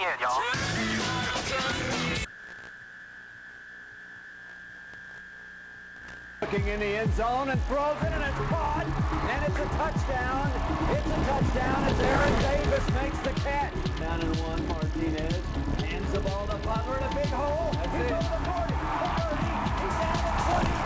end, y'all. Looking in the end zone and throws it, and it's caught, and it's a touchdown. It's a touchdown as Aaron Davis makes the catch. Down and one, Martinez hands the ball to Butler in a big hole. He goes to 40, 30, he's down to 20.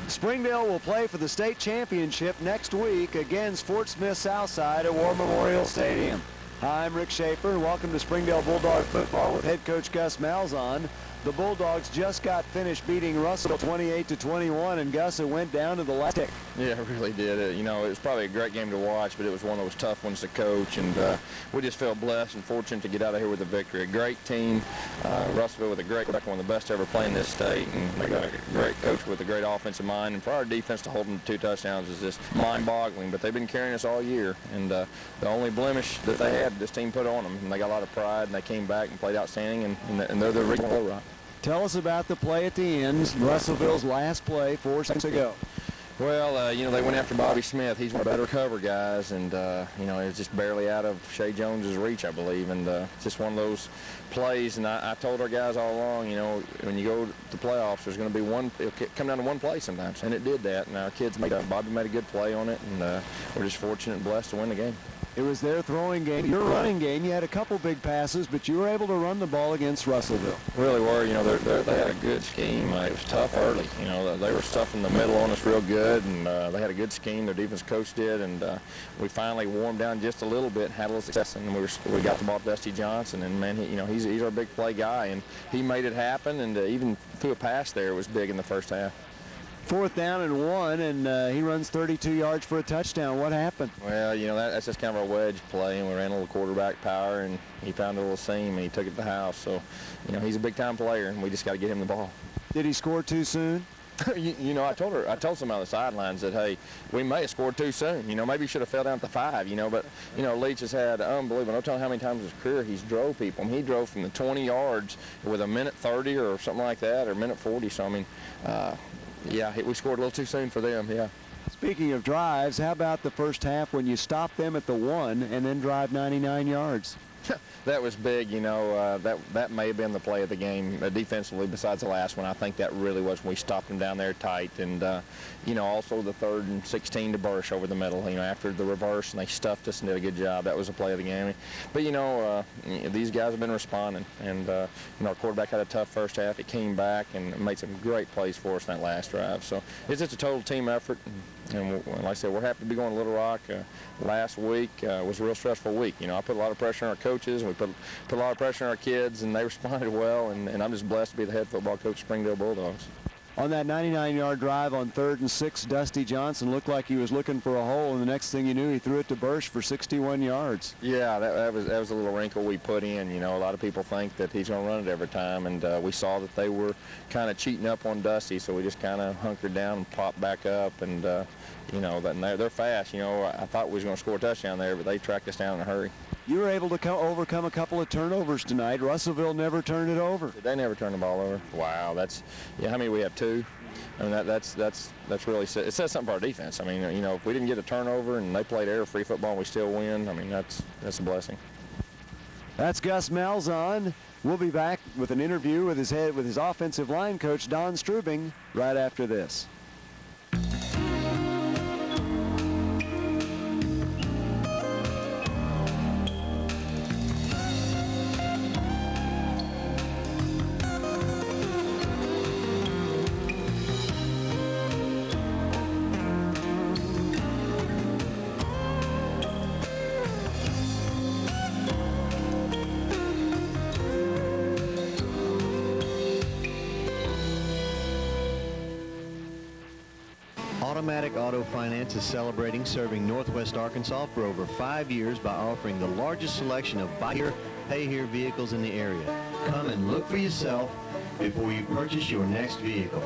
Springdale will play for the state championship next week against Fort Smith Southside at War Memorial Stadium. Hi, I'm Rick Schaefer. Welcome to Springdale Bulldog football with head coach Gus Malzahn. The Bulldogs just got finished beating Russellville 28-21, and Gus, it went down to the last tick. Yeah, it really did. You know, it was probably a great game to watch, but it was one of those tough ones to coach, and we just felt blessed and fortunate to get out of here with a victory. A great team, Russellville with a great quarterback, one of the best ever playing this state, and they got a great coach with a great offensive mind. And for our defense to hold them to 2 touchdowns is just mind-boggling, but they've been carrying us all year, and the only blemish that they had, this team put on them, and they got a lot of pride, and they came back and played outstanding, and they're the original Bull Rock. Tell us about the play at the end, Russellville's last play 4 seconds ago. Well, you know, they went after Bobby Smith. He's one of the better cover guys, and, you know, it's just barely out of Shea Jones's reach, I believe, and it's just one of those plays, and I told our guys all along, you know, when you go to the playoffs, there's going to be it'll come down to one play sometimes, and it did that, and our kids Bobby made a good play on it, and we're just fortunate and blessed to win the game. It was their throwing game. Your running game, you had a couple big passes, but you were able to run the ball against Russellville. Really were. You know, they had a good scheme. It was tough early. You know, they were stuffing the middle on us real good, and they had a good scheme. Their defense coach did, and we finally warmed down just a little bit and had a little success, and we got the ball to Dusty Johnson, and, man, he's our big play guy, and he made it happen, and even threw a pass there. It was big in the first half. 4th down and 1, and he runs 32 yards for a touchdown. What happened? Well, you know, that's just kind of our wedge play, and we ran a little quarterback power, and he found a little seam, and he took it to the house. So, you know, he's a big-time player, and we just got to get him the ball. Did he score too soon? You know, I told some on the sidelines that, hey, we may have scored too soon. You know, maybe he should have fell down at the 5, you know. But, you know, Leach has had unbelievable. No telling how many times in his career he's drove people. I mean, he drove from the 20 yards with a minute 30 or something like that, or minute 40. So, I mean, yeah, we scored a little too soon for them, yeah. Speaking of drives, how about the first half when you stopped them at the 1 and then drive 99 yards? That was big, you know. That may have been the play of the game defensively besides the last one. I think that really was when we stopped them down there tight. And, you know, also the 3rd and 16 to Bursch over the middle, you know, after the reverse, and they stuffed us and did a good job. That was a play of the game. But, you know, these guys have been responding. And, you know, our quarterback had a tough first half. He came back and made some great plays for us in that last drive. So it's just a total team effort. And like I said, we're happy to be going to Little Rock. Last week was a real stressful week. You know, I put a lot of pressure on our coaches, and we put a lot of pressure on our kids, and they responded well, and I'm just blessed to be the head football coach of Springdale Bulldogs. On that 99-yard drive on 3rd and 6, Dusty Johnson looked like he was looking for a hole, and the next thing you knew, he threw it to Bursch for 61 yards. Yeah, that was a little wrinkle we put in. You know, a lot of people think that he's going to run it every time, and we saw that they were kind of cheating up on Dusty, so we just kind of hunkered down and popped back up, and you know, they're fast. You know, I thought we was going to score a touchdown there, but they tracked us down in a hurry. You were able to overcome a couple of turnovers tonight. Russellville never turned it over. They never turned the ball over. Wow, how many we have? 2. I mean, that's really, it says something for our defense. I mean, you know, if we didn't get a turnover and they played error-free football and we still win, I mean, that's a blessing. That's Gus Malzahn. We'll be back with an interview with his offensive line coach, Don Strubing, right after this. Automatic Auto Finance is celebrating serving Northwest Arkansas for over 5 years by offering the largest selection of buy here, pay here vehicles in the area. Come and look for yourself before you purchase your next vehicle.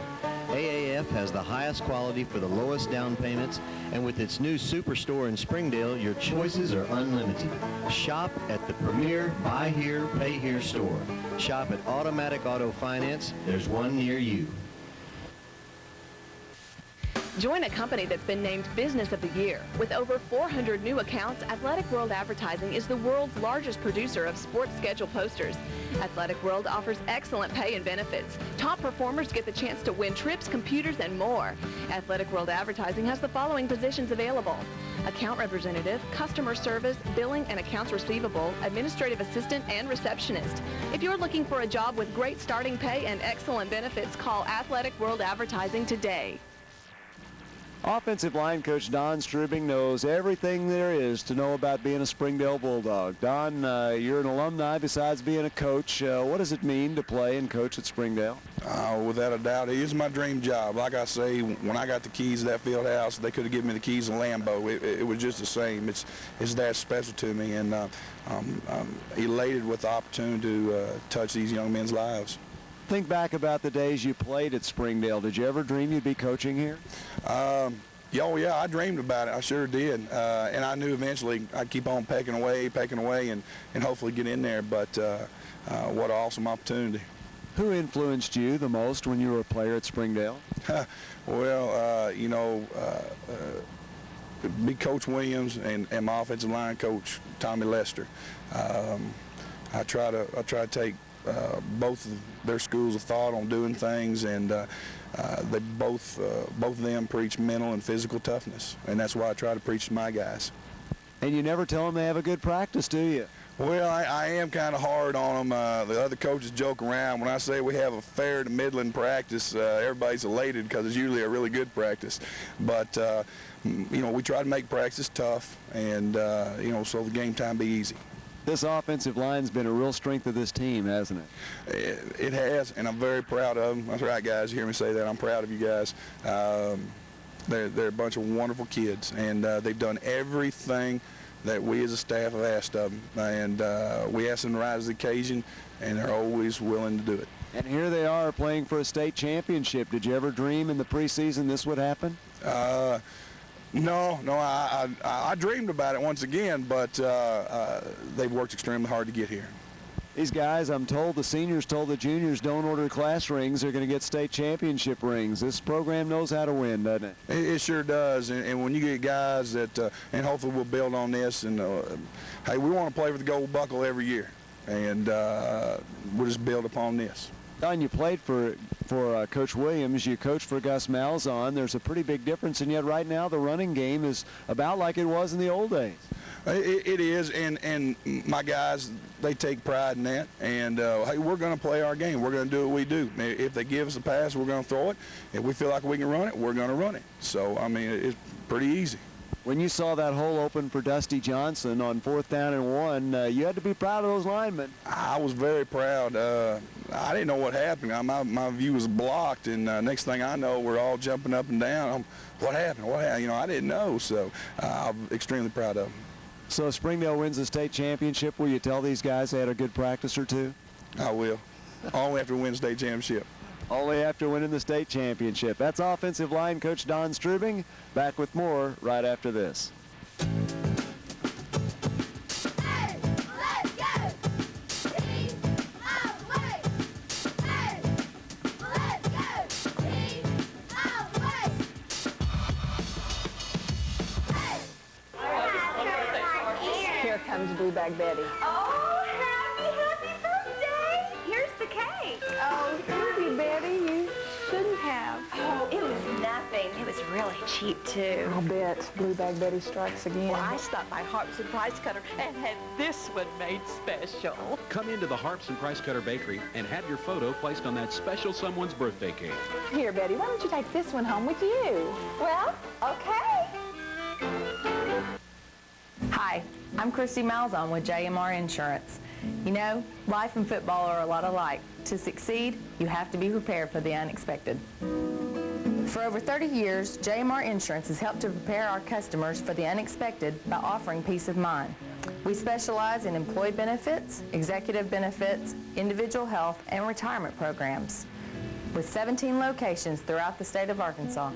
AAF AAF has the highest quality for the lowest down payments, and with its new superstore in Springdale, your choices are unlimited. Shop at the premier Buy Here, Pay Here store. Shop at Automatic Auto Finance. There's one near you. Join a company that's been named Business of the Year. With over 400 new accounts, Athletic World Advertising is the world's largest producer of sports schedule posters. Athletic World offers excellent pay and benefits. Top performers get the chance to win trips, computers, and more. Athletic World Advertising has the following positions available: account representative, customer service, billing and accounts receivable, administrative assistant, and receptionist. If you're looking for a job with great starting pay and excellent benefits, call Athletic World Advertising today. Offensive line coach Don Strubing knows everything there is to know about being a Springdale Bulldog. Don, you're an alumni besides being a coach. What does it mean to play and coach at Springdale? Without a doubt, it is my dream job. Like I say, when I got the keys to that field house, they could have given me the keys to Lambeau. It was just the same. It's that special to me, and I'm elated with the opportunity to touch these young men's lives. Think back about the days you played at Springdale. Did you ever dream you'd be coaching here? Yeah, I dreamed about it. I sure did. And I knew eventually I'd keep on pecking away, and hopefully get in there. But what an awesome opportunity. Who influenced you the most when you were a player at Springdale? Well, big Coach Williams and my offensive line coach, Tommy Lester. I try to take both of their schools of thought on doing things, and they both of them preach mental and physical toughness, and that's why I try to preach to my guys. And you never tell them they have a good practice, do you? Well, I am kind of hard on them. The other coaches joke around. When I say we have a fair to middling practice, everybody's elated because it's usually a really good practice. But, we try to make practice tough, and, so the game time be easy. This offensive line's been a real strength of this team, hasn't it? It has, and I'm very proud of them. That's right, guys. You hear me say that. I'm proud of you guys. They're a bunch of wonderful kids, and they've done everything that we as a staff have asked of them. And we ask them to rise to the occasion, and they're always willing to do it. And here they are playing for a state championship. Did you ever dream in the preseason this would happen? No, I dreamed about it once again, but they've worked extremely hard to get here. These guys, I'm told the seniors told the juniors don't order class rings, they're going to get state championship rings. This program knows how to win, doesn't it? It sure does, and when you get guys that, and hopefully we'll build on this, and hey, we want to play for the gold buckle every year, and we'll just build upon this. Don, you played for Coach Williams. You coached for Gus Malzahn. There's a pretty big difference, and yet right now the running game is about like it was in the old days. It is, and my guys, they take pride in that. And, hey, we're going to play our game. We're going to do what we do. If they give us a pass, we're going to throw it. If we feel like we can run it, we're going to run it. So, I mean, it's pretty easy. When you saw that hole open for Dusty Johnson on 4th down and 1, you had to be proud of those linemen. I was very proud. I didn't know what happened. My view was blocked, and next thing I know, we're all jumping up and down. What happened? I didn't know. So I'm extremely proud of them. So if Springdale wins the state championship, will you tell these guys they had a good practice or two? I will. Only after we win the state championship. Only after winning the state championship. That's offensive line coach Don Strubing. Back with more right after this. Hey, let's go! Team of the way! Hey, let's go! Team of the way! Hey! Here comes Blue Bag Betty. Oh, happy birthday! Here's the cake. Oh, thank you, Betty. You shouldn't have. Oh, it was nothing. It was really cheap, too. I'll bet. Blue Bag Betty strikes again. Well, I stopped by Harps and Price Cutter and had this one made special. Come into the Harps and Price Cutter Bakery and have your photo placed on that special someone's birthday cake. Here, Betty, why don't you take this one home with you? Well, okay. Hi, I'm Christy Malzahn with JMR Insurance. You know, life and football are a lot alike. To succeed, you have to be prepared for the unexpected. For over 30 years, JMR Insurance has helped to prepare our customers for the unexpected by offering peace of mind. We specialize in employee benefits, executive benefits, individual health, and retirement programs. with 17 locations throughout the state of Arkansas.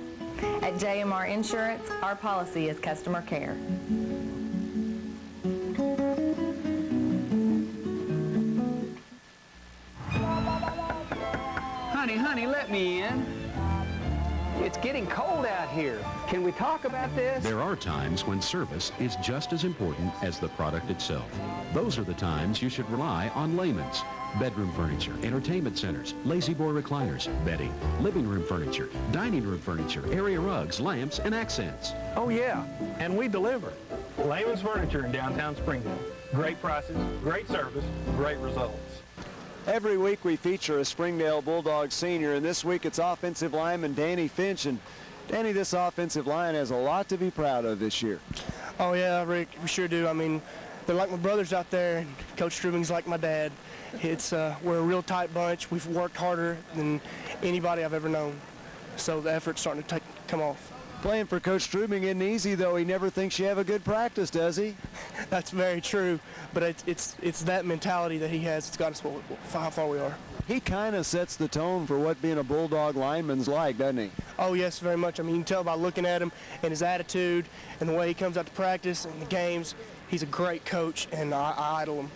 At JMR Insurance, our policy is customer care. Honey, let me in. It's getting cold out here. Can we talk about this? There are times when service is just as important as the product itself. Those are the times you should rely on Lehman's. Bedroom furniture, entertainment centers, lazy boy recliners, bedding, living room furniture, dining room furniture, area rugs, lamps, and accents. Oh yeah, and we deliver. Lehman's Furniture in downtown Springdale. Great prices, great service, great results. Every week we feature a Springdale Bulldog senior, and this week it's offensive lineman Danny Finch. And Danny, this offensive line has a lot to be proud of this year. Oh yeah, Rick, we sure do. I mean, they're like my brothers out there, and Coach Strubing's like my dad. We're a real tight bunch. We've worked harder than anybody I've ever known. So the effort's starting to come off. Playing for Coach Strubing isn't easy, though. He never thinks you have a good practice, does he? That's very true, but it's that mentality that he has that's got us how far we are. He kind of sets the tone for what being a Bulldog lineman's like, doesn't he? Oh, yes, very much. I mean, you can tell by looking at him and his attitude and the way he comes out to practice and the games. He's a great coach, and I idol him.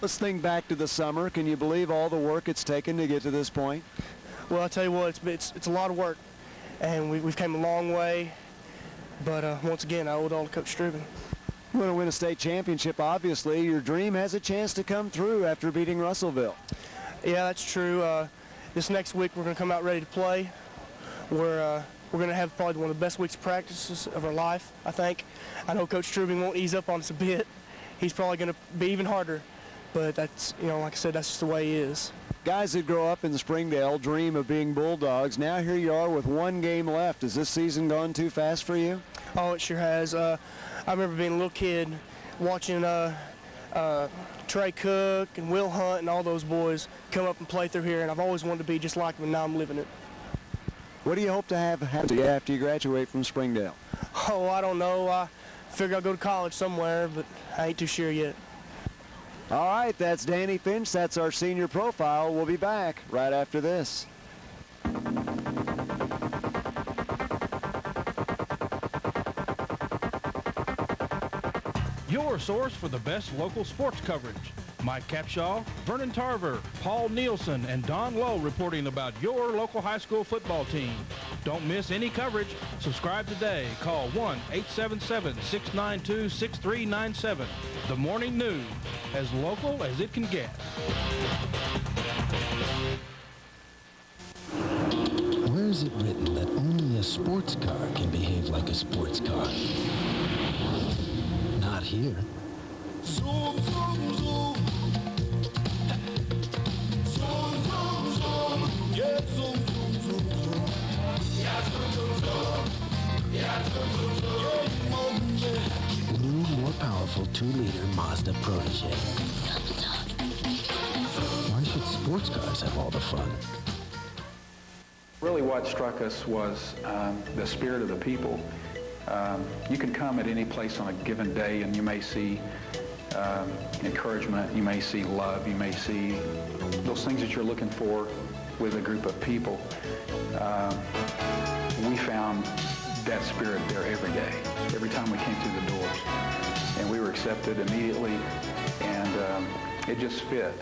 Let's think back to the summer. Can you believe all the work it's taken to get to this point? Well, I'll tell you what, it's a lot of work, and we've come a long way. But once again, I owe it all to Coach Strubing. You want to win a state championship, obviously. Your dream has a chance to come through after beating Russellville. Yeah, that's true. This next week, we're going to come out ready to play. We're going to have probably one of the best weeks of practices of our life, I think. I know Coach Strubing won't ease up on us a bit. He's probably going to be even harder. But that's, like I said, that's just the way he is. Guys that grow up in Springdale dream of being Bulldogs. Now here you are with one game left. Has this season gone too fast for you? Oh, it sure has. I remember being a little kid watching Trey Cook and Will Hunt and all those boys come up and play through here, and I've always wanted to be just like them, and now I'm living it. What do you hope to have after you graduate from Springdale? Oh, I don't know. I figure I'll go to college somewhere, but I ain't too sure yet. All right, that's Danny Finch. That's our senior profile. We'll be back right after this. Your source for the best local sports coverage. Mike Capshaw, Vernon Tarver, Paul Nielsen, and Don Lowe reporting about your local high school football team. Don't miss any coverage. Subscribe today. Call 1-877-692-6397. The Morning News, as local as it can get. Where is it written that only a sports car can behave like a sports car? Not here. Zoom, zoom, zoom. Zoom, zoom, zoom. Yeah, zoom, zoom, zoom, zoom. Yeah, zoom, zoom, zoom. Yeah, zoom, zoom, zoom. Yeah, new, more powerful 2-liter Mazda Protege. Why should sports cars have all the fun? Really what struck us was the spirit of the people. You can come at any place on a given day and you may see encouragement, you may see love, you may see those things that you're looking for with a group of people. We found that spirit there every day, every time we came through the doors. And we were accepted immediately, and it just fit.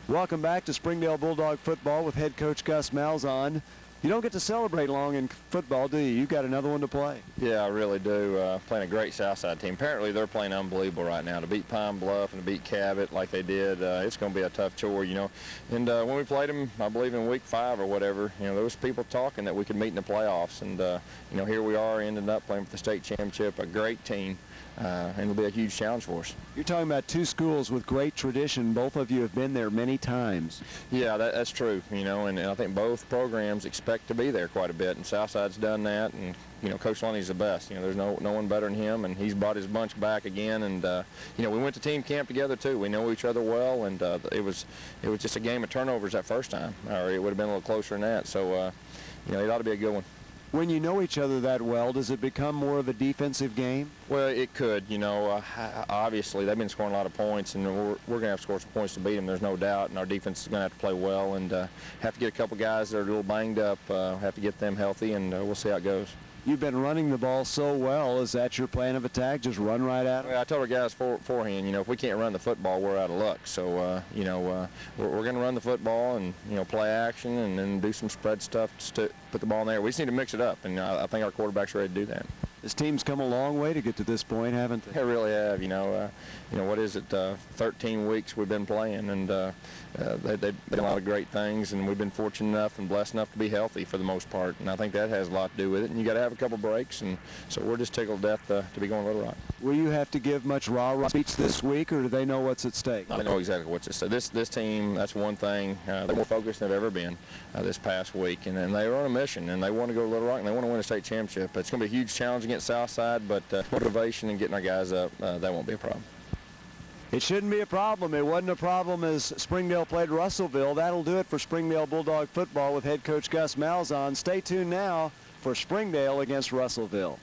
Welcome back to Springdale Bulldog football with head coach Gus Malzahn. You don't get to celebrate long in football, do you? You've got another one to play. Yeah, I really do. Playing a great Southside team. Apparently, they're playing unbelievable right now. To beat Pine Bluff and to beat Cabot like they did, it's going to be a tough chore, you know. And when we played them, I believe in week 5 or whatever, you know, there was people talking that we could meet in the playoffs. And, you know, here we are, ended up playing for the state championship, a great team. And it'll be a huge challenge for us. You're talking about two schools with great tradition. Both of you have been there many times. Yeah, that's true, you know, and I think both programs expect to be there quite a bit, and Southside's done that, and, you know, Coach Lundy's the best. You know, there's no one better than him, and he's brought his bunch back again, and, you know, we went to team camp together, too. We know each other well, and it was just a game of turnovers that first time, or it would have been a little closer than that, so, you know, it ought to be a good one. When you know each other that well, does it become more of a defensive game? Well, it could. You know, obviously they've been scoring a lot of points, and we're going to have to score some points to beat them. There's no doubt, and our defense is going to have to play well, and have to get a couple guys that are a little banged up. Have to get them healthy, and we'll see how it goes. You've been running the ball so well. Is that your plan of attack? Just run right at it? Well, I told our guys beforehand, you know, if we can't run the football, we're out of luck. So, you know, we're going to run the football and, you know, play action and then do some spread stuff to put the ball in there. We just need to mix it up, and I think our quarterback's ready to do that. This team's come a long way to get to this point, haven't they? They really have. You know, what is it? 13 weeks we've been playing, and they've done a lot of great things, and we've been fortunate enough and blessed enough to be healthy for the most part. And I think that has a lot to do with it. And you got to have a couple breaks, and so we're just tickled to death to be going Little Rock. Will you have to give much rah-rah speech this week, or do they know what's at stake? They know exactly what's at stake. This team, that's one thing. They're more focused than they've ever been this past week, and they are on a mission, and they want to go to Little Rock, and they want to win a state championship. It's going to be a huge challenge against Southside, but motivation and getting our guys up, that won't be a problem. It shouldn't be a problem. It wasn't a problem as Springdale played Russellville. That'll do it for Springdale Bulldog football with head coach Gus Malzahn. Stay tuned now for Springdale against Russellville.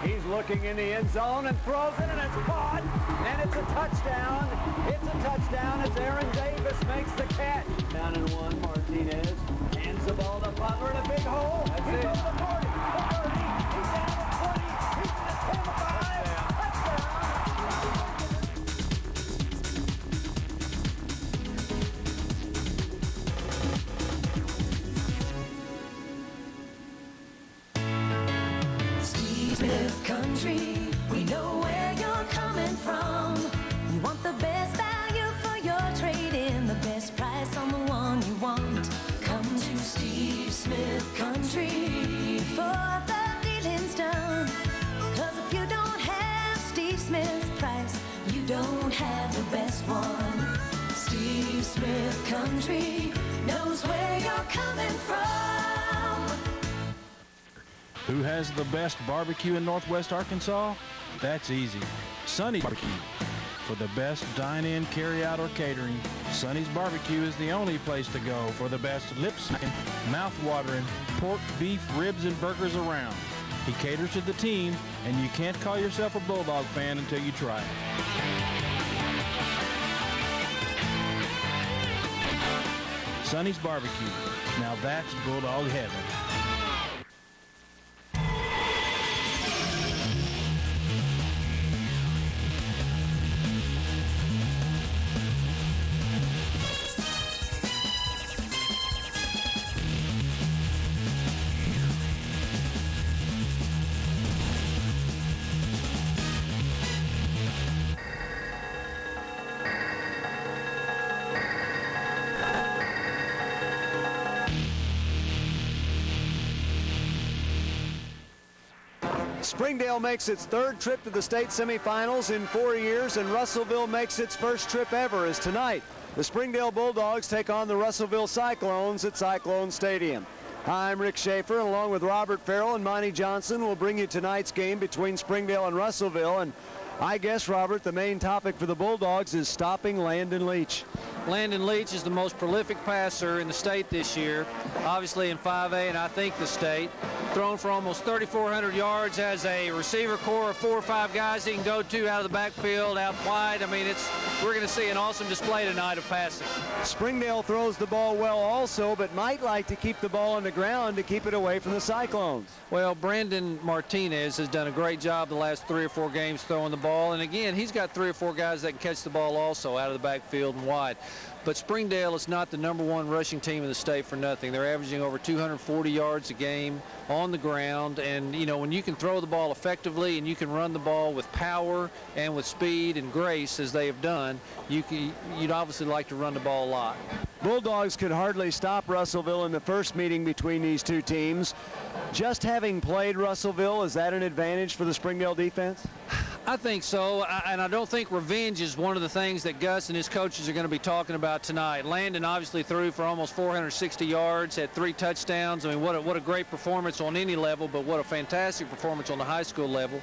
He's looking in the end zone and throws it, and it's caught, and it's a touchdown. It's a touchdown as Aaron Davis makes the catch. Down and one, Martinez hands the ball to Butler in a big hole. That's it. He's over the 40, the 30, he's down to 20, he's to the 25, touchdown. Smith Country, we know where you're coming from. We want the best value for your trade-in, the best price on the one you want. Come to Steve Smith Country for the dealing's done. 'Cause if you don't have Steve Smith's price, you don't have the best one. Steve Smith Country knows where you're coming from. Who has the best barbecue in Northwest Arkansas? That's easy. Sonny's Barbecue. For the best dine-in, carry-out, or catering, Sonny's Barbecue is the only place to go for the best lip-smacking, mouth-watering pork, beef, ribs, and burgers around. He caters to the team, and you can't call yourself a Bulldog fan until you try it. Sonny's Barbecue. Now that's Bulldog heaven. Springdale makes its third trip to the state semifinals in 4 years, and Russellville makes its first trip ever as tonight the Springdale Bulldogs take on the Russellville Cyclones at Cyclone Stadium. Hi, I'm Rick Schaefer, and along with Robert Farrell and Monty Johnson, we'll bring you tonight's game between Springdale and Russellville. And I guess, Robert, the main topic for the Bulldogs is stopping Landon Leach. Landon Leach is the most prolific passer in the state this year, obviously in 5A and I think the state. Thrown for almost 3,400 yards, has a receiver core of 4 or 5 guys he can go to out of the backfield, out wide. I mean, we're going to see an awesome display tonight of passing. Springdale throws the ball well also, but might like to keep the ball on the ground to keep it away from the Cyclones. Well, Brandon Martinez has done a great job the last 3 or 4 games throwing the ball. And again, he's got 3 or 4 guys that can catch the ball also out of the backfield and wide. But Springdale is not the #1 rushing team in the state for nothing. They're averaging over 240 yards a game on the ground. And, you know, when you can throw the ball effectively and you can run the ball with power and with speed and grace, as they have done, you'd obviously like to run the ball a lot. Bulldogs could hardly stop Russellville in the first meeting between these two teams. Just having played Russellville, is that an advantage for the Springdale defense? I think so, and I don't think revenge is one of the things that Gus and his coaches are going to be talking about tonight. Landon obviously threw for almost 460 yards, had 3 touchdowns. I mean, what a great performance on any level, but what a fantastic performance on the high school level.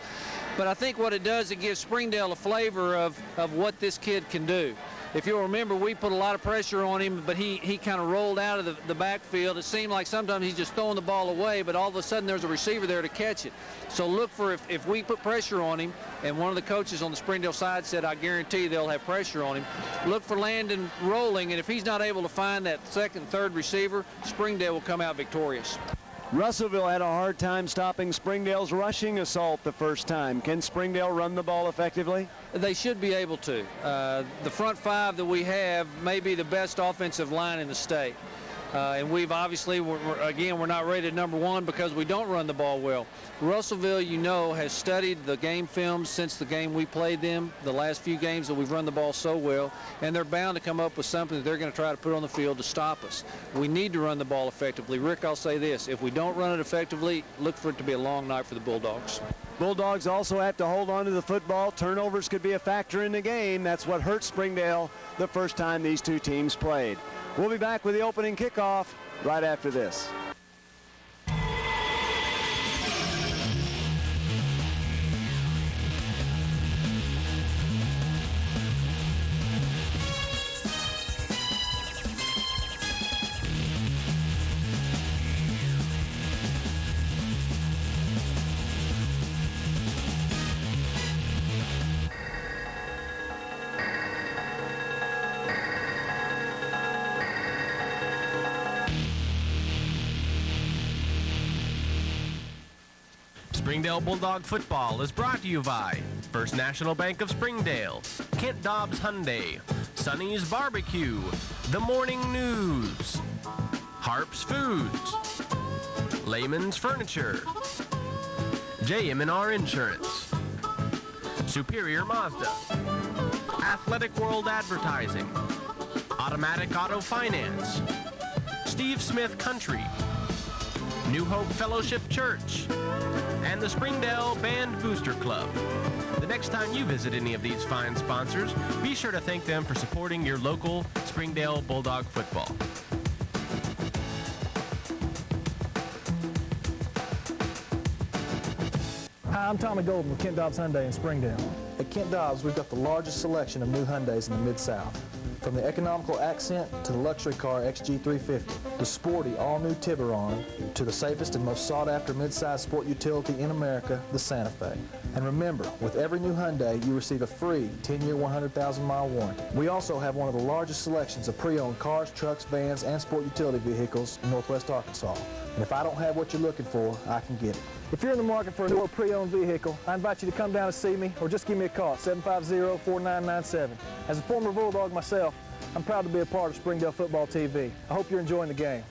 But I think what it does, it gives Springdale a flavor of what this kid can do. If you'll remember, we put a lot of pressure on him, but he kind of rolled out of the backfield. It seemed like sometimes he's just throwing the ball away, but all of a sudden there's a receiver there to catch it. So look for if we put pressure on him, and one of the coaches on the Springdale side said, I guarantee they'll have pressure on him, look for Landon rolling, and if he's not able to find that second, third receiver, Springdale will come out victorious. Russellville had a hard time stopping Springdale's rushing assault the first time. Can Springdale run the ball effectively? They should be able to. The front five that we have may be the best offensive line in the state. And we've obviously, we're not rated number one because we don't run the ball well. Russellville, you know, has studied the game films since the game we played them, the last few games that we've run the ball so well, and they're bound to come up with something that they're going to try to put on the field to stop us. We need to run the ball effectively. Rick, I'll say this, if we don't run it effectively, look for it to be a long night for the Bulldogs. Bulldogs also have to hold on to the football. Turnovers could be a factor in the game. That's what hurt Springdale the first time these two teams played. We'll be back with the opening kickoff right after this. Springdale Bulldog football is brought to you by First National Bank of Springdale, Kent Dobbs Hyundai, Sonny's Barbecue, The Morning News, Harp's Foods, Lehman's Furniture, JM&R Insurance, Superior Mazda, Athletic World Advertising, Automatic Auto Finance, Steve Smith Country, New Hope Fellowship Church, and the Springdale Band Booster Club. The next time you visit any of these fine sponsors, be sure to thank them for supporting your local Springdale Bulldog football. Hi, I'm Tommy Golden with Kent Dobbs Hyundai in Springdale. At Kent Dobbs, we've got the largest selection of new Hyundais in the Mid-South. From the economical Accent to the luxury car XG350, the sporty all-new Tiburon, to the safest and most sought-after mid-size sport utility in America, the Santa Fe. And remember, with every new Hyundai, you receive a free 10-year, 100,000-mile warranty. We also have one of the largest selections of pre-owned cars, trucks, vans, and sport utility vehicles in Northwest Arkansas. And if I don't have what you're looking for, I can get it. If you're in the market for a new or pre-owned vehicle, I invite you to come down and see me or just give me a call at 750-4997. As a former Bulldog myself, I'm proud to be a part of Springdale Football TV. I hope you're enjoying the game.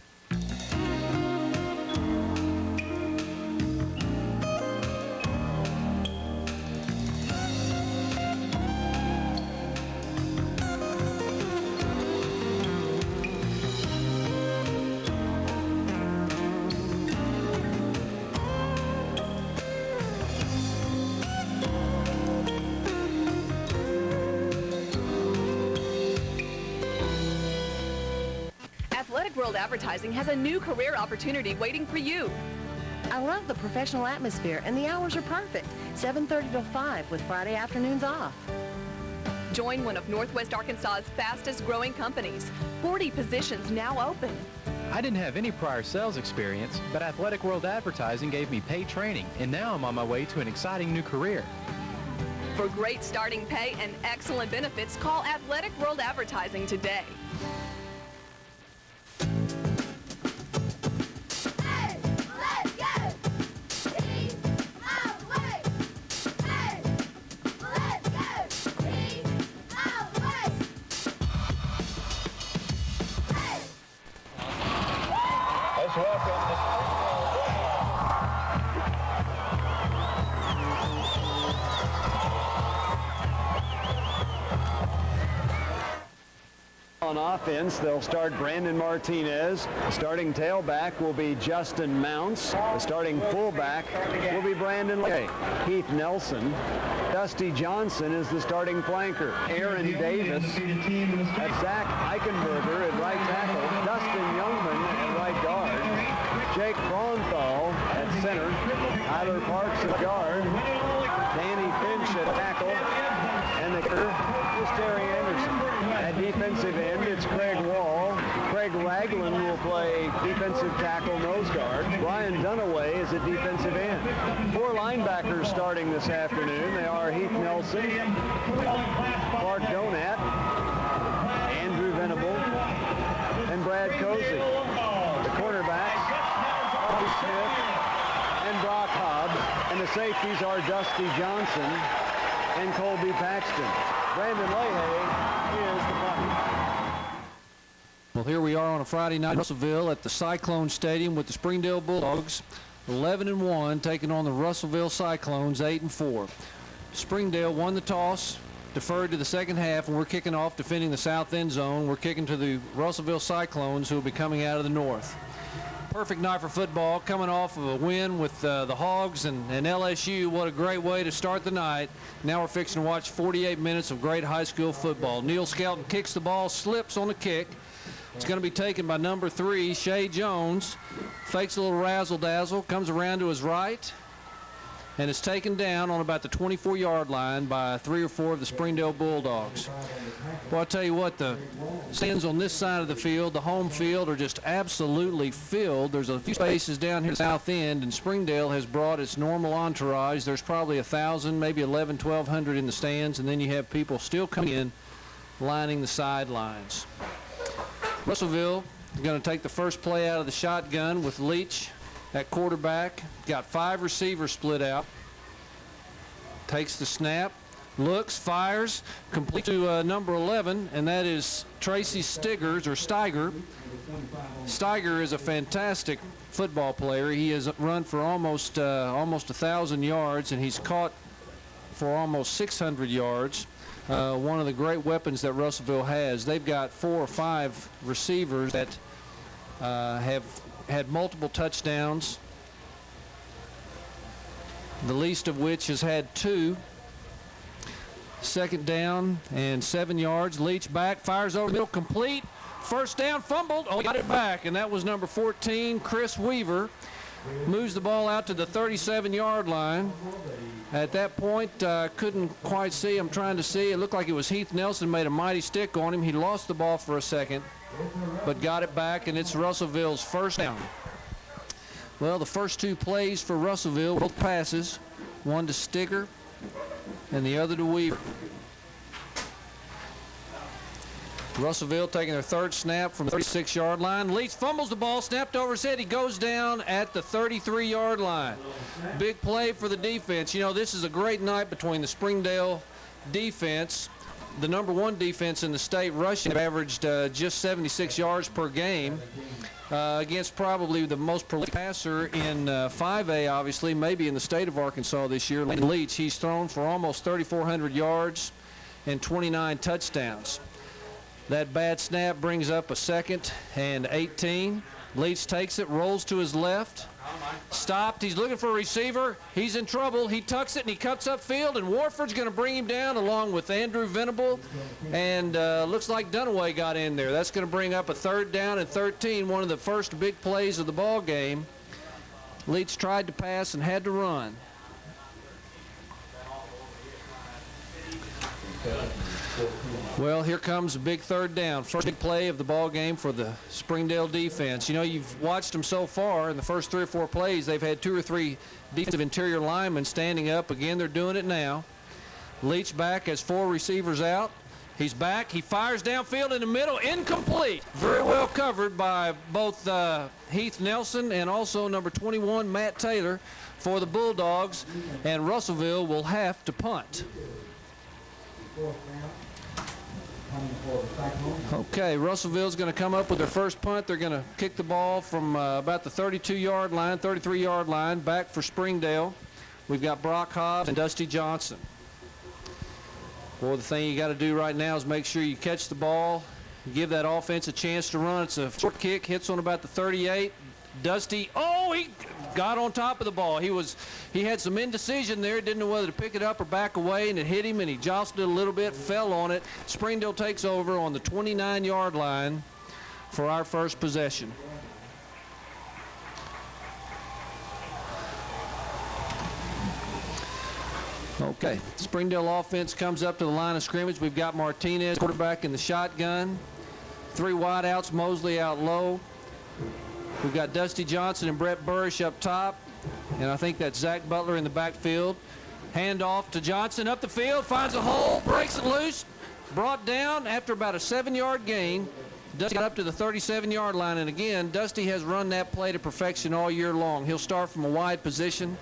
World Advertising has a new career opportunity waiting for you. I love the professional atmosphere, and the hours are perfect. 7:30 to 5 with Friday afternoons off. Join one of Northwest Arkansas's fastest growing companies. 40 positions now open. I didn't have any prior sales experience, but Athletic World Advertising gave me paid training, and now I'm on my way to an exciting new career. For great starting pay and excellent benefits, call Athletic World Advertising today. On offense, they'll start Brandon Martinez. The starting tailback will be Justin Mounts. The starting fullback will be Brandon Lay. Keith Nelson. Dusty Johnson is the starting flanker. Aaron Davis. That's Zach Eichenberger at right tackle. Dustin Youngman at right guard. Jake Bronthal at center. Tyler Parks at guard. Danny at tackle. And the kicker is Terry Anderson. At defensive end, it's Craig Wall. Craig Ragland will play defensive tackle nose guard. Brian Dunaway is a defensive end. 4 linebackers starting this afternoon. They are Heath Nelson, Clark Donat, Andrew Venable, and Brad Cozy. The cornerbacks, Bobby Smith and Brock Hobbs. And the safeties are Dusty Johnson and Colby Paxton. Brandon Leahy is the punter. Well, here we are on a Friday night in Russellville at the Cyclone Stadium with the Springdale Bulldogs, 11-1, taking on the Russellville Cyclones, 8-4. Springdale won the toss, deferred to the second half, and we're kicking off defending the south end zone. We're kicking to the Russellville Cyclones, who will be coming out of the north. Perfect night for football, coming off of a win with the Hogs and LSU. What a great way to start the night. Now we're fixing to watch 48 minutes of great high school football. Neil Skelton kicks the ball, slips on the kick. It's going to be taken by number 3, Shea Jones. Fakes a little razzle-dazzle, comes around to his right, and is taken down on about the 24-yard line by 3 or 4 of the Springdale Bulldogs. Well, I'll tell you what, the stands on this side of the field, the home field, are just absolutely filled. There's a few spaces down here at the south end, and Springdale has brought its normal entourage. There's probably 1,000, maybe 1,100 in the stands, and then you have people still coming in, lining the sidelines. Russellville is going to take the first play out of the shotgun with Leach at quarterback. Got 5 receivers split out. Takes the snap, looks, fires, complete to number 11, and that is Tracy Steiger. Steiger is a fantastic football player. He has run for almost 1,000 yards, and he's caught for almost 600 yards. One of the great weapons that Russellville has. They've got 4 or 5 receivers that have had multiple touchdowns, the least of which has had 2. Second down and 7 yards. Leach back, fires over the middle, complete. First down, fumbled. Oh, he got it back, and that was number 14, Chris Weaver. Moves the ball out to the 37-yard line. At that point, couldn't quite see. I'm trying to see. It looked like it was Heath Nelson made a mighty stick on him. He lost the ball for a second, but got it back, and it's Russellville's first down. Well, the first 2 plays for Russellville, both passes, one to Steiger and the other to Weaver. Russellville taking their 3rd snap from the 36-yard line. Leach fumbles the ball, snapped over his head. He goes down at the 33-yard line. Big play for the defense. You know, this is a great night between the Springdale defense, the number 1 defense in the state, rushing, averaged just 76 yards per game, against probably the most prolific passer in 5A, obviously, maybe in the state of Arkansas this year, Landon Leach. He's thrown for almost 3,400 yards and 29 touchdowns. That bad snap brings up a 2nd and 18. Leach takes it, rolls to his left. Stopped. He's looking for a receiver. He's in trouble. He tucks it and he cuts upfield, and Warford's going to bring him down along with Andrew Venable. And looks like Dunaway got in there. That's going to bring up a 3rd down and 13, one of the first big plays of the ball game. Leach tried to pass and had to run. Well, here comes a big 3rd down. First big play of the ball game for the Springdale defense. You know, you've watched them so far in the first 3 or 4 plays. They've had 2 or 3 defensive interior linemen standing up. Again, they're doing it now. Leach back has 4 receivers out. He's back. He fires downfield in the middle. Incomplete. Very well covered by both Heath Nelson and also number 21, Matt Taylor, for the Bulldogs. And Russellville will have to punt. Okay, Russellville's going to come up with their first punt. They're going to kick the ball from about the 32-yard line, 33-yard line, back for Springdale. We've got Brock Hobbs and Dusty Johnson. Well, the thing you got to do right now is make sure you catch the ball, give that offense a chance to run. It's a short kick, hits on about the 38. Dusty, oh, he got on top of the ball. He had some indecision there, didn't know whether to pick it up or back away, and it hit him, and he jostled it a little bit, fell on it. Springdale takes over on the 29-yard line for our first possession. Okay, Springdale offense comes up to the line of scrimmage. We've got Martinez, quarterback in the shotgun. 3 wideouts, Mosley out low. We've got Dusty Johnson and Brett Burrish up top. And I think that's Zach Butler in the backfield. Handoff to Johnson up the field, finds a hole, breaks it loose, brought down after about a 7-yard gain. Dusty got up to the 37-yard line, and again, Dusty has run that play to perfection all year long. He'll start from a wide position,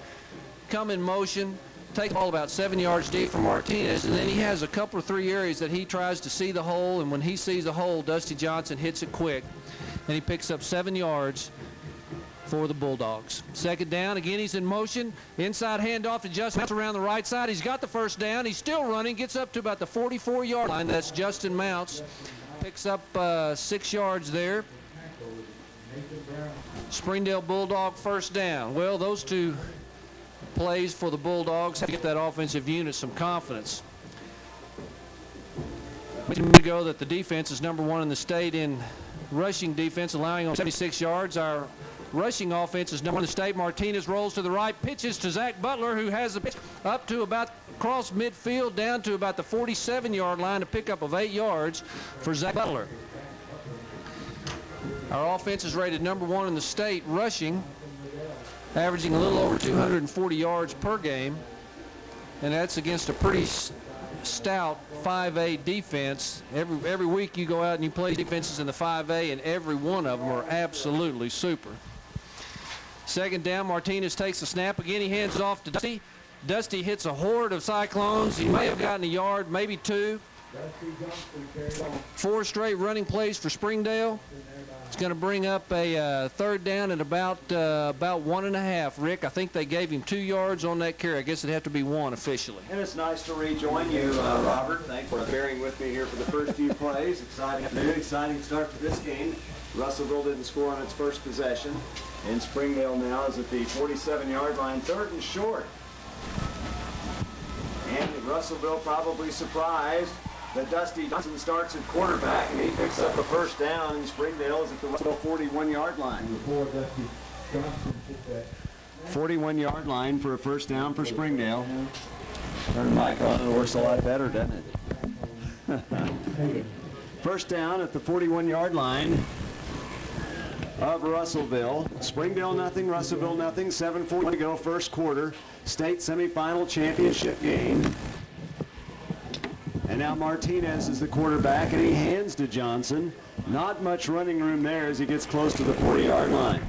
come in motion, take the ball about 7 yards deep from Martinez, and then he has a couple of 3 areas that he tries to see the hole, and when he sees the hole, Dusty Johnson hits it quick, and he picks up 7 yards for the Bulldogs. Second down, again he's in motion, inside handoff to Justin Mounts around the right side. He's got the first down, he's still running, gets up to about the 44-yard line. That's Justin Mounts, picks up 6 yards there. Springdale Bulldog first down. Well, those 2 plays for the Bulldogs have to get that offensive unit some confidence. A minute ago that the defense is number 1 in the state in rushing defense, allowing on 76 yards. Our rushing offense is number 1 in the state. Martinez rolls to the right, pitches to Zach Butler, who has a pitch up to about across midfield down to about the 47-yard line, a pickup of 8 yards for Zach Butler. Our offense is rated number 1 in the state rushing, averaging a little over 240 yards per game, and that's against a pretty stout 5A defense. Every week you go out and you play defenses in the 5A, and every one of them are absolutely super. Second down, Martinez takes the snap. Again, he hands it off to Dusty. Dusty hits a horde of Cyclones. He may have gotten a yard, maybe 2. 4 straight running plays for Springdale. It's going to bring up a third down at about 1.5. Rick, I think they gave him 2 yards on that carry. I guess it'd have to be 1 officially. And it's nice to rejoin you, Robert. Thanks for bearing with me here for the first few plays. Exciting start to this game. Russellville didn't score on its first possession. And Springdale now is at the 47-yard line, 3rd and short. And Russellville probably surprised that Dusty Johnson starts at quarterback, and he picks up a first down, and Springdale is at the Russellville 41-yard line. 41-yard line for a first down for Springdale. Turn the mic on, it works a lot better, doesn't it? First down at the 41-yard line of Russellville. Springdale nothing, Russellville nothing. 7:40 to go, first quarter. State semifinal championship game. And now Martinez is the quarterback, and he hands to Johnson. Not much running room there as he gets close to the 40-yard line.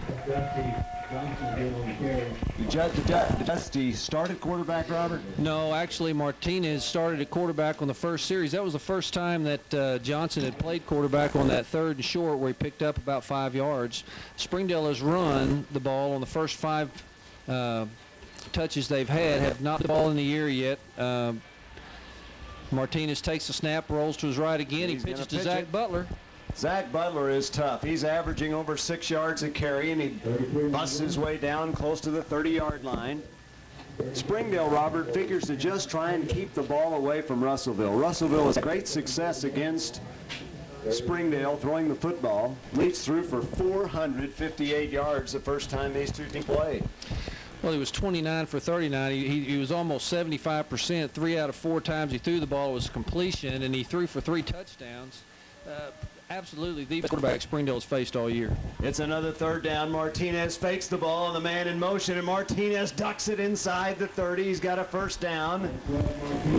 Did Dusty start at quarterback, Robert? No, actually Martinez started at quarterback on the first series. That was the first time that Johnson had played quarterback on that 3rd and short where he picked up about 5 yards. Springdale has run the ball on the first 5 touches they've had, have not the ball in the air yet. Martinez takes the snap, rolls to his right again. He pitches to Zach Butler. Zach Butler is tough. He's averaging over 6 yards a carry, and he busts his way down close to the 30-yard line. Springdale, Robert, figures to just try and keep the ball away from Russellville. Russellville has great success against Springdale throwing the football. Leads through for 458 yards the first time these 2 teams played. Well, he was 29 for 39. He was almost 75%. 3 out of 4 times he threw the ball was completion, and he threw for 3 touchdowns. Absolutely the best quarterback Springdale has faced all year. It's another third down. Martinez fakes the ball, and the man in motion, and Martinez ducks it inside the 30. He's got a first down.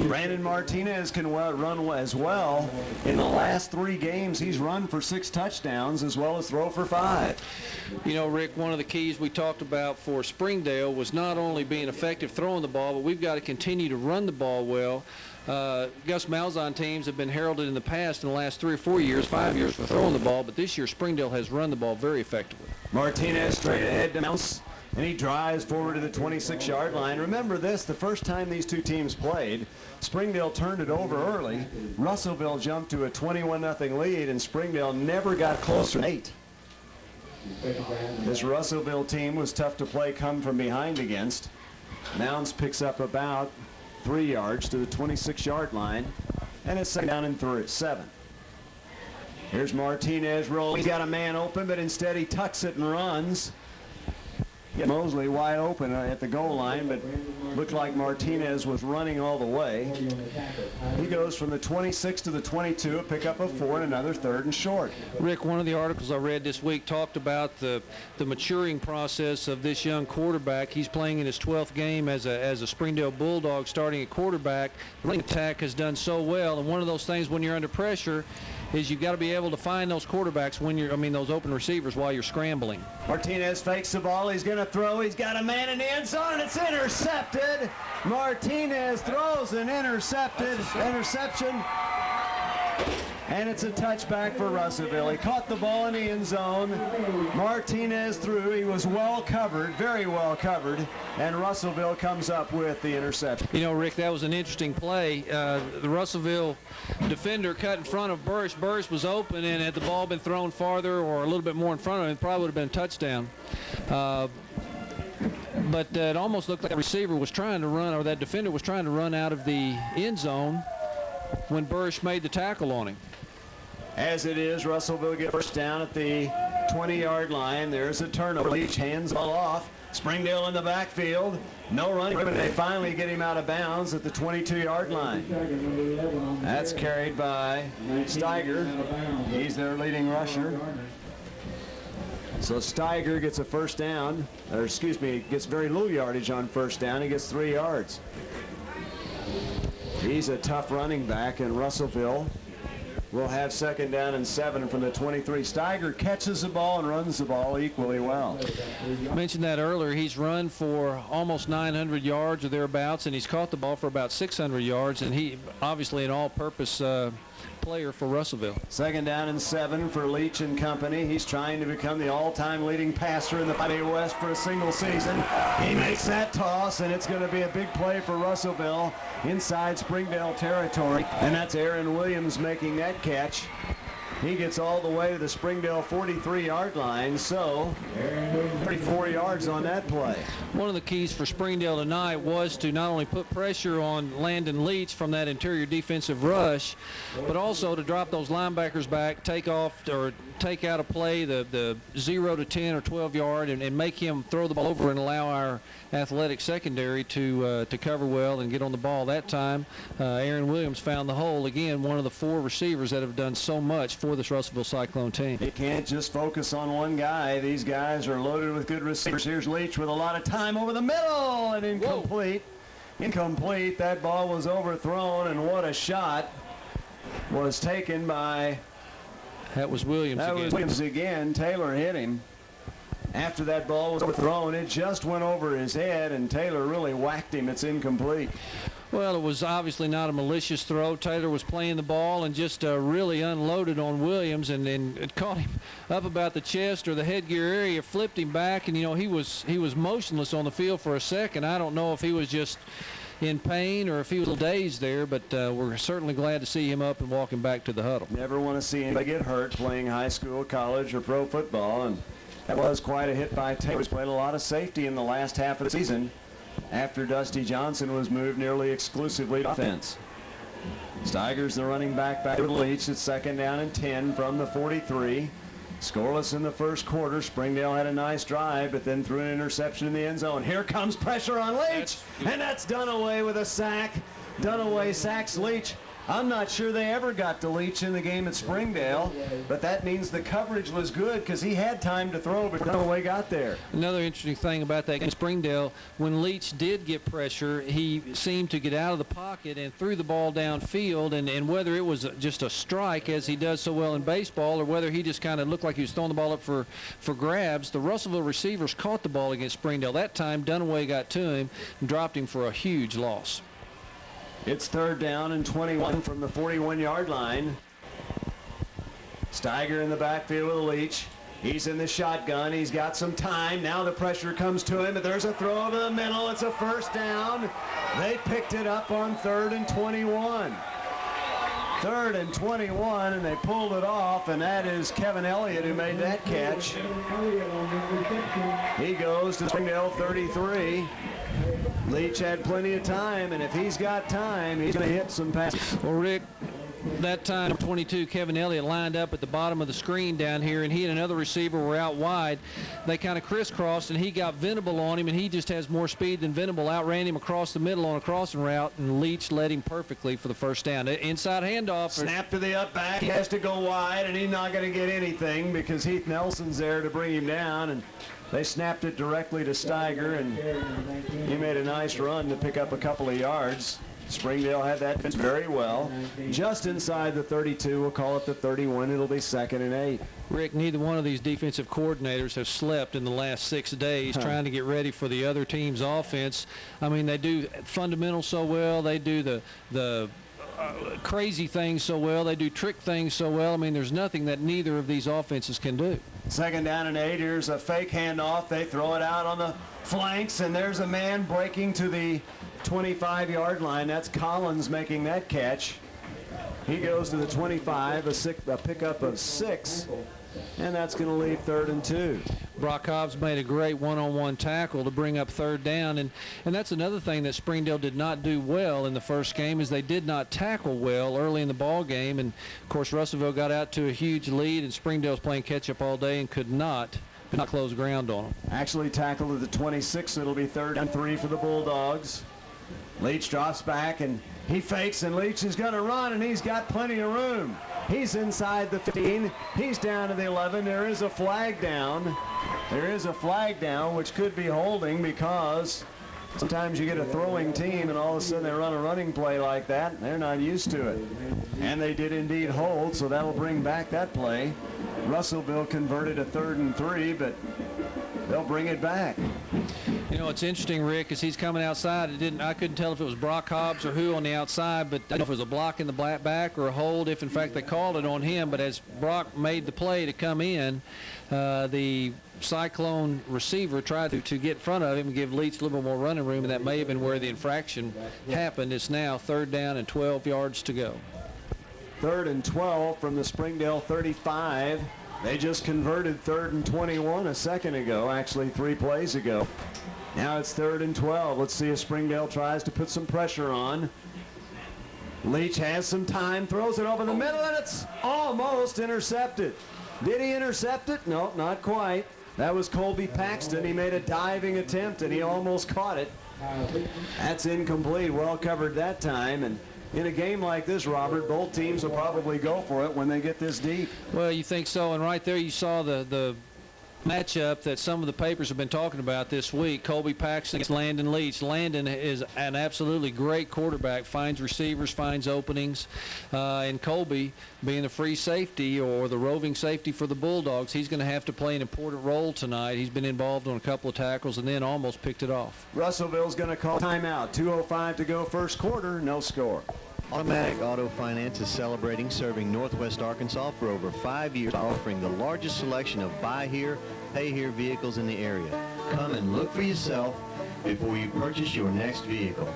Brandon Martinez can run as well. In the last 3 games, he's run for 6 touchdowns as well as throw for 5. You know, Rick, one of the keys we talked about for Springdale was not only being effective throwing the ball, but we've got to continue to run the ball well. Gus Malzahn teams have been heralded in the past in the last 3 or 4 years, 5 years for throwing the ball, but this year Springdale has run the ball very effectively. Martinez straight ahead to Mounts, and he drives forward to the 26-yard line. Remember this, the first time these 2 teams played, Springdale turned it over early. Russellville jumped to a 21-0 lead, and Springdale never got closer than 8. This Russellville team was tough to play come from behind against. Mounts picks up about 3 yards to the 26-yard line, and it's second down and 7. Here's Martinez rolling. He's got a man open, but instead he tucks it and runs. Mosley wide open at the goal line, but looked like Martinez was running all the way. He goes from the 26 to the 22, a pickup of 4 and another 3rd and short. Rick, one of the articles I read this week talked about the maturing process of this young quarterback. He's playing in his 12th game as a Springdale Bulldog, starting at quarterback. The running attack has done so well, and one of those things when you're under pressure is you've got to be able to find those quarterbacks when those open receivers while you're scrambling. Martinez fakes the ball. He's going to throw. He's got a man in the end zone, and it's intercepted. Martinez throws an interception. And it's a touchback for Russellville. He caught the ball in the end zone. Martinez threw. He was well covered, very well covered, and Russellville comes up with the interception. You know, Rick, that was an interesting play. The Russellville defender cut in front of Burris. Burris was open, and had the ball been thrown farther or a little bit more in front of him, it probably would have been a touchdown. But it almost looked like the receiver was trying to run, or that defender was trying to run out of the end zone when Burris made the tackle on him. As it is, Russellville gets first down at the 20-yard line. There's a turnover. Leach hands the ball off. Springdale in the backfield. No running. They finally get him out of bounds at the 22-yard line. That's carried by Steiger. He's their leading rusher. So Steiger gets a first down, or excuse me, gets very little yardage on first down. He gets 3 yards. He's a tough running back, and Russellville will have 2nd down and 7 from the 23. Steiger catches the ball and runs the ball equally well. I mentioned that earlier. He's run for almost 900 yards or thereabouts, and he's caught the ball for about 600 yards, and he obviously an all-purpose player for Russellville. 2nd down and 7 for Leach and company. He's trying to become the all-time leading passer in the 5A West for a single season. He makes that toss, and it's going to be a big play for Russellville inside Springdale territory. And that's Aaron Williams making that catch. He gets all the way to the Springdale 43-yard line, so 34 yards on that play. One of the keys for Springdale tonight was to not only put pressure on Landon Leach from that interior defensive rush, but also to drop those linebackers back, take off or take out a play, the 0 to 10 or 12-yard, and make him throw the ball over and allow our athletic secondary to cover well and get on the ball. That time, Aaron Williams found the hole. Again, one of the 4 receivers that have done so much for this Russellville Cyclone team. You can't just focus on one guy. These guys are loaded with good receivers. Here's Leach with a lot of time over the middle, and incomplete. Whoa. Incomplete. That ball was overthrown, and what a shot was taken by... That was Williams again. That was Williams again. Taylor hit him. After that ball was overthrown, it just went over his head, and Taylor really whacked him. It's incomplete. Well, it was obviously not a malicious throw. Taylor was playing the ball and just really unloaded on Williams, and it caught him up about the chest or the headgear area, flipped him back, and, you know, he was motionless on the field for a second. I don't know if he was just in pain or if he was a little dazed there, but we're certainly glad to see him up and walking back to the huddle. Never want to see anybody get hurt playing high school, college, or pro football, and that was quite a hit by Taylor. He's played a lot of safety in the last half of the season after Dusty Johnson was moved nearly exclusively to offense. Steiger's the running back to Leach. It's 2nd down and 10 from the 43. Scoreless in the first quarter. Springdale had a nice drive, but then threw an interception in the end zone. Here comes pressure on Leach, and that's Dunaway with a sack. Dunaway sacks Leach. I'm not sure they ever got to Leach in the game at Springdale, but that means the coverage was good because he had time to throw, but Dunaway got there. Another interesting thing about that game, Springdale, when Leach did get pressure, he seemed to get out of the pocket and threw the ball downfield, and whether it was just a strike, as he does so well in baseball, or whether he just kind of looked like he was throwing the ball up for grabs, the Russellville receivers caught the ball against Springdale. That time, Dunaway got to him and dropped him for a huge loss. It's 3rd down and 21 from the 41-yard line. Steiger in the backfield with Leach. He's in the shotgun. He's got some time. Now the pressure comes to him, but there's a throw over the middle. It's a 1st down. They picked it up on 3rd and 21. 3rd and 21, and they pulled it off, and that is Kevin Elliott who made that catch. He goes to Springdale 33. Leach had plenty of time, and if he's got time, he's going to hit some passes. Well, Rick, That time, 22, Kevin Elliott lined up at the bottom of the screen down here, and he and another receiver were out wide. They kind of crisscrossed, and he got Venable on him, and he just has more speed than Venable. Outran him across the middle on a crossing route, and Leach led him perfectly for the first down. Inside handoff. Snap to the up back. He has to go wide, and he's not going to get anything because Heath Nelson's there to bring him down, and they snapped it directly to Steiger, and he made a nice run to pick up a couple of yards. Springdale had that very well. Just inside the 32, we'll call it the 31. It'll be 2nd and 8. Rick, neither one of these defensive coordinators have slept in the last 6 days trying to get ready for the other team's offense. I mean, they do fundamentals so well. They do the crazy things so well. They do trick things so well. I mean, there's nothing that neither of these offenses can do. 2nd down and 8. Here's a fake handoff. They throw it out on the flanks, and there's a man breaking to the 25-yard line. That's Collins making that catch. He goes to the 25, a pickup of 6, and that's going to leave 3rd and 2. Brock Hobbs made a great one-on-one tackle to bring up 3rd down, and that's another thing that Springdale did not do well in the first game is they did not tackle well early in the ball game, and of course Russellville got out to a huge lead, and Springdale's playing catch-up all day and could not close ground on them. Actually tackled at the 26, so it'll be 3rd and 3 for the Bulldogs. Leach drops back, and he fakes, and Leach is going to run, and he's got plenty of room. He's inside the 15. He's down to the 11. There is a flag down. There is a flag down, which could be holding because sometimes you get a throwing team, and all of a sudden they run a running play like that. They're not used to it. And they did indeed hold, so that'll bring back that play. Russellville converted a 3rd and 3, but they'll bring it back. You know, it's interesting, Rick, as he's coming outside. I couldn't tell if it was Brock Hobbs or who on the outside, but I don't know if it was a block in the back or a hold, if in fact they called it on him. But as Brock made the play to come in, the Cyclone receiver tried to get in front of him and give Leach a little bit more running room, and that may have been where the infraction happened. It's now 3rd down and 12 yards to go. 3rd and 12 from the Springdale 35. They just converted 3rd and 21 a second ago, actually 3 plays ago. Now it's 3rd and 12. Let's see if Springdale tries to put some pressure on. Leach has some time, throws it over the middle, and it's almost intercepted. Did he intercept it? No, not quite. That was Colby Paxton. He made a diving attempt, and he almost caught it. That's incomplete. Well covered that time. And in a game like this, Robert, both teams will probably go for it when they get this deep. Well, you think so, and right there you saw the matchup that some of the papers have been talking about this week. Colby Paxton against Landon Leach. Landon is an absolutely great quarterback, finds receivers, finds openings, and Colby, being the free safety or the roving safety for the Bulldogs, he's going to have to play an important role tonight. He's been involved on a couple of tackles and then almost picked it off. Russellville's going to call timeout. 2:05 to go first quarter, no score. Automatic Auto Finance is celebrating serving Northwest Arkansas for over 5 years, offering the largest selection of buy here, pay here vehicles in the area. Come and look for yourself before you purchase your next vehicle.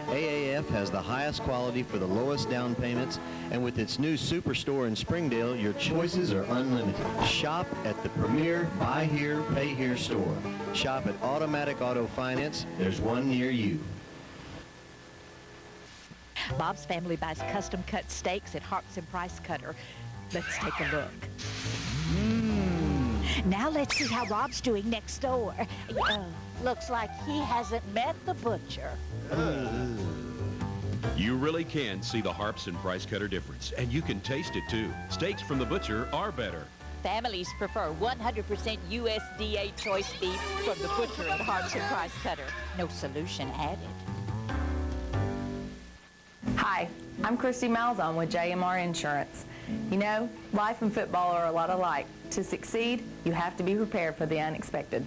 AAF has the highest quality for the lowest down payments, and with its new superstore in Springdale, your choices are unlimited. Shop at the premier buy here, pay here store. Shop at Automatic Auto Finance. There's one near you. Bob's family buys custom-cut steaks at Harps and Price Cutter. Let's take a look. Now let's see how Rob's doing next door. Looks like he hasn't met the butcher. You really can see the Harps and Price Cutter difference, and you can taste it too. Steaks from the butcher are better. Families prefer 100% USDA choice beef from the butcher at Harps and Price Cutter. No solution added. Hi, I'm Christy Malzahn with JMR Insurance. You know, life and football are a lot alike. To succeed, you have to be prepared for the unexpected.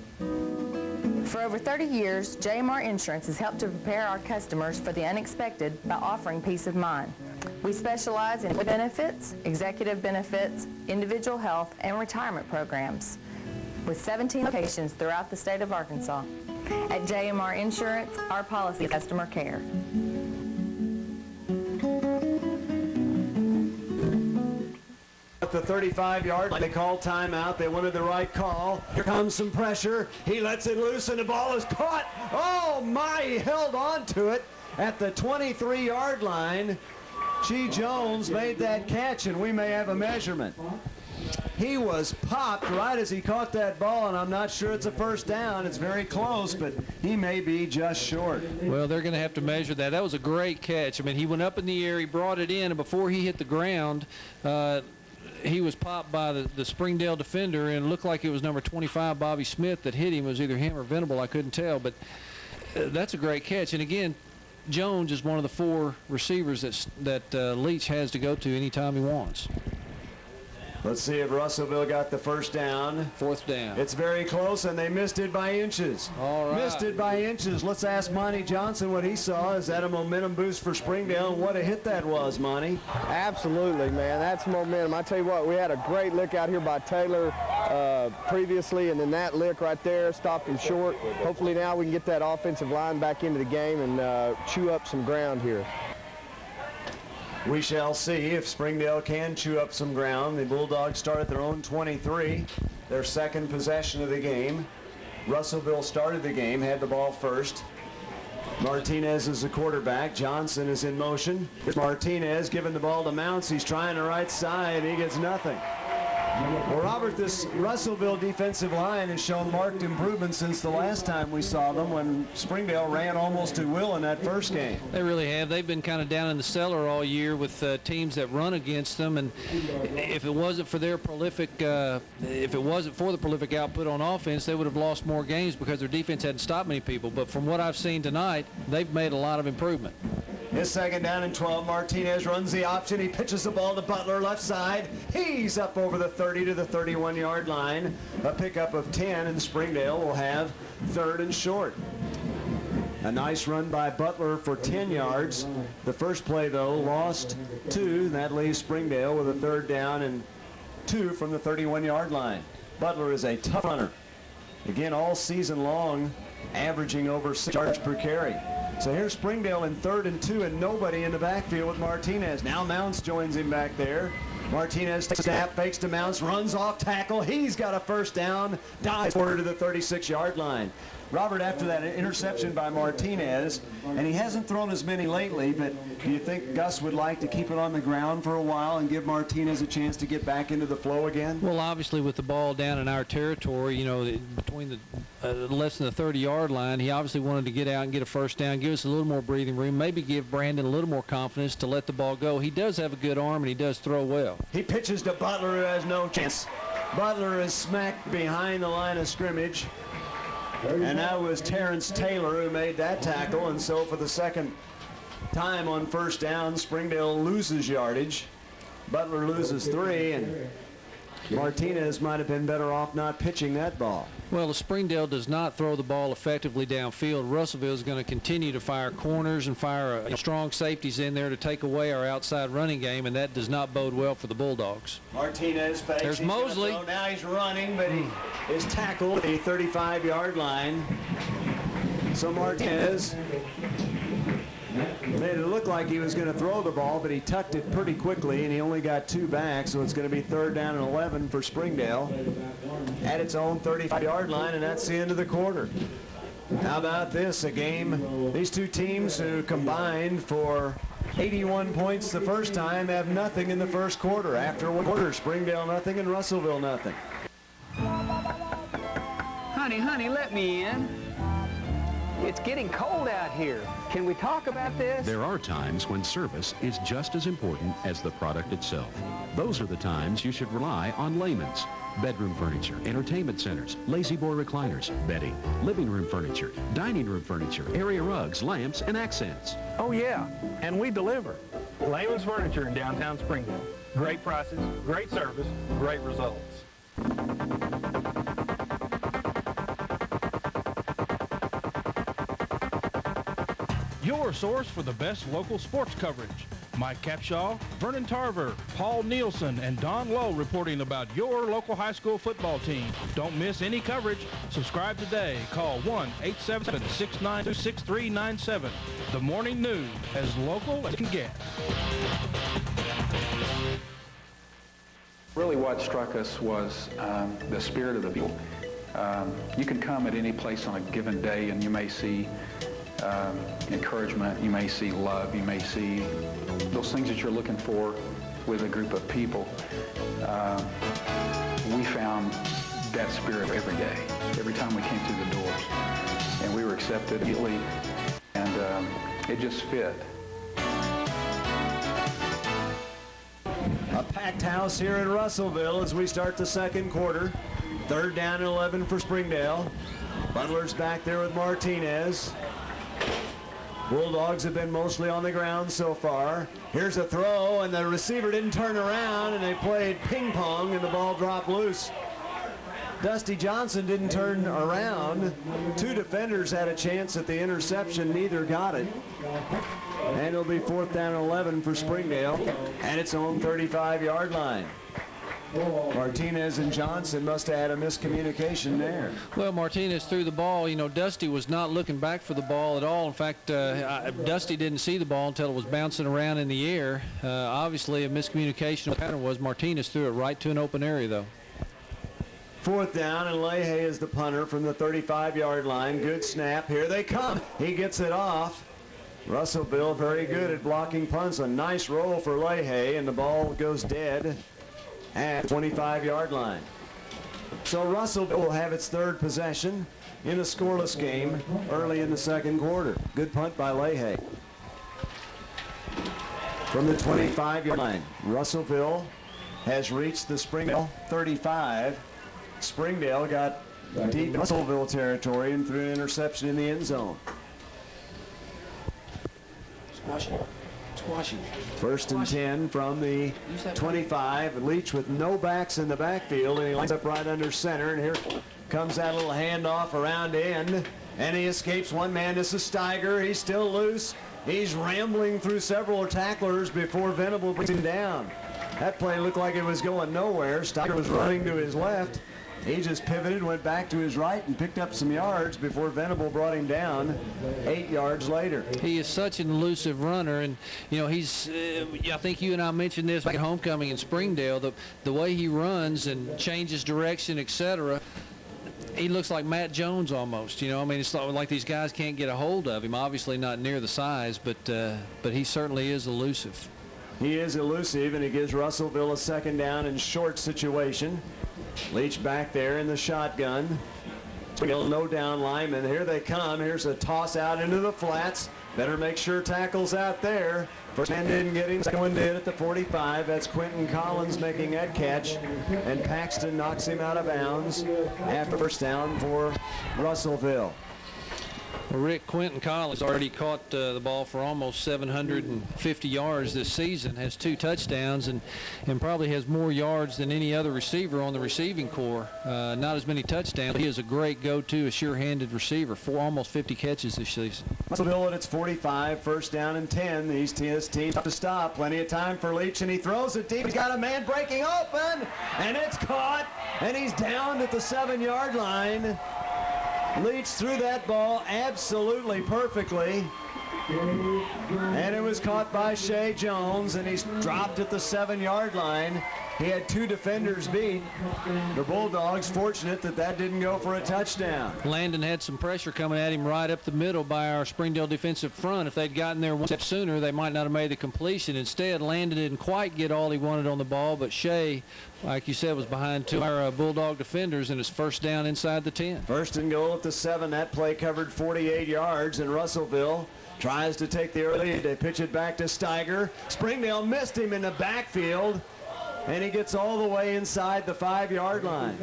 For over 30 years, JMR Insurance has helped to prepare our customers for the unexpected by offering peace of mind. We specialize in benefits, executive benefits, individual health, and retirement programs, with 17 locations throughout the state of Arkansas. At JMR Insurance, our policy is customer care. At the 35-yard line, they call timeout. They wanted the right call. Here comes some pressure. He lets it loose, and the ball is caught. Oh, my, he held on to it at the 23-yard line. G. Jones made that catch, and we may have a measurement. He was popped right as he caught that ball, and I'm not sure it's a first down. It's very close, but he may be just short. Well, they're going to have to measure that. That was a great catch. I mean, he went up in the air, he brought it in, and before he hit the ground, he was popped by the Springdale defender, and it looked like it was number 25, Bobby Smith, that hit him. It was either him or Venable. I couldn't tell, but that's a great catch. And again, Jones is one of the 4 receivers that Leach has to go to anytime he wants. Let's see if Russellville got the first down. 4th down. It's very close, and they missed it by inches. All right. Missed it by inches. Let's ask Monty Johnson what he saw. Is that a momentum boost for Springdale? And what a hit that was, Monty. Absolutely, man. That's momentum. I tell you what, we had a great lick out here by Taylor previously, and then that lick right there stopped him short. Hopefully now we can get that offensive line back into the game and chew up some ground here. We shall see if Springdale can chew up some ground. The Bulldogs start at their own 23, their second possession of the game. Russellville started the game, had the ball first. Martinez is the quarterback. Johnson is in motion. Martinez giving the ball to Mounts. He's trying the right side. He gets nothing. Well, Robert, this Russellville defensive line has shown marked improvement since the last time we saw them when Springdale ran almost to will in that first game. They really have. They've been kind of down in the cellar all year with teams that run against them, and if it wasn't for their prolific, if it wasn't for the prolific output on offense, they would have lost more games because their defense hadn't stopped many people. But from what I've seen tonight, they've made a lot of improvement. His second down and 12. Martinez runs the option. He pitches the ball to Butler left side. He's up over the 30 to the 31-yard line. A pickup of 10, and Springdale will have 3rd and short. A nice run by Butler for 10 yards. The first play, though, lost 2. That leaves Springdale with a 3rd down and 2 from the 31-yard line. Butler is a tough runner. Again, all season long, averaging over 6 yards per carry. So here's Springdale in 3rd and 2 and nobody in the backfield with Martinez. Now Mounts joins him back there. Martinez takes a snap, fakes to Mounts, runs off tackle. He's got a first down, dives forward to the 36-yard line. Robert, after that interception by Martinez, and he hasn't thrown as many lately, but do you think Gus would like to keep it on the ground for a while and give Martinez a chance to get back into the flow again? Well, obviously with the ball down in our territory, you know, between the less than the 30-yard line, he obviously wanted to get out and get a first down, give us a little more breathing room, maybe give Brandon a little more confidence to let the ball go. He does have a good arm, and he does throw well. He pitches to Butler, who has no chance. Butler is smacked behind the line of scrimmage. And that was Terrence Taylor who made that tackle, and so for the second time on first down, Springdale loses yardage. Butler loses 3, and Martinez might have been better off not pitching that ball. Well, if Springdale does not throw the ball effectively downfield, Russellville is going to continue to fire corners and fire strong safeties in there to take away our outside running game, and that does not bode well for the Bulldogs. Martinez fakes. There's Mosley. Now he's running, but he is tackled at the 35-yard line. So Martinez made it look like he was going to throw the ball, but he tucked it pretty quickly, and he only got 2 back, so it's going to be 3rd down and 11 for Springdale at its own 35-yard line, and that's the end of the quarter. How about this? A game, these two teams who combined for 81 points the first time have nothing in the first quarter. After one quarter, Springdale nothing and Russellville nothing. Honey, let me in. It's getting cold out here. Can we talk about this? There are times when service is just as important as the product itself. Those are the times you should rely on Lehman's. Bedroom furniture, entertainment centers, lazy boy recliners, bedding, living room furniture, dining room furniture, area rugs, lamps, and accents. Oh yeah, and we deliver. Lehman's Furniture in downtown Springdale. Great prices, great service, great results. Your source for the best local sports coverage. Mike Capshaw, Vernon Tarver, Paul Nielsen, and Don Lowe reporting about your local high school football team. Don't miss any coverage. Subscribe today. Call 1-877-692-6397. The Morning News, as local as it can get. Really what struck us was the spirit of the people. You can come at any place on a given day and you may see encouragement. You may see love. You may see those things that you're looking for with a group of people. We found that spirit every day, every time we came through the doors. And we were accepted immediately, and it just fit. A packed house here in Russellville as we start the second quarter. 3rd down and 11 for Springdale. Butler's back there with Martinez. Bulldogs have been mostly on the ground so far. Here's a throw, and the receiver didn't turn around, and they played ping pong, and the ball dropped loose. Dusty Johnson didn't turn around. 2 defenders had a chance at the interception. Neither got it. And it'll be 4th down and 11 for Springdale at its own 35-yard line. Martinez and Johnson must have had a miscommunication there. Well, Martinez threw the ball. You know, Dusty was not looking back for the ball at all. In fact, Dusty didn't see the ball until it was bouncing around in the air. Obviously, a miscommunication pattern was Martinez threw it right to an open area, though. 4th down, and Leahy is the punter from the 35-yard line. Good snap. Here they come. He gets it off. Russellville very good at blocking punts. A nice roll for Leahy, and the ball goes dead at the 25-yard line. So Russellville will have its 3rd possession in a scoreless game early in the second quarter. Good punt by Leahy. From the 25-yard line, Russellville has reached the Springdale 35. Springdale got deep in Russellville territory and threw an interception in the end zone. Squashing. 1st and 10 from the 25. Leach with no backs in the backfield, and he lines up right under center. And here comes that little handoff around end, and he escapes one man. This is Steiger. He's still loose. He's rambling through several tacklers before Venable brings him down. That play looked like it was going nowhere. Steiger was running to his left. He just pivoted, went back to his right, and picked up some yards before Venable brought him down 8 yards later. He is such an elusive runner, and you know he's. I think you and I mentioned this back at homecoming in Springdale. The way he runs and changes direction, etc. He looks like Matt Jones almost. You know, I mean, it's like these guys can't get a hold of him. Obviously, not near the size, but he certainly is elusive. He is elusive, and it gives Russellville a 2nd down and short situation. Leach back there in the shotgun. No down lineman. Here they come. Here's a toss out into the flats. Better make sure tackle's out there. First man didn't get him. Second one did at the 45. That's Quentin Collins making that catch. And Paxton knocks him out of bounds after 1st down for Russellville. Well, Rick, Quentin Collins already caught the ball for almost 750 yards this season, has 2 touchdowns, and probably has more yards than any other receiver on the receiving corps. Not as many touchdowns, but he is a great go-to, a sure-handed receiver. Almost 50 catches this season. Russellville at its 45, 1st down and 10. These teams have to stop. Plenty of time for Leach, and he throws it deep. He's got a man breaking open, and it's caught, and he's down at the 7-yard line. Leach threw that ball absolutely perfectly, and it was caught by Shea Jones, and he's dropped at the 7-yard line. He had 2 defenders beat. The Bulldogs fortunate that didn't go for a touchdown. Landon had some pressure coming at him right up the middle by our Springdale defensive front. If they'd gotten there one step sooner, they might not have made the completion. Instead, Landon didn't quite get all he wanted on the ball, but Shea, like you said, was behind 2 of our Bulldog defenders, and it's 1st down inside the 10. 1st and goal at the 7. That play covered 48 yards, and Russellville tries to take the early lead. They pitch it back to Steiger. Springdale missed him in the backfield, and he gets all the way inside the 5-yard line.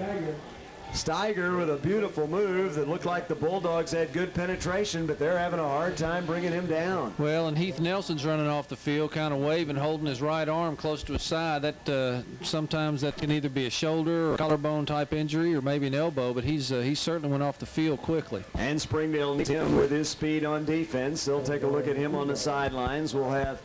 Steiger with a beautiful move that looked like the Bulldogs had good penetration, but they're having a hard time bringing him down. Well, and Heath Nelson's running off the field, kind of waving, holding his right arm close to his side. That sometimes that can either be a shoulder or collarbone type injury or maybe an elbow, but he certainly went off the field quickly. And Springdale needs him with his speed on defense. They'll take a look at him on the sidelines. We'll have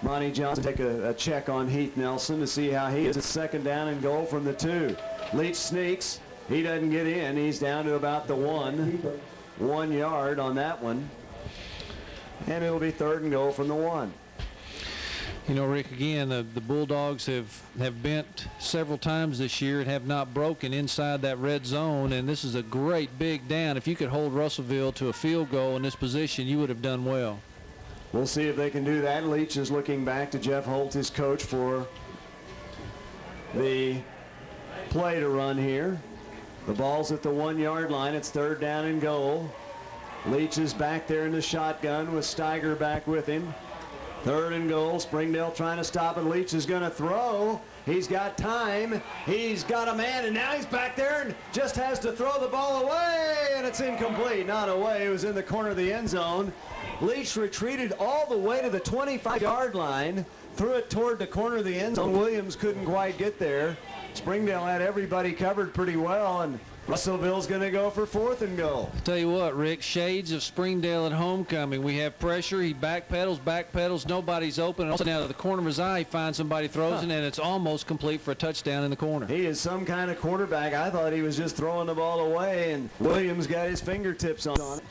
Monty Johnson take a check on Heath Nelson to see how he is. It's 2nd down and goal from the 2. Leach sneaks. He doesn't get in. He's down to about the 1 yard on that one. And it'll be 3rd and goal from the 1. You know, Rick, again, the Bulldogs have bent several times this year and have not broken inside that red zone, and this is a great big down. If you could hold Russellville to a field goal in this position, you would have done well. We'll see if they can do that. Leach is looking back to Jeff Holt, his coach, for the play to run here. The ball's at the 1-yard line. It's 3rd down and goal. Leach is back there in the shotgun with Steiger back with him. 3rd and goal. Springdale trying to stop it. Leach is going to throw. He's got time. He's got a man, and now he's back there and just has to throw the ball away, and it's incomplete. Not away. It was in the corner of the end zone. Leach retreated all the way to the 25-yard line, threw it toward the corner of the end zone. Williams couldn't quite get there. Springdale had everybody covered pretty well, and Russellville's going to go for 4th and goal. Tell you what, Rick, shades of Springdale at homecoming. We have pressure. He backpedals. Nobody's open. Also, out of the corner of his eye, he finds somebody, throws it, and it's almost complete for a touchdown in the corner. He is some kind of quarterback. I thought he was just throwing the ball away, and Williams got his fingertips on it.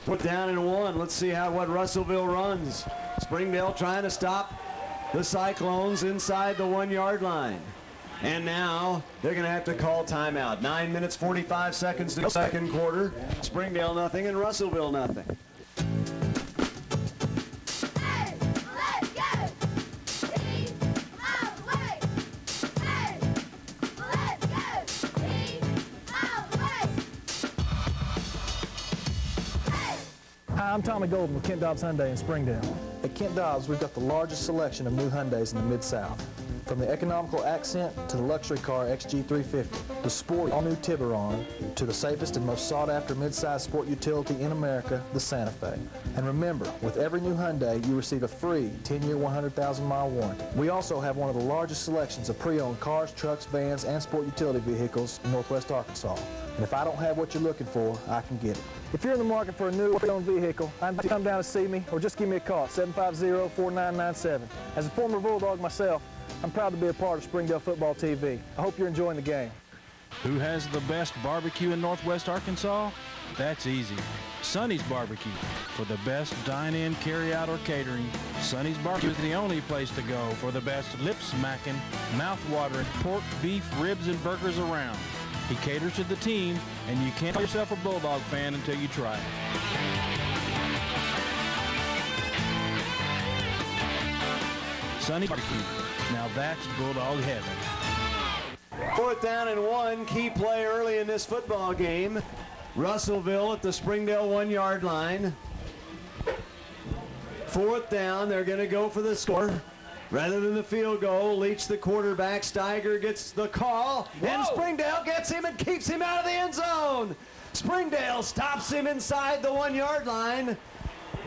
4th down and 1. Let's see what Russellville runs. Springdale trying to stop the Cyclones inside the 1-yard line. And now they're going to have to call timeout. 9 minutes, 45 seconds to go. Second quarter. Springdale nothing and Russellville nothing. Hey, let's go! Team all the way! Hey, let's go! Team all the way! Hi, I'm Tommy Golden with Kent Dobbs Hyundai in Springdale. At Kent Dobbs, we've got the largest selection of new Hyundais in the Mid-South. From the economical Accent to the luxury car XG350, the sporty all-new Tiburon, to the safest and most sought-after mid-size sport utility in America, the Santa Fe. And remember, with every new Hyundai, you receive a free 10-year, 100,000-mile warranty. We also have one of the largest selections of pre-owned cars, trucks, vans, and sport utility vehicles in Northwest Arkansas. And if I don't have what you're looking for, I can get it. If you're in the market for a new pre-owned vehicle, I invite you to come down and see me, or just give me a call, 750-4997. As a former Bulldog myself, I'm proud to be a part of Springdale Football TV. I hope you're enjoying the game. Who has the best barbecue in Northwest Arkansas? That's easy. Sonny's Barbecue. For the best dine-in, carry-out, or catering, Sonny's Barbecue is the only place to go for the best lip-smacking, mouth-watering pork, beef, ribs, and burgers around. He caters to the team, and you can't call yourself a Bulldog fan until you try it. Sonny's Barbecue. Now that's Bulldog heaven. 4th down and 1. Key play early in this football game. Russellville at the Springdale 1-yard line. 4th down. They're going to go for the score rather than the field goal. Leach, the quarterback. Steiger gets the call. Whoa. And Springdale gets him and keeps him out of the end zone. Springdale stops him inside the 1-yard line.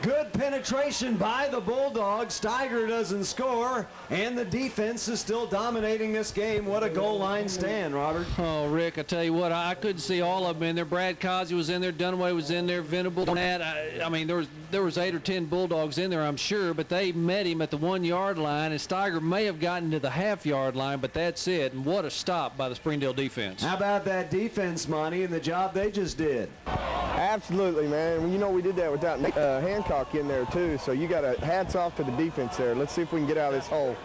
Good penetration by the Bulldogs. Steiger doesn't score, and the defense is still dominating this game. What a goal line stand, Robert. Oh, Rick, I tell you what, I couldn't see all of them in there. Brad Causey was in there, Dunaway was in there, Venable, Nat. I mean, there was 8 or 10 Bulldogs in there, I'm sure, but they met him at the 1-yard line, and Steiger may have gotten to the half-yard line, but that's it. And what a stop by the Springdale defense. How about that defense, Monty, and the job they just did? Absolutely, man. You know, we did that without Hancock in there, too, so you got a hats off to the defense there. Let's see if we can get out of this hole.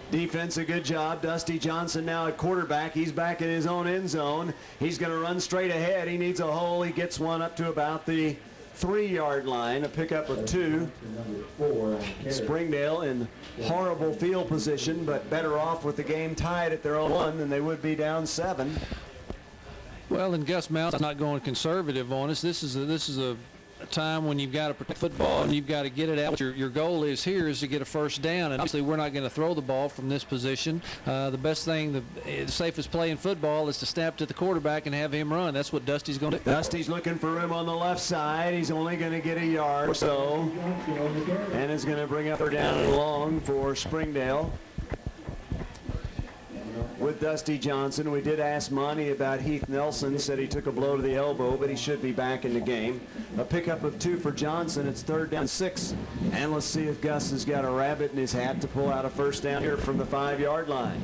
Defense, a good job. Dusty Johnson now at quarterback. He's back in his own end zone. He's going to run straight ahead. He needs a hole. He gets one up to about the 3-yard line, a pickup of 2. Springdale in horrible field position, but better off with the game tied at their own 1 than they would be down 7. Well, and Gus Mouse is not going conservative on us. This is a time when you've got to protect football and you've got to get it out. Your goal is here is to get a first down, and obviously we're not going to throw the ball from this position. The best thing, the safest play in football is to snap to the quarterback and have him run. That's what Dusty's going to do. Dusty's looking for him on the left side. He's only going to get a yard or so, and is going to bring up 3rd down and long for Springdale. With Dusty Johnson, we did ask Monty about Heath Nelson. Said he took a blow to the elbow, but he should be back in the game. A pickup of 2 for Johnson. It's 3rd down 6. And let's see if Gus has got a rabbit in his hat to pull out a first down here from the 5-yard line.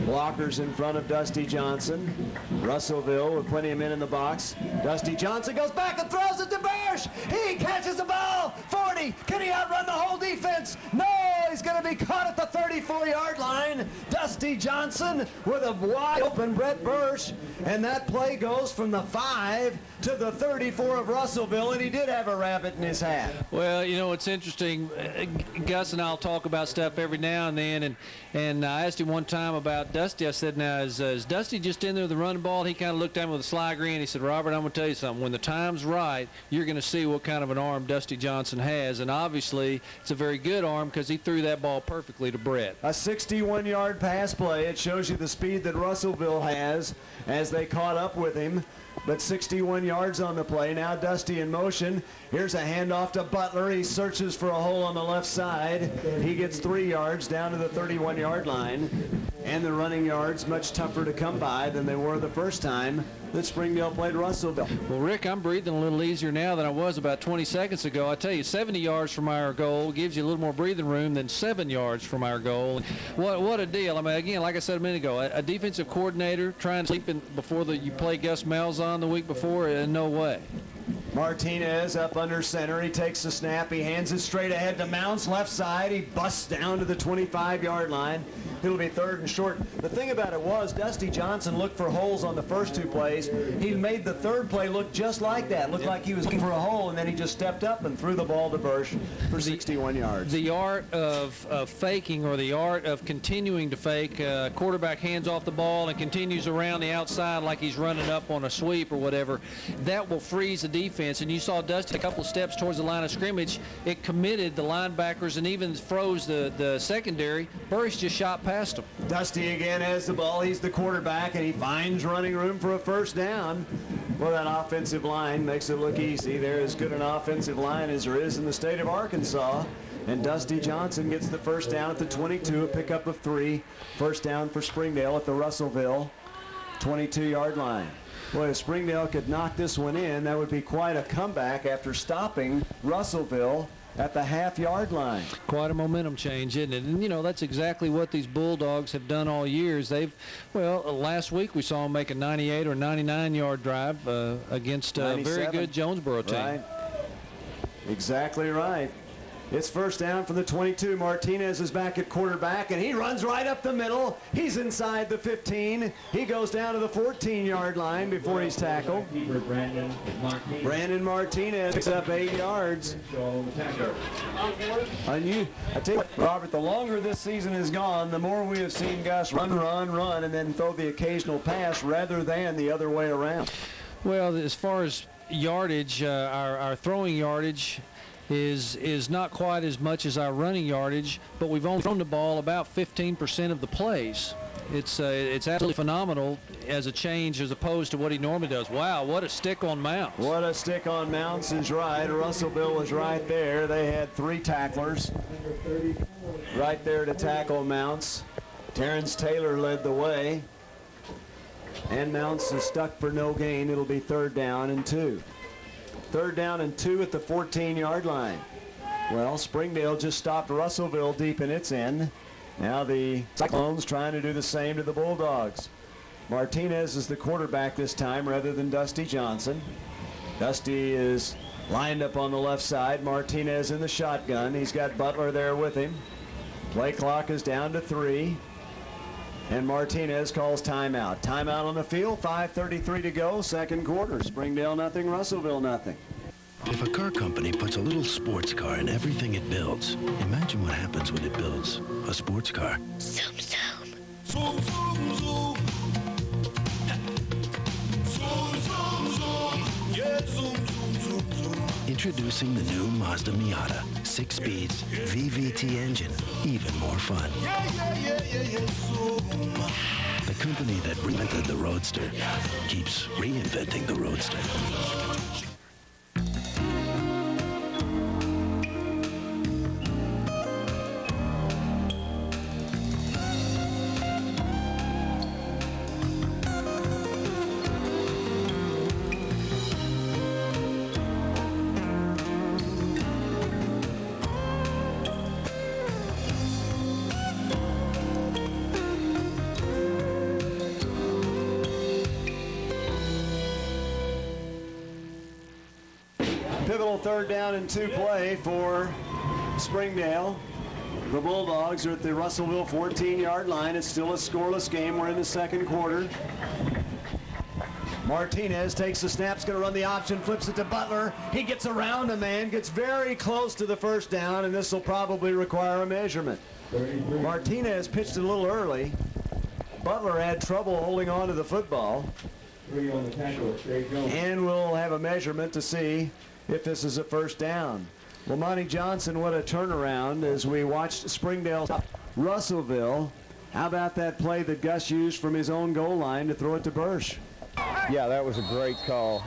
Blockers in front of Dusty Johnson. Russellville with plenty of men in the box. Dusty Johnson goes back and throws it to Bear. Bursch. He catches the ball. 40. Can he outrun the whole defense? No, he's going to be caught at the 34-yard line. Dusty Johnson with a wide open Brett Bursch. And that play goes from the 5 to the 34 of Russellville, and he did have a rabbit in his hat. Well, you know, it's interesting. Gus and I'll talk about stuff every now and then, and I asked him one time about Dusty. I said, now, is Dusty just in there with the running ball? He kind of looked at me with a sly grin. He said, Robert, I'm going to tell you something. When the time's right, you're going to see what kind of an arm Dusty Johnson has, and obviously it's a very good arm because he threw that ball perfectly to Brett. A 61-yard pass play. It shows you the speed that Russellville has as they caught up with him. But 61 yards on the play. Now Dusty in motion. Here's a handoff to Butler. He searches for a hole on the left side. He gets 3 yards down to the 31-yard line. And the running yards much tougher to come by than they were the first time that Springdale played Russellville. Well, Rick, I'm breathing a little easier now than I was about 20 seconds ago. I tell you, 70 yards from our goal gives you a little more breathing room than 7 yards from our goal. What a deal. I mean, again, like I said a minute ago, a defensive coordinator trying to sleep in before you play Gus Malzahn the week before, no way. Martinez up under center. He takes the snap. He hands it straight ahead to Mounts, left side. He busts down to the 25-yard line. It'll be 3rd and short. The thing about it was Dusty Johnson looked for holes on the first 2 plays. He made the 3rd play look just like that. Looked like he was looking for a hole, and then he just stepped up and threw the ball to Bursch for 61 yards. The art of faking, or the art of continuing to fake, quarterback hands off the ball and continues around the outside like he's running up on a sweep or whatever, that will freeze the defense. And you saw Dusty a couple of steps towards the line of scrimmage. It committed the linebackers and even froze the secondary. Bursch just shot past him. Dusty again has the ball. He's the quarterback, and he finds running room for a first down. Well, that offensive line makes it look easy. They're as good an offensive line as there is in the state of Arkansas. And Dusty Johnson gets the first down at the 22, a pickup of 3. First down for Springdale at the Russellville 22-yard line. Boy, if Springdale could knock this one in, that would be quite a comeback after stopping Russellville at the half-yard line. Quite a momentum change, isn't it? And, you know, that's exactly what these Bulldogs have done all years. Last week we saw them make a 98 or 99-yard drive against a very good Jonesboro team. Right. Exactly right. It's first down from the 22. Martinez is back at quarterback, and he runs right up the middle. He's inside the 15. He goes down to the 14-yard line before he's tackled. Brandon Martinez picks up 8 yards. I tell you what, Robert, the longer this season has gone, the more we have seen Gus run, and then throw the occasional pass rather than the other way around. Well, as far as yardage, our throwing yardage is not quite as much as our running yardage, but we've only thrown the ball about 15% of the plays. It's absolutely phenomenal as a change as opposed to what he normally does. Wow, what a stick on Mounts. What a stick on Mounts is right. Russellville was right there. They had 3 tacklers right there to tackle Mounts. Terrence Taylor led the way. And Mounts is stuck for no gain. It'll be 3rd down and 2. 3rd down and 2 at the 14-yard line. Well, Springdale just stopped Russellville deep in its end. Now the Cyclones trying to do the same to the Bulldogs. Martinez is the quarterback this time rather than Dusty Johnson. Dusty is lined up on the left side. Martinez in the shotgun. He's got Butler there with him. Play clock is down to 3. And Martinez calls timeout. Timeout on the field, 5:33 to go, 2nd quarter. Springdale nothing, Russellville nothing. If a car company puts a little sports car in everything it builds, imagine what happens when it builds a sports car. Zoom, zoom. Zoom, zoom, zoom. Zoom, zoom, zoom. Yeah, zoom, zoom, zoom, zoom. Introducing the new Mazda Miata. 6 speeds, VVT engine, even more fun. Yeah. Zoom. The company that reinvented the Roadster keeps reinventing the Roadster. pivotal 3rd down and 2 play for Springdale. The Bulldogs are at the Russellville 14-yard line. It's still a scoreless game. We're in the 2nd quarter. Martinez takes the snap, is going to run the option, flips it to Butler. He gets around a man, gets very close to the 1st down, and this will probably require a measurement. Martinez pitched it a little early. Butler had trouble holding on to the football. And we'll have a measurement to see if this is a 1st down. Well, Monty Johnson, what a turnaround as we watched Springdale stop Russellville. How about that play that Gus used from his own goal line to throw it to Bursch? Yeah, that was a great call.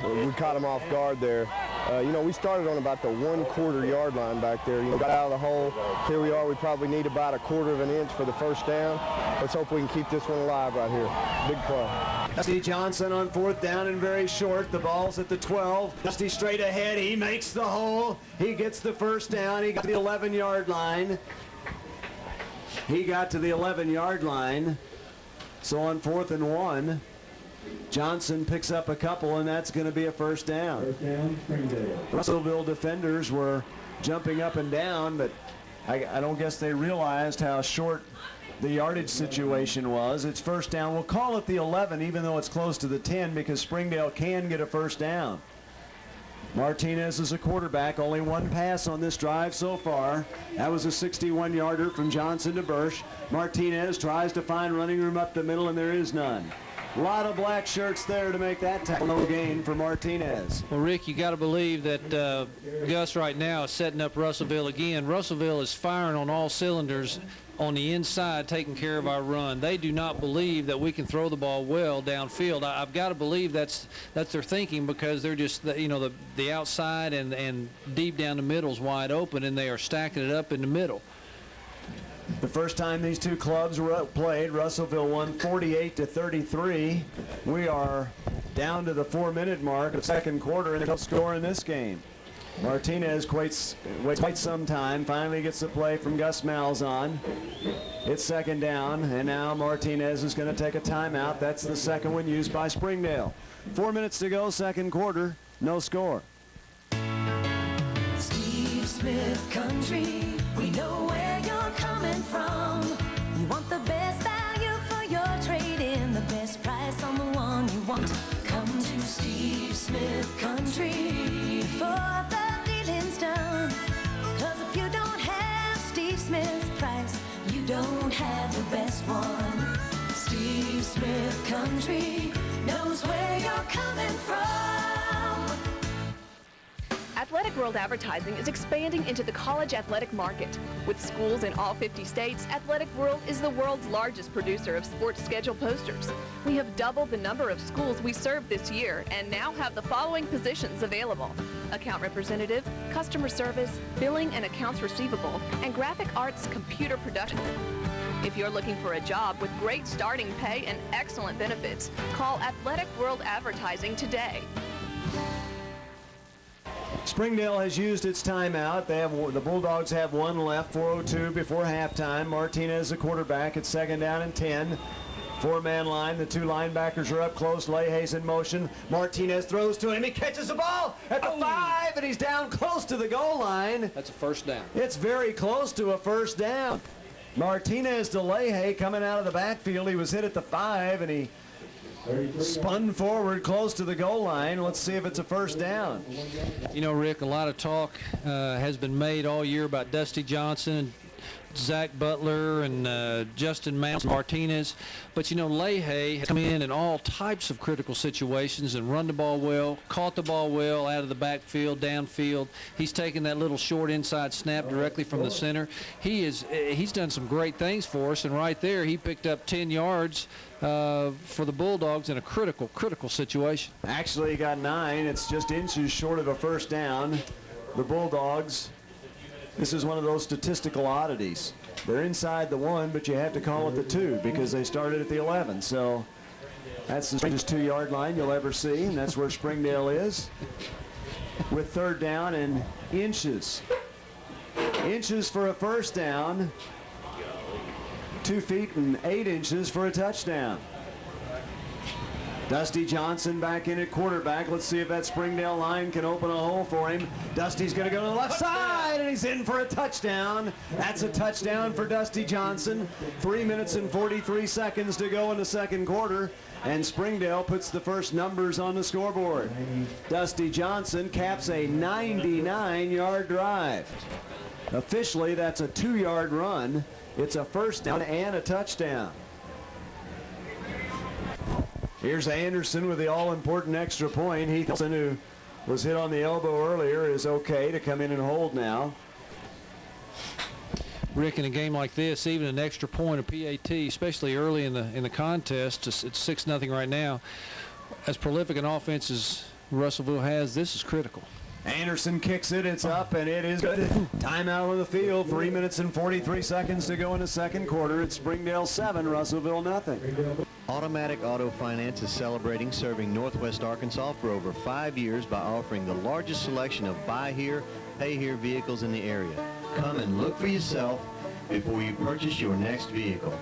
We caught him off guard there. You know, we started on about the 1/4 yard line back there. You know, got out of the hole. Here we are. We probably need about 1/4 of an inch for the 1st down. Let's hope we can keep this one alive right here. Big play. Dusty Johnson on 4th down and very short. The ball's at the 12. Dusty straight ahead. He makes the hole. He gets the 1st down. He got to the 11-yard line. He got to the 11-yard line. So on 4th and 1. Johnson picks up a couple, and that's going to be a 1st down. 1st down, Springdale. Russellville defenders were jumping up and down, but I don't guess they realized how short the yardage situation was. It's 1st down. We'll call it the 11, even though it's close to the 10, because Springdale can get a 1st down. Martinez is a quarterback. Only 1 pass on this drive so far. That was a 61-yarder from Johnson to Bursch. Martinez tries to find running room up the middle, and there is none. A lot of black shirts there to make that tackle. No gain for Martinez. Well, Rick, you got to believe that Gus right now is setting up Russellville again. Russellville is firing on all cylinders on the inside, taking care of our run. They do not believe that we can throw the ball well downfield. I've got to believe that's their thinking, because they're just, you know, the outside and deep down the middle is wide open, and they are stacking it up in the middle. The first time these two clubs were played, Russellville won 48-33. We are down to the 4-minute mark of 2nd quarter, and they'll score in this game. Martinez waits quite some time, finally gets the play from Gus Malzahn. It's 2nd down, and now Martinez is going to take a timeout. That's the 2nd one used by Springdale. 4 minutes to go, 2nd quarter, no score. Steve Smith Country, we know where you're coming from. You want the best value for your trade-in, the best price on the one you want. Come to Steve Smith Country for the dealing's done. 'Cause if you don't have Steve Smith's price, you don't have the best one. Steve Smith Country knows where you're coming from. Athletic World Advertising is expanding into the college athletic market. With schools in all 50 states, Athletic World is the world's largest producer of sports schedule posters. We have doubled the number of schools we serve this year and now have the following positions available: account representative, customer service, billing and accounts receivable, and graphic arts computer production. If you're looking for a job with great starting pay and excellent benefits, call Athletic World Advertising today. Springdale has used its timeout. The Bulldogs have 1 left, 4:02 before halftime. Martinez, the quarterback, at 2nd down and 10. 4-man line. The 2 linebackers are up close. Leahy's in motion. Martinez throws to him. He catches the ball at the 5, and he's down close to the goal line. That's a 1st down. It's very close to a 1st down. Martinez to Leahy coming out of the backfield. He was hit at the 5, and he spun forward close to the goal line. Let's see if it's a 1st down. You know, Rick, a lot of talk has been made all year about Dusty Johnson and Zach Butler and Justin Martinez. But, you know, Leahy has come in all types of critical situations and run the ball well, caught the ball well out of the backfield, downfield. He's taken that little short inside snap directly from the center. He's done some great things for us, and right there he picked up 10 yards for the Bulldogs in a critical situation. Actually, he got 9. It's just inches short of a 1st down. The Bulldogs, this is one of those statistical oddities. They're inside the 1, but you have to call it the 2 because they started at the 11. So that's the strangest 2-yard line you'll ever see, and that's where Springdale is with 3rd down and inches. Inches for a 1st down. 2 feet and 8 inches for a touchdown. Dusty Johnson back in at quarterback. Let's see if that Springdale line can open a hole for him. Dusty's going to go to the left side, and he's in for a touchdown. That's a touchdown for Dusty Johnson. 3 minutes and 43 seconds to go in the second quarter, and Springdale puts the first numbers on the scoreboard. Dusty Johnson caps a 99-yard drive. Officially, that's a 2-yard run. It's a first down and a touchdown. Here's Anderson with the all-important extra point. Heathson, who was hit on the elbow earlier, is okay to come in and hold now. Rick, in a game like this, even an extra point of PAT, especially early in the contest, it's 6-0 right now. As prolific an offense as Russellville has, this is critical. Anderson kicks it, it's up, and it is good. Timeout on the field, 3 minutes and 43 seconds to go in the second quarter. It's Springdale 7, Russellville nothing. Automatic Auto Finance is celebrating serving Northwest Arkansas for over 5 years by offering the largest selection of buy here, pay here vehicles in the area. Come and look for yourself before you purchase your next vehicle.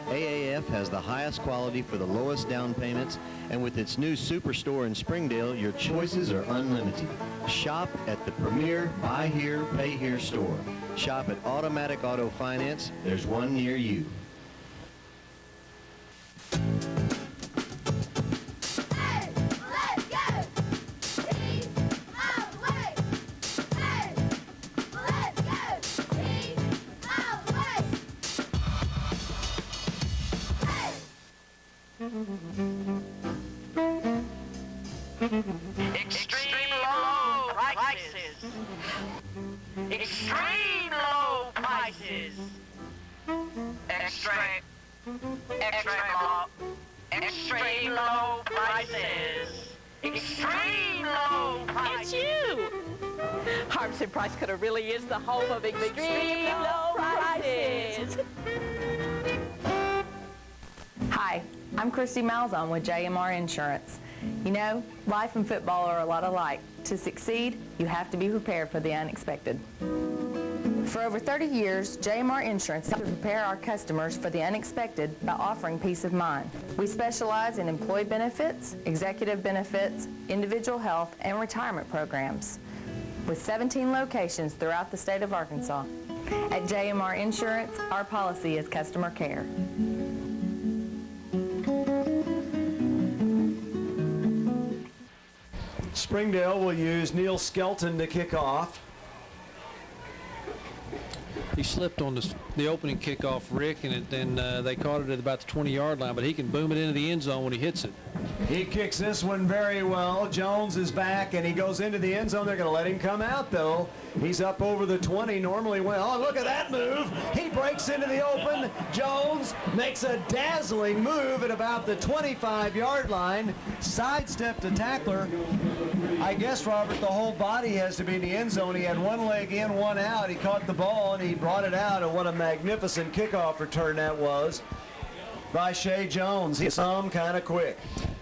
AAF has the highest quality for the lowest down payments, and with its new superstore in Springdale, your choices are unlimited. Shop at the premier Buy Here, Pay Here store. Shop at Automatic Auto Finance. There's one near you. Extreme low prices. Extreme low prices. Extreme low prices. Extreme low prices. It's you! Harbison Price Cutter really is the home of extreme low prices. Hi, I'm Christy Malzahn with JMR Insurance. You know, life and football are a lot alike. To succeed, you have to be prepared for the unexpected. For over 30 years, JMR Insurance helps prepare our customers for the unexpected by offering peace of mind. We specialize in employee benefits, executive benefits, individual health, and retirement programs. With 17 locations throughout the state of Arkansas. At JMR Insurance, our policy is customer care. Springdale will use Neil Skelton to kick off. He slipped on the opening kickoff, Rick, and then they caught it at about the 20-yard line, but he can boom it into the end zone when he hits it. He kicks this one very well. Jones is back, and he goes into the end zone. They're going to let him come out, though. He's up over the 20. Normally, oh, look at that move. He breaks into the open. Jones makes a dazzling move at about the 25-yard line. Sidestepped the tackler. I guess, Robert, the whole body has to be in the end zone. He had one leg in, one out. He caught the ball, and he brought it out, and what a magnificent kickoff return that was by Shea Jones. He's some kind of quick.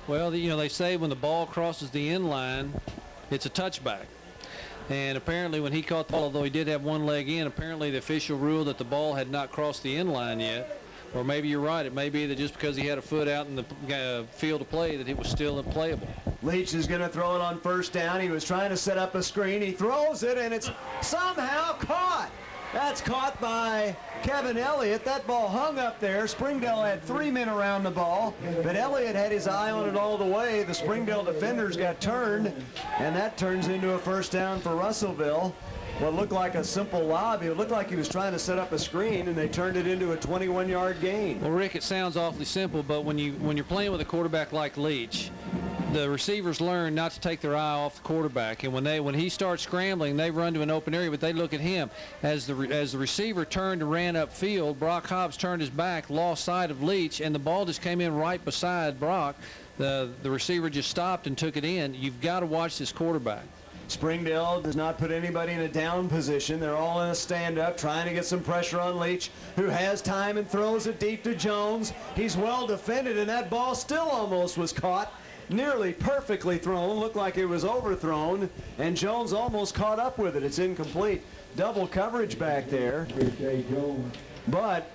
Well, you know, they say when the ball crosses the end line, it's a touchback. And apparently when he caught the ball, although he did have one leg in, apparently the official ruled that the ball had not crossed the end line yet. Or maybe you're right. It may be that just because he had a foot out in the field of play that it was still unplayable. Leach is going to throw it on first down. He was trying to set up a screen. He throws it, and it's somehow caught. That's caught by Kevin Elliott. That ball hung up there. Springdale had 3 men around the ball, but Elliott had his eye on it all the way. The Springdale defenders got turned, and that turns into a first down for Russellville. What looked like a simple lob, it looked like he was trying to set up a screen, and they turned it into a 21-yard gain. Well, Rick, it sounds awfully simple, but when you're playing with a quarterback like Leach, the receivers learn not to take their eye off the quarterback, and when he starts scrambling, they run to an open area, but they look at him. As the receiver turned and ran upfield, Brock Hobbs turned his back, lost sight of Leach, and the ball just came in right beside Brock. The receiver just stopped and took it in. You've got to watch this quarterback. Springdale does not put anybody in a down position. They're all in a stand-up, trying to get some pressure on Leach, who has time and throws it deep to Jones. He's well defended, and that ball still almost was caught. Nearly perfectly thrown, looked like it was overthrown, and Jones almost caught up with it. It's incomplete. Double coverage back there. but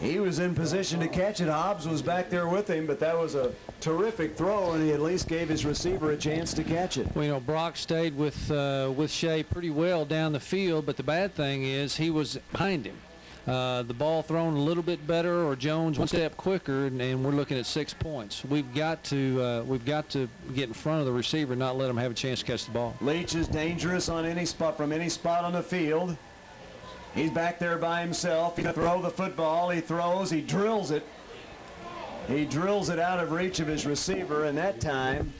he was in position to catch it. Hobbs was back there with him, but that was a terrific throw, and he at least gave his receiver a chance to catch it. Well, you know, Brock stayed with Shea pretty well down the field, but the bad thing is he was behind him. The ball thrown a little bit better, or Jones one step quicker, and we're looking at 6 points. We've got to get in front of the receiver, not let him have a chance to catch the ball. Leach is dangerous on any spot, from any spot on the field. He's back there by himself. He's going to throw the football. He throws. He drills it. He drills it out of reach of his receiver, and that time,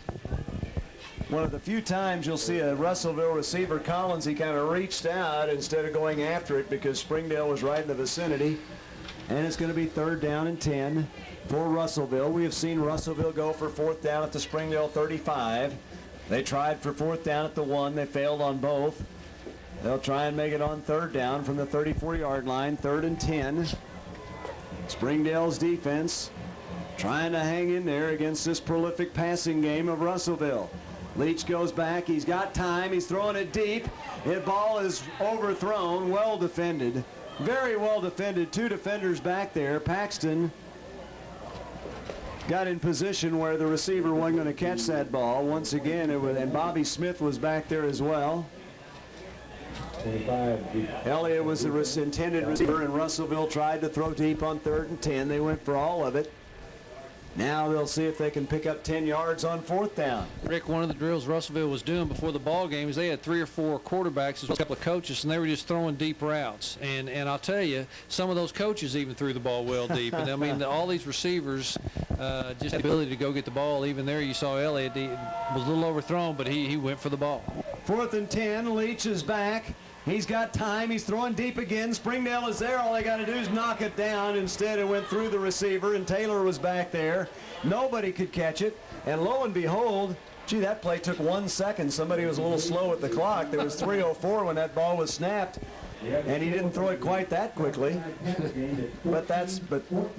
one of the few times you'll see a Russellville receiver, Collins, he kind of reached out instead of going after it because Springdale was right in the vicinity. And it's going to be 3rd down and 10 for Russellville. We have seen Russellville go for 4th down at the Springdale 35. They tried for 4th down at the 1. They failed on both. They'll try and make it on 3rd down from the 34-yard line, 3rd and 10. Springdale's defense trying to hang in there against this prolific passing game of Russellville. Leach goes back. He's got time. He's throwing it deep. The ball is overthrown. Well defended. Very well defended. 2 defenders back there. Paxton got in position where the receiver wasn't going to catch that ball. Once again, and Bobby Smith was back there as well. Elliott was the intended receiver, and Russellville tried to throw deep on 3rd and 10. They went for all of it. Now they'll see if they can pick up 10 yards on 4th down. Rick, one of the drills Russellville was doing before the ball game is they had 3 or 4 quarterbacks, as well as a couple of coaches, and they were just throwing deep routes. And I'll tell you, some of those coaches even threw the ball well deep. And I mean, all these receivers just had the ability to go get the ball. Even there, you saw Elliott, he was a little overthrown, but he went for the ball. 4th and 10. Leach is back. He's got time. He's throwing deep again. Springdale is there. All they got to do is knock it down. Instead, it went through the receiver, and Taylor was back there. Nobody could catch it. And lo and behold, gee, that play took 1 second. Somebody was a little slow at the clock. There was 3:04 when that ball was snapped, and he didn't throw it quite that quickly. But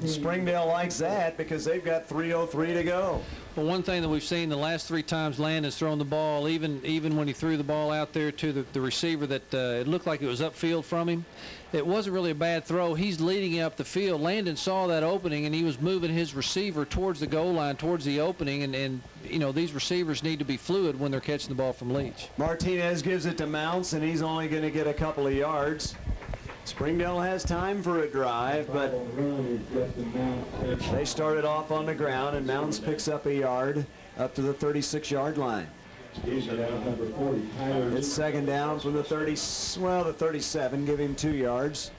Springdale likes that because they've got 3:03 to go. Well, one thing that we've seen the last 3 times Landon's thrown the ball, even when he threw the ball out there to the receiver that it looked like it was upfield from him, it wasn't really a bad throw. He's leading up the field. Landon saw that opening, and he was moving his receiver towards the goal line, towards the opening, and you know, these receivers need to be fluid when they're catching the ball from Leach. Martinez gives it to Mounts, and he's only going to get a couple of yards. Springdale has time for a drive, but they started off on the ground, and Mounts picks up a yard up to the 36-yard line. It's 2nd down from the 37. Give him 2 yards.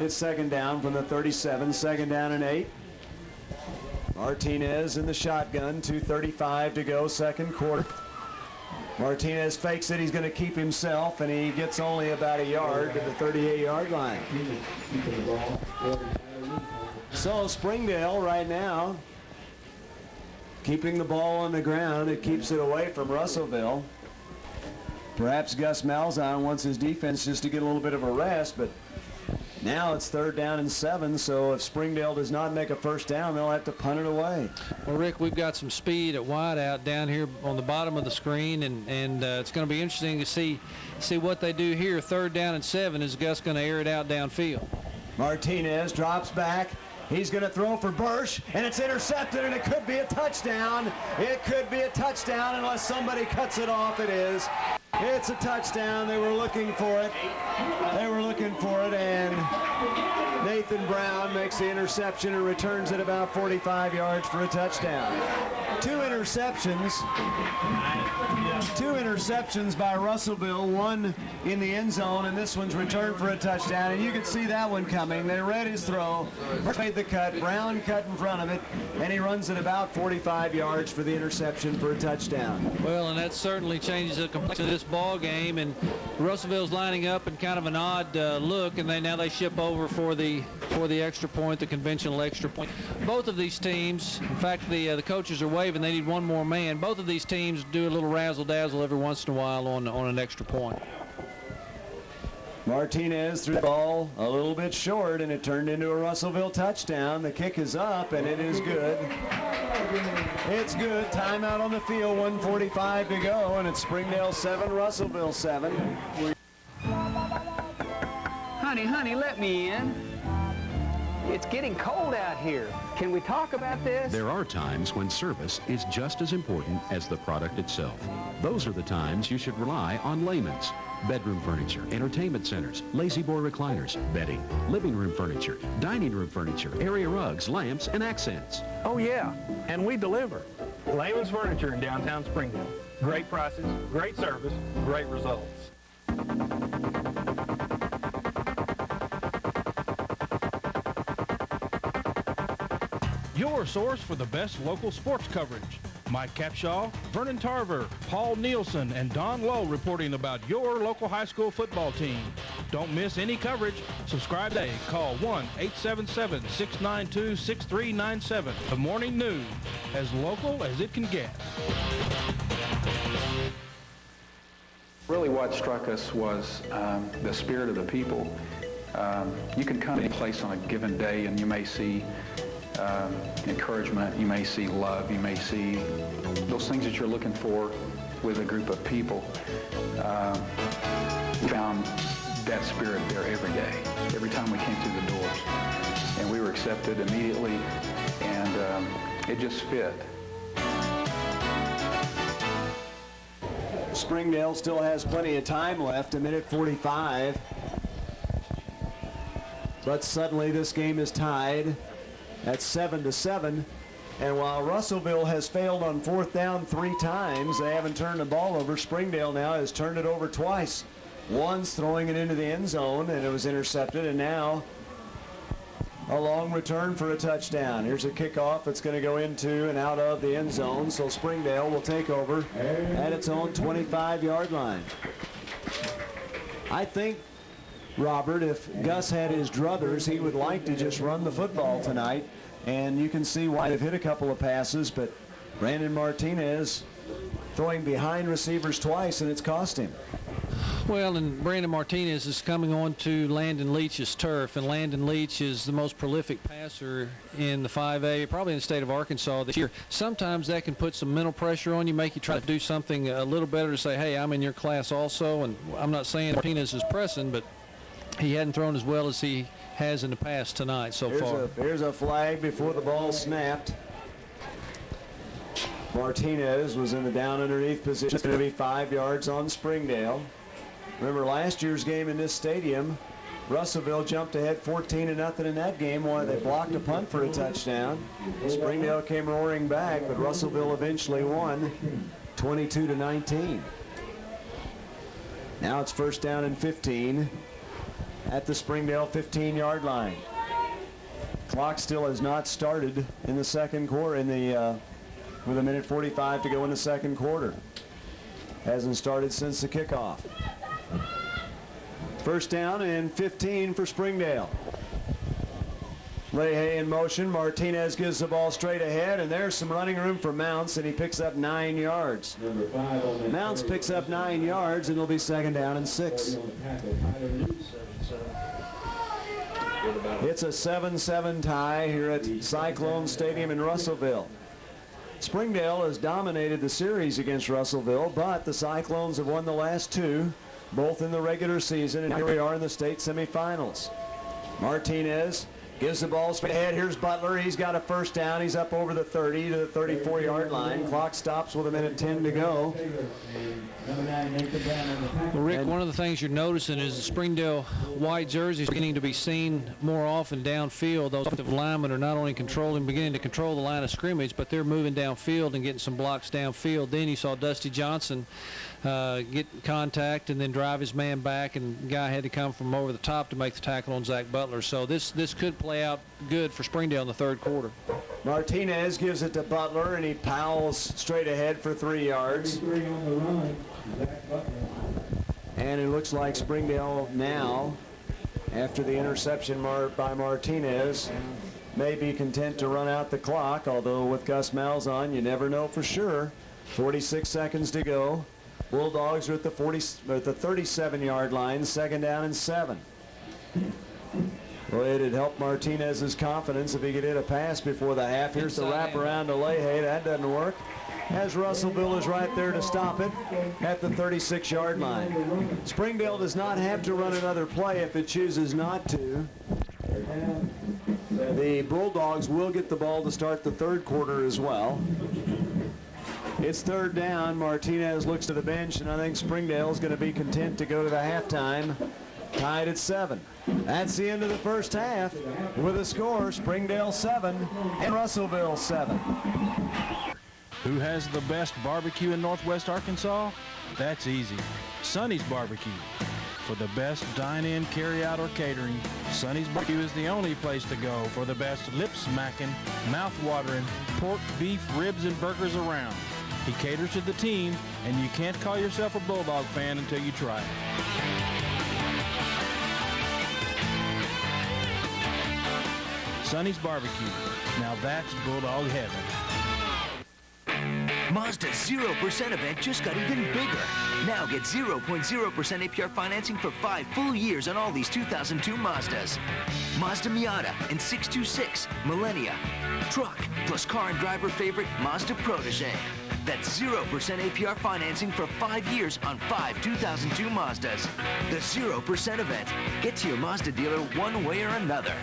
It's 2nd down from the 37. 2nd down and 8. Martinez in the shotgun. 2:35 to go, 2nd quarter. Martinez fakes it. He's going to keep himself, and he gets only about a yard to the 38-yard line. So Springdale right now keeping the ball on the ground. It keeps it away from Russellville. Perhaps Gus Malzahn wants his defense just to get a little bit of a rest, but now it's 3rd down and 7, so if Springdale does not make a 1st down, they'll have to punt it away. Well, Rick, we've got some speed at wideout down here on the bottom of the screen, and it's going to be interesting to see what they do here. 3rd down and 7. Is Gus going to air it out downfield? Martinez drops back. He's going to throw for Bursch, and it's intercepted, and it could be a touchdown. It could be a touchdown unless somebody cuts it off. It is. It's a touchdown. They were looking for it. And Nathan Brown makes the interception and returns it about 45 yards for a touchdown. 2 interceptions by Russellville, 1 in the end zone, and this one's returned for a touchdown. And you could see that one coming. They read his throw, made the cut, Brown cut in front of it, and he runs it about 45 yards for the interception for a touchdown. Well, and that certainly changes the complexion of this ball game, and Russellville's lining up in kind of an odd look, and now they ship over for the extra point, the conventional extra point. Both of these teams, in fact, the coaches are waving. They need one more man. Both of these teams do a little razzle-dazzle every once in a while on an extra point. Martinez threw the ball a little bit short, and it turned into a Russellville touchdown. The kick is up, and it is good. It's good. Timeout on the field, 1:45 to go, and it's Springdale 7, Russellville 7. Hi, honey, let me in. It's getting cold out here. Can we talk about this? There are times when service is just as important as the product itself. Those are the times you should rely on Lehman's. Bedroom furniture, entertainment centers, lazy boy recliners, bedding, living room furniture, dining room furniture, area rugs, lamps, and accents. Oh yeah, and we deliver. Lehman's Furniture in downtown Springdale. Great prices, great service, great results. Your source for the best local sports coverage. Mike Capshaw, Vernon Tarver, Paul Nielsen, and Don Lowe reporting about your local high school football team. Don't miss any coverage. Subscribe today. Call 1-877-692-6397. The Morning News, as local as it can get. Really what struck us was the spirit of the people. You can come to any place on a given day and you may see encouragement, you may see love, you may see those things that you're looking for with a group of people. We found that spirit there every day, every time we came through the doors. And we were accepted immediately, and it just fit. Springdale still has plenty of time left, 1:45. But suddenly this game is tied at 7-7. And while Russellville has failed on 4th down 3 times, they haven't turned the ball over. Springdale now has turned it over twice. Once throwing it into the end zone, and it was intercepted, and now a long return for a touchdown. Here's a kickoff. It's going to go into and out of the end zone, so Springdale will take over at its own 25-yard line. I think, Robert, if Gus had his druthers, he would like to just run the football tonight, and you can see why they've hit a couple of passes, but Brandon Martinez throwing behind receivers twice, and it's cost him. Well, and Brandon Martinez is coming on to Landon Leach's turf, and Landon Leach is the most prolific passer in the 5A, probably in the state of Arkansas this year. Sometimes that can put some mental pressure on you, make you try to do something a little better to say, hey, I'm in your class also, and I'm not saying Martinez is pressing, but he hadn't thrown as well as he has in the past tonight so far. Here's a flag before the ball snapped. Martinez was in the down underneath position. It's going to be 5 yards on Springdale. Remember last year's game in this stadium, Russellville jumped ahead 14-0 in that game while they blocked a punt for a touchdown. Springdale came roaring back, but Russellville eventually won 22-19. Now it's 1st down and 15 at the Springdale 15-yard line. Clock still has not started in the second quarter, with 1:45 to go in the second quarter. Hasn't started since the kickoff. 1st down and 15 for Springdale. Leahy in motion. Martinez gives the ball straight ahead, and there's some running room for Mounts, and he picks up 9 yards. Mounts picks up 9 yards, and it'll be 2nd down and 6. It's a 7-7 tie here at Cyclone Stadium in Russellville. Springdale has dominated the series against Russellville, but the Cyclones have won the last 2, both in the regular season, and here we are in the state semifinals. Martinez gives the ball straight ahead. Here's Butler. He's got a 1st down. He's up over the 30 to the 34-yard line. Clock stops with 1:10 to go. Well, Rick, one of the things you're noticing is the Springdale white jerseys beginning to be seen more often downfield. Those offensive linemen are not only beginning to control the line of scrimmage, but they're moving downfield and getting some blocks downfield. Then you saw Dusty Johnson get contact and then drive his man back, and the guy had to come from over the top to make the tackle on Zach Butler. So this could play out good for Springdale in the 3rd quarter. Martinez gives it to Butler, and he powers straight ahead for 3 yards. And it looks like Springdale now, after the interception by Martinez, may be content to run out the clock, although with Gus Malzahn, you never know for sure. 46 seconds to go. Bulldogs are at the 37-yard line, 2nd down and 7. Well, it'd help Martinez's confidence if he could hit a pass before the half. Here's the wraparound to Leahy. That doesn't work, as Russellville is right there to stop it at the 36-yard line. Springdale does not have to run another play if it chooses not to. The Bulldogs will get the ball to start the third quarter as well. It's third down. Martinez looks to the bench, and I think Springdale is going to be content to go to the halftime, tied at 7. That's the end of the first half with a score, Springdale 7 and Russellville 7. Who has the best barbecue in Northwest Arkansas? That's easy. Sonny's Barbecue. For the best dine-in, carry-out, or catering, Sonny's Barbecue is the only place to go for the best lip-smacking, mouth-watering pork, beef, ribs, and burgers around. He caters to the team, and you can't call yourself a Bulldog fan until you try it. Sonny's Barbecue. Now that's Bulldog heaven. Mazda's 0% event just got even bigger. Now get 0.0% APR financing for 5 full years on all these 2002 Mazdas. Mazda Miata and 626 Millennia. Truck plus car and driver favorite Mazda Protege. That's 0% APR financing for 5 years on 5 2002 Mazdas. The 0% event. Get to your Mazda dealer one way or another.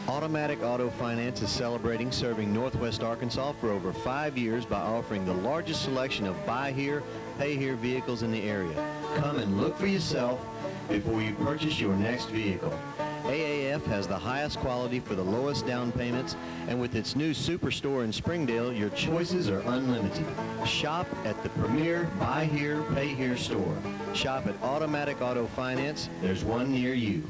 Automatic Auto Finance is celebrating serving Northwest Arkansas for over 5 years by offering the largest selection of buy here, pay here vehicles in the area. Come and look for yourself before you purchase your next vehicle. AAF has the highest quality for the lowest down payments, and with its new Superstore in Springdale, your choices are unlimited. Shop at the premier Buy Here, Pay Here store. Shop at Automatic Auto Finance. There's one near you.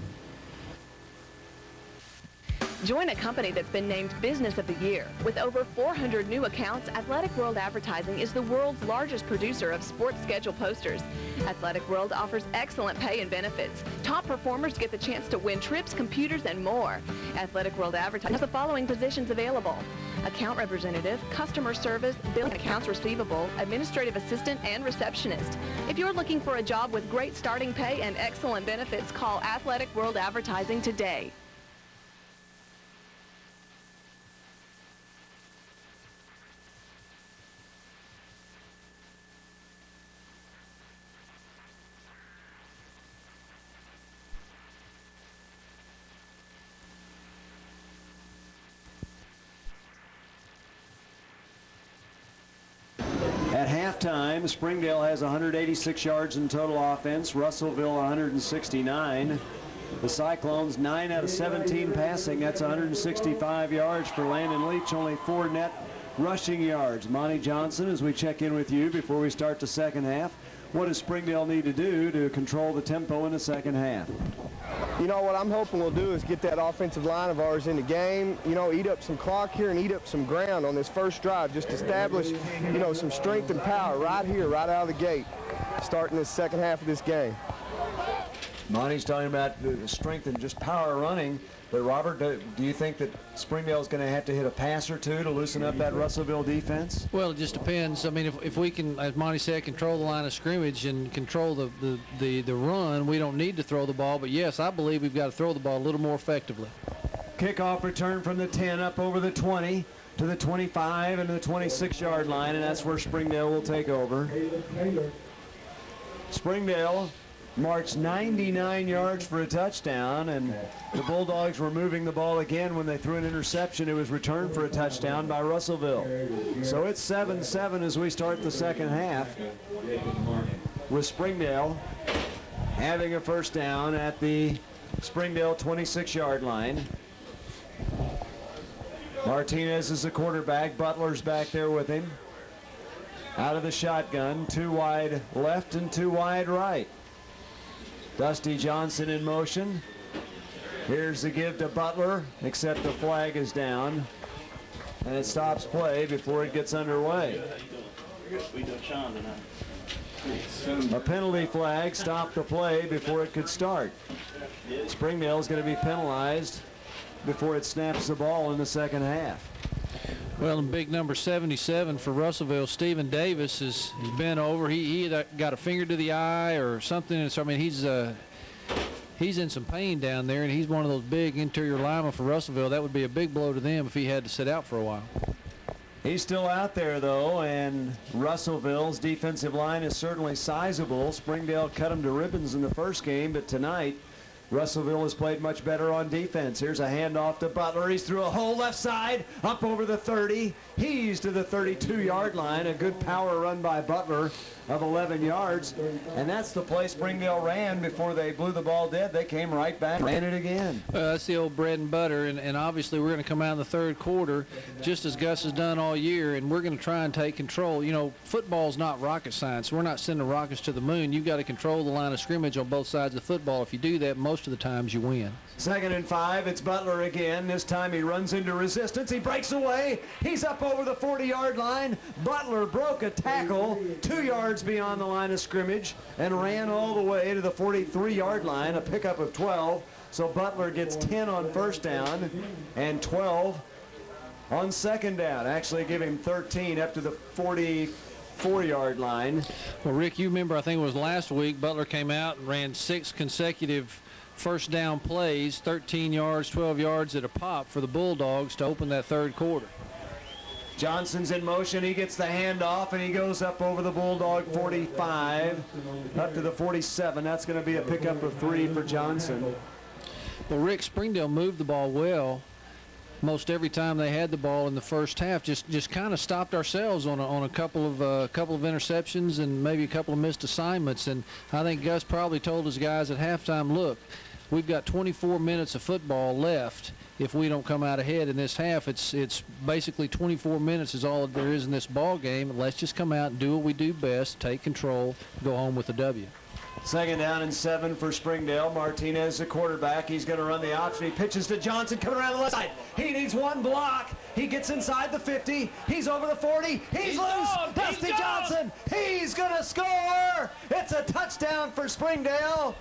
Join a company that's been named Business of the Year. With over 400 new accounts, Athletic World Advertising is the world's largest producer of sports schedule posters. Athletic World offers excellent pay and benefits. Top performers get the chance to win trips, computers, and more. Athletic World Advertising has the following positions available: account representative, customer service, billing, accounts receivable, administrative assistant, and receptionist. If you're looking for a job with great starting pay and excellent benefits, call Athletic World Advertising today. At halftime, Springdale has 186 yards in total offense, Russellville 169. The Cyclones 9 out of 17 passing. That's 165 yards for Landon Leach, only 4 net rushing yards. Monty Johnson, as we check in with you before we start the second half, what does Springdale need to do to control the tempo in the second half? You know, what I'm hoping we'll do is get that offensive line of ours in the game, you know, eat up some clock here and eat up some ground on this first drive. Just establish, you know, some strength and power right here, right out of the gate, starting this second half of this game. Monty's talking about the strength and just power running. But, Robert, do you think that Springdale's going to have to hit a pass or two to loosen up that Russellville defense? Well, it just depends. I mean, if we can, as Monty said, control the line of scrimmage and control the run, we don't need to throw the ball. But, yes, I believe we've got to throw the ball a little more effectively. Kickoff return from the 10 up over the 20 to the 25 and to the 26-yard line, and that's where Springdale will take over. Springdale marched 99 yards for a touchdown, and the Bulldogs were moving the ball again when they threw an interception. It was returned for a touchdown by Russellville. So it's 7-7 as we start the second half with Springdale having a first down at the Springdale 26-yard line. Martinez is the quarterback. Butler's back there with him. Out of the shotgun, 2 wide left and 2 wide right. Dusty Johnson in motion. Here's the give to Butler, except the flag is down. And it stops play before it gets underway. A penalty flag stopped the play before it could start. Springdale is going to be penalized before it snaps the ball in the second half. Well, and big number 77 for Russellville, Stephen Davis, has been over. He got a finger to the eye or something. And so, I mean, he's in some pain down there, and he's one of those big interior linemen for Russellville. That would be a big blow to them if he had to sit out for a while. He's still out there, though, and Russellville's defensive line is certainly sizable. Springdale cut him to ribbons in the first game, but tonight Russellville has played much better on defense. Here's a handoff to Butler. He's through a hole left side, up over the 30. He's to the 32-yard line. A good power run by Butler of 11 yards. And that's the play Springdale ran before they blew the ball dead. They came right back, ran it again. That's the old bread and butter, and obviously we're going to come out in the third quarter just as Gus has done all year, and we're going to try and take control. You know, football's not rocket science. We're not sending rockets to the moon. You've got to control the line of scrimmage on both sides of the football. If you do that, most of the times you win. 2nd and 5, it's Butler again. This time he runs into resistance. He breaks away. He's up over the 40-yard line. Butler broke a tackle 2 yards beyond the line of scrimmage and ran all the way to the 43-yard line, a pickup of 12. So Butler gets 10 on first down and 12 on second down. Actually give him 13 up to the 44-yard line. Well, Rick, you remember, I think it was last week, Butler came out and ran 6 consecutive first down plays, 13 yards, 12 yards at a pop for the Bulldogs to open that third quarter. Johnson's in motion. He gets the handoff, and he goes up over the Bulldog 45, up to the 47. That's going to be a pickup of 3 for Johnson. Well, Rick, Springdale moved the ball well most every time they had the ball in the first half. Just kind of stopped ourselves on a couple of interceptions and maybe a couple of missed assignments. And I think Gus probably told his guys at halftime, look, we've got 24 minutes of football left. If we don't come out ahead in this half, it's basically 24 minutes is all there is in this ball game. Let's just come out and do what we do best, take control, go home with a W. 2nd down and 7 for Springdale. Martinez, the quarterback. He's going to run the option. He pitches to Johnson coming around the left side. He needs one block. He gets inside the 50. He's over the 40. He's loose. Dusty Johnson. He's going to score. It's a touchdown for Springdale.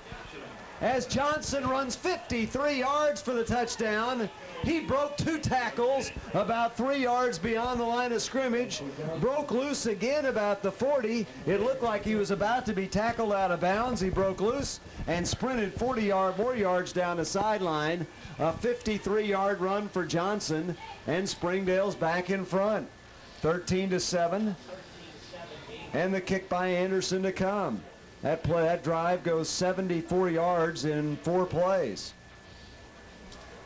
As Johnson runs 53 yards for the touchdown. He broke 2 tackles about 3 yards beyond the line of scrimmage. Broke loose again about the 40. It looked like he was about to be tackled out of bounds. He broke loose and sprinted 40 more yards down the sideline. A 53-yard run for Johnson, and Springdale's back in front. 13-7. And the kick by Anderson to come. That drive goes 74 yards in 4 plays.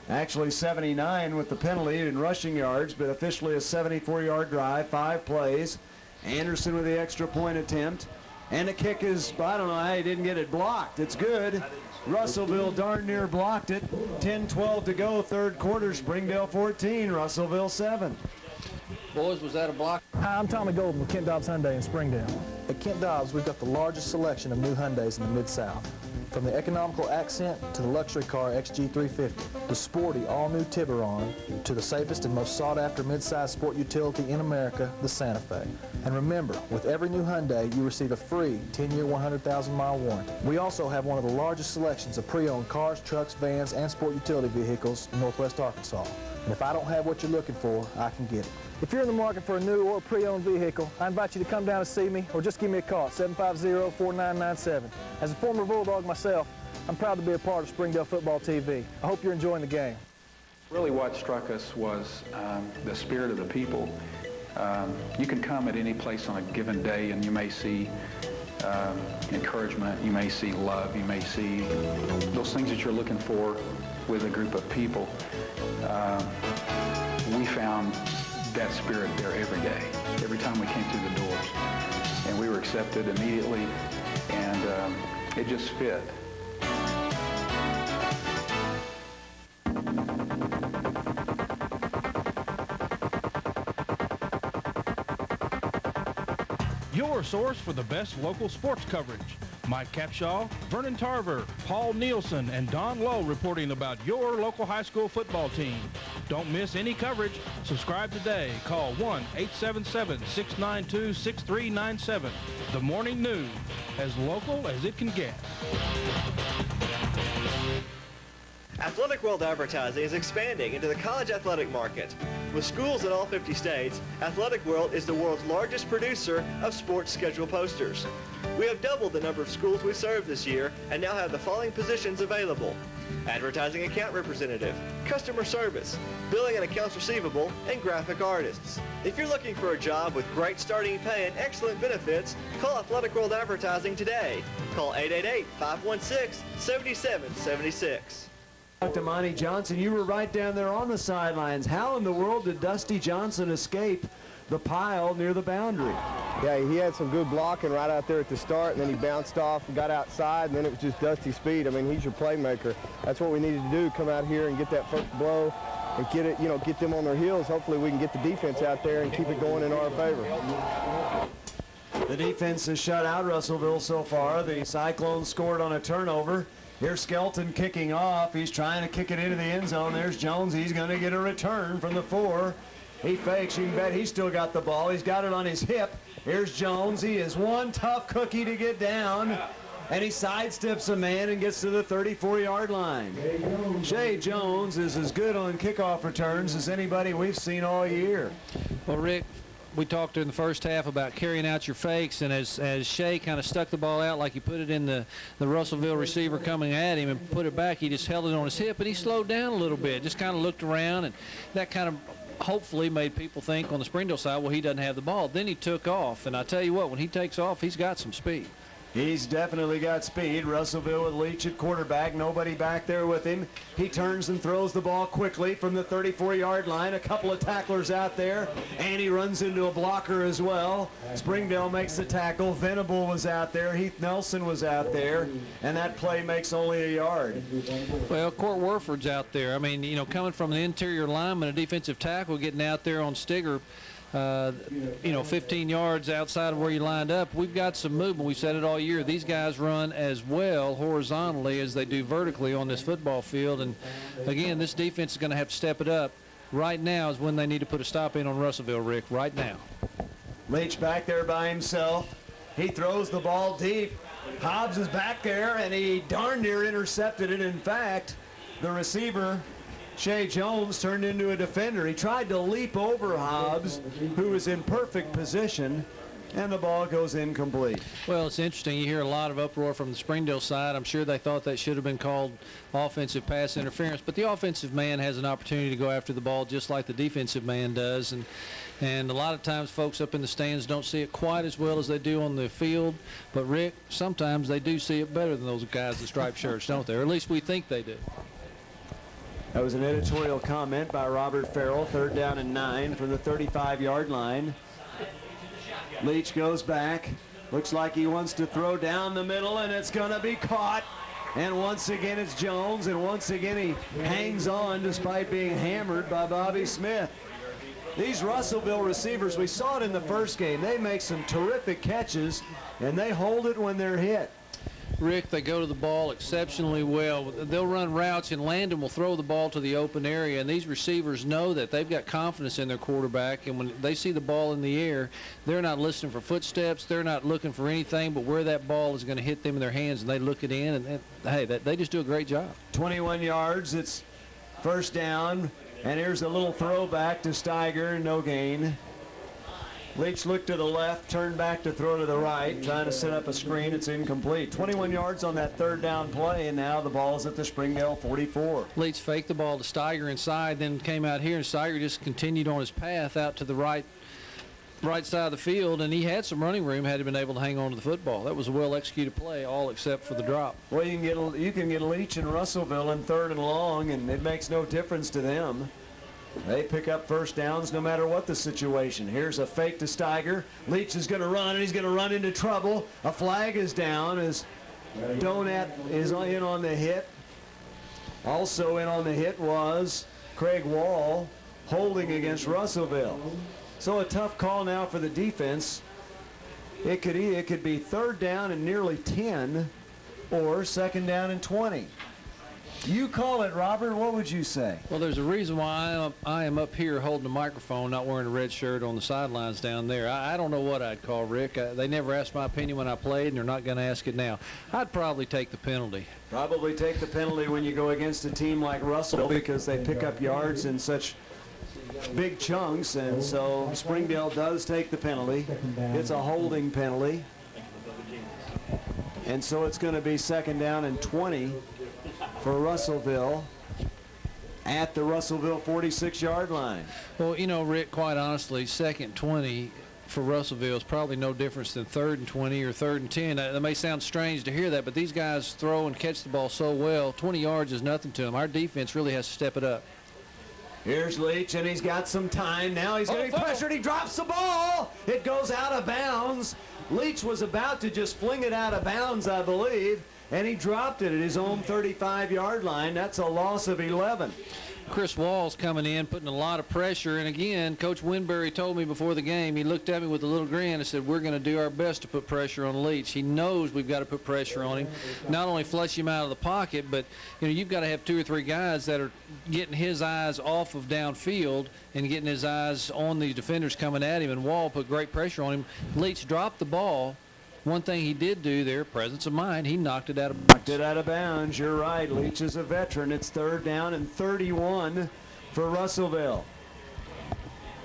Actually 79 with the penalty in rushing yards, but officially a 74-yard drive, 5 plays. Anderson with the extra point attempt. And the kick is, I don't know how he didn't get it blocked. It's good. Russellville darn near blocked it. 10-12 to go, third quarter. Springdale 14, Russellville 7. Boys, was that a block? Hi, I'm Tommy Golden with Kent Dobbs Hyundai in Springdale. At Kent Dobbs, we've got the largest selection of new Hyundais in the Mid-South. From the economical Accent to the luxury car XG350, the sporty all-new Tiburon, to the safest and most sought-after mid-size sport utility in America, the Santa Fe. And remember, with every new Hyundai, you receive a free 10-year, 100,000-mile warranty. We also have one of the largest selections of pre-owned cars, trucks, vans, and sport utility vehicles in Northwest Arkansas. And if I don't have what you're looking for, I can get it. If you're in the market for a new or pre-owned vehicle, I invite you to come down and see me or just give me a call, 750-4997. As a former Bulldog myself, I'm proud to be a part of Springdale Football TV. I hope you're enjoying the game. Really what struck us was the spirit of the people. You can come at any place on a given day and you may see encouragement, you may see love, you may see those things that you're looking for with a group of people. We found that spirit there every day, every time we came through the doors. And we were accepted immediately, and it just fit. Your source for the best local sports coverage. Mike Capshaw, Vernon Tarver, Paul Nielsen, and Don Lowe reporting about your local high school football team. Don't miss any coverage. Subscribe today. Call 1-877-692-6397. The Morning News, as local as it can get. Athletic World Advertising is expanding into the college athletic market. With schools in all 50 states, Athletic World is the world's largest producer of sports schedule posters. We have doubled the number of schools we serve this year and now have the following positions available: advertising account representative, customer service, billing and accounts receivable, and graphic artists. If you're looking for a job with great starting pay and excellent benefits, call Athletic World Advertising today. Call 888-516-7776. Dr. Monty Johnson, you were right down there on the sidelines. How in the world did Dusty Johnson escape the pile near the boundary? Yeah, he had some good blocking right out there at the start, and then he bounced off and got outside, and then it was just Dusty speed. I mean, he's your playmaker. That's what we needed to do, come out here and get that first blow and get it, get them on their heels. Hopefully we can get the defense out there and keep it going in our favor. The defense has shut out Russellville so far. The Cyclones scored on a turnover. Here's Skelton kicking off. He's trying to kick it into the end zone. There's Jones. He's going to get a return from the 4. He fakes. You can bet he's still got the ball. He's got it on his hip. Here's Jones. He is one tough cookie to get down. And he sidesteps a man and gets to the 34-yard line. Shea Jones is as good on kickoff returns as anybody we've seen all year. Well, Rick, we talked in the first half about carrying out your fakes, and as Shea kind of stuck the ball out like he put it in the Russellville receiver coming at him and put it back, he just held it on his hip, and he slowed down a little bit, just kind of looked around, and that kind of hopefully made people think on the Springdale side, well, he doesn't have the ball. Then he took off, and I tell you what, when he takes off, he's got some speed. He's definitely got speed. Russellville with Leach at quarterback. Nobody back there with him. He turns and throws the ball quickly from the 34-yard line. A couple of tacklers out there, and he runs into a blocker as well. Springdale makes the tackle. Venable was out there. Heath Nelson was out there, and that play makes only a yard. Well, Court Werford's out there. I mean, coming from an interior lineman, a defensive tackle, getting out there on Stigger, 15 yards outside of where you lined up. We've got some movement. We've said it all year. These guys run as well horizontally as they do vertically on this football field. And, again, this defense is going to have to step it up. Right now is when they need to put a stop in on Russellville, Rick, right now. Leach back there by himself. He throws the ball deep. Hobbs is back there, and he darn near intercepted it. In fact, the receiver, Shea Jones, turned into a defender. He tried to leap over Hobbs, who was in perfect position, and the ball goes incomplete. Well, it's interesting. You hear a lot of uproar from the Springdale side. I'm sure they thought that should have been called offensive pass interference, but the offensive man has an opportunity to go after the ball just like the defensive man does, and a lot of times folks up in the stands don't see it quite as well as they do on the field. But, Rick, sometimes they do see it better than those guys in striped shirts, don't they? Or at least we think they do. That was an editorial comment by Robert Farrell. 3rd down and 9 from the 35-yard line. Leach goes back. Looks like he wants to throw down the middle, and it's going to be caught. And once again it's Jones, and once again he hangs on despite being hammered by Bobby Smith. These Russellville receivers, we saw it in the first game. They make some terrific catches, and they hold it when they're hit. Rick, they go to the ball exceptionally well. They'll run routes, and Landon will throw the ball to the open area, and these receivers know that they've got confidence in their quarterback, and when they see the ball in the air, they're not listening for footsteps. They're not looking for anything but where that ball is going to hit them in their hands, and they look it in, and hey, they just do a great job. 21 yards. It's 1st down, and here's a little throwback to Steiger, no gain. Leach looked to the left, turned back to throw to the right, trying to set up a screen. It's incomplete. 21 yards on that 3rd down play, and now the ball's at the Springdale 44. Leach faked the ball to Steiger inside, then came out here, and Steiger just continued on his path out to the right side of the field, and he had some running room had he been able to hang on to the football. That was a well-executed play, all except for the drop. Well, you can get Leach and Russellville in 3rd and long, and it makes no difference to them. They pick up 1st downs no matter what the situation. Here's a fake to Steiger. Leach is going to run, and he's going to run into trouble. A flag is down as Donat is in on the hit. Also in on the hit was Craig Wall, holding against Russellville. So a tough call now for the defense. It could be 3rd down and nearly 10 or 2nd down and 20. You call it, Robert. What would you say? Well, there's a reason why I am up here holding the microphone, not wearing a red shirt on the sidelines down there. I don't know what I'd call, Rick. They never asked my opinion when I played, and they're not going to ask it now. I'd probably take the penalty. Probably take the penalty when you go against a team like Russellville because they pick up yards in such big chunks, and so Springdale does take the penalty. It's a holding penalty. And so it's going to be 2nd down and 20 for Russellville at the Russellville 46-yard line. Well, you know, Rick, quite honestly, 2nd 20 for Russellville is probably no difference than 3rd and 20 or 3rd and 10. That may sound strange to hear that, but these guys throw and catch the ball so well. 20 yards is nothing to them. Our defense really has to step it up. Here's Leach, and he's got some time. Now he's getting pressured. He drops the ball. It goes out of bounds. Leach was about to just fling it out of bounds, I believe, and he dropped it at his own 35-yard line. That's a loss of 11. Chris Wall's coming in, putting a lot of pressure. And again, Coach Winbury told me before the game, he looked at me with a little grin and said, we're going to do our best to put pressure on Leach. He knows we've got to put pressure on him, not only flush him out of the pocket, but you know, you've got to have 2 or 3 guys that are getting his eyes off of downfield and getting his eyes on these defenders coming at him. And Wall put great pressure on him. Leach dropped the ball. One thing he did do there, presence of mind, he knocked it out of bounds. Knocked it out of bounds. You're right. Leach is a veteran. It's 3rd down and 31 for Russellville.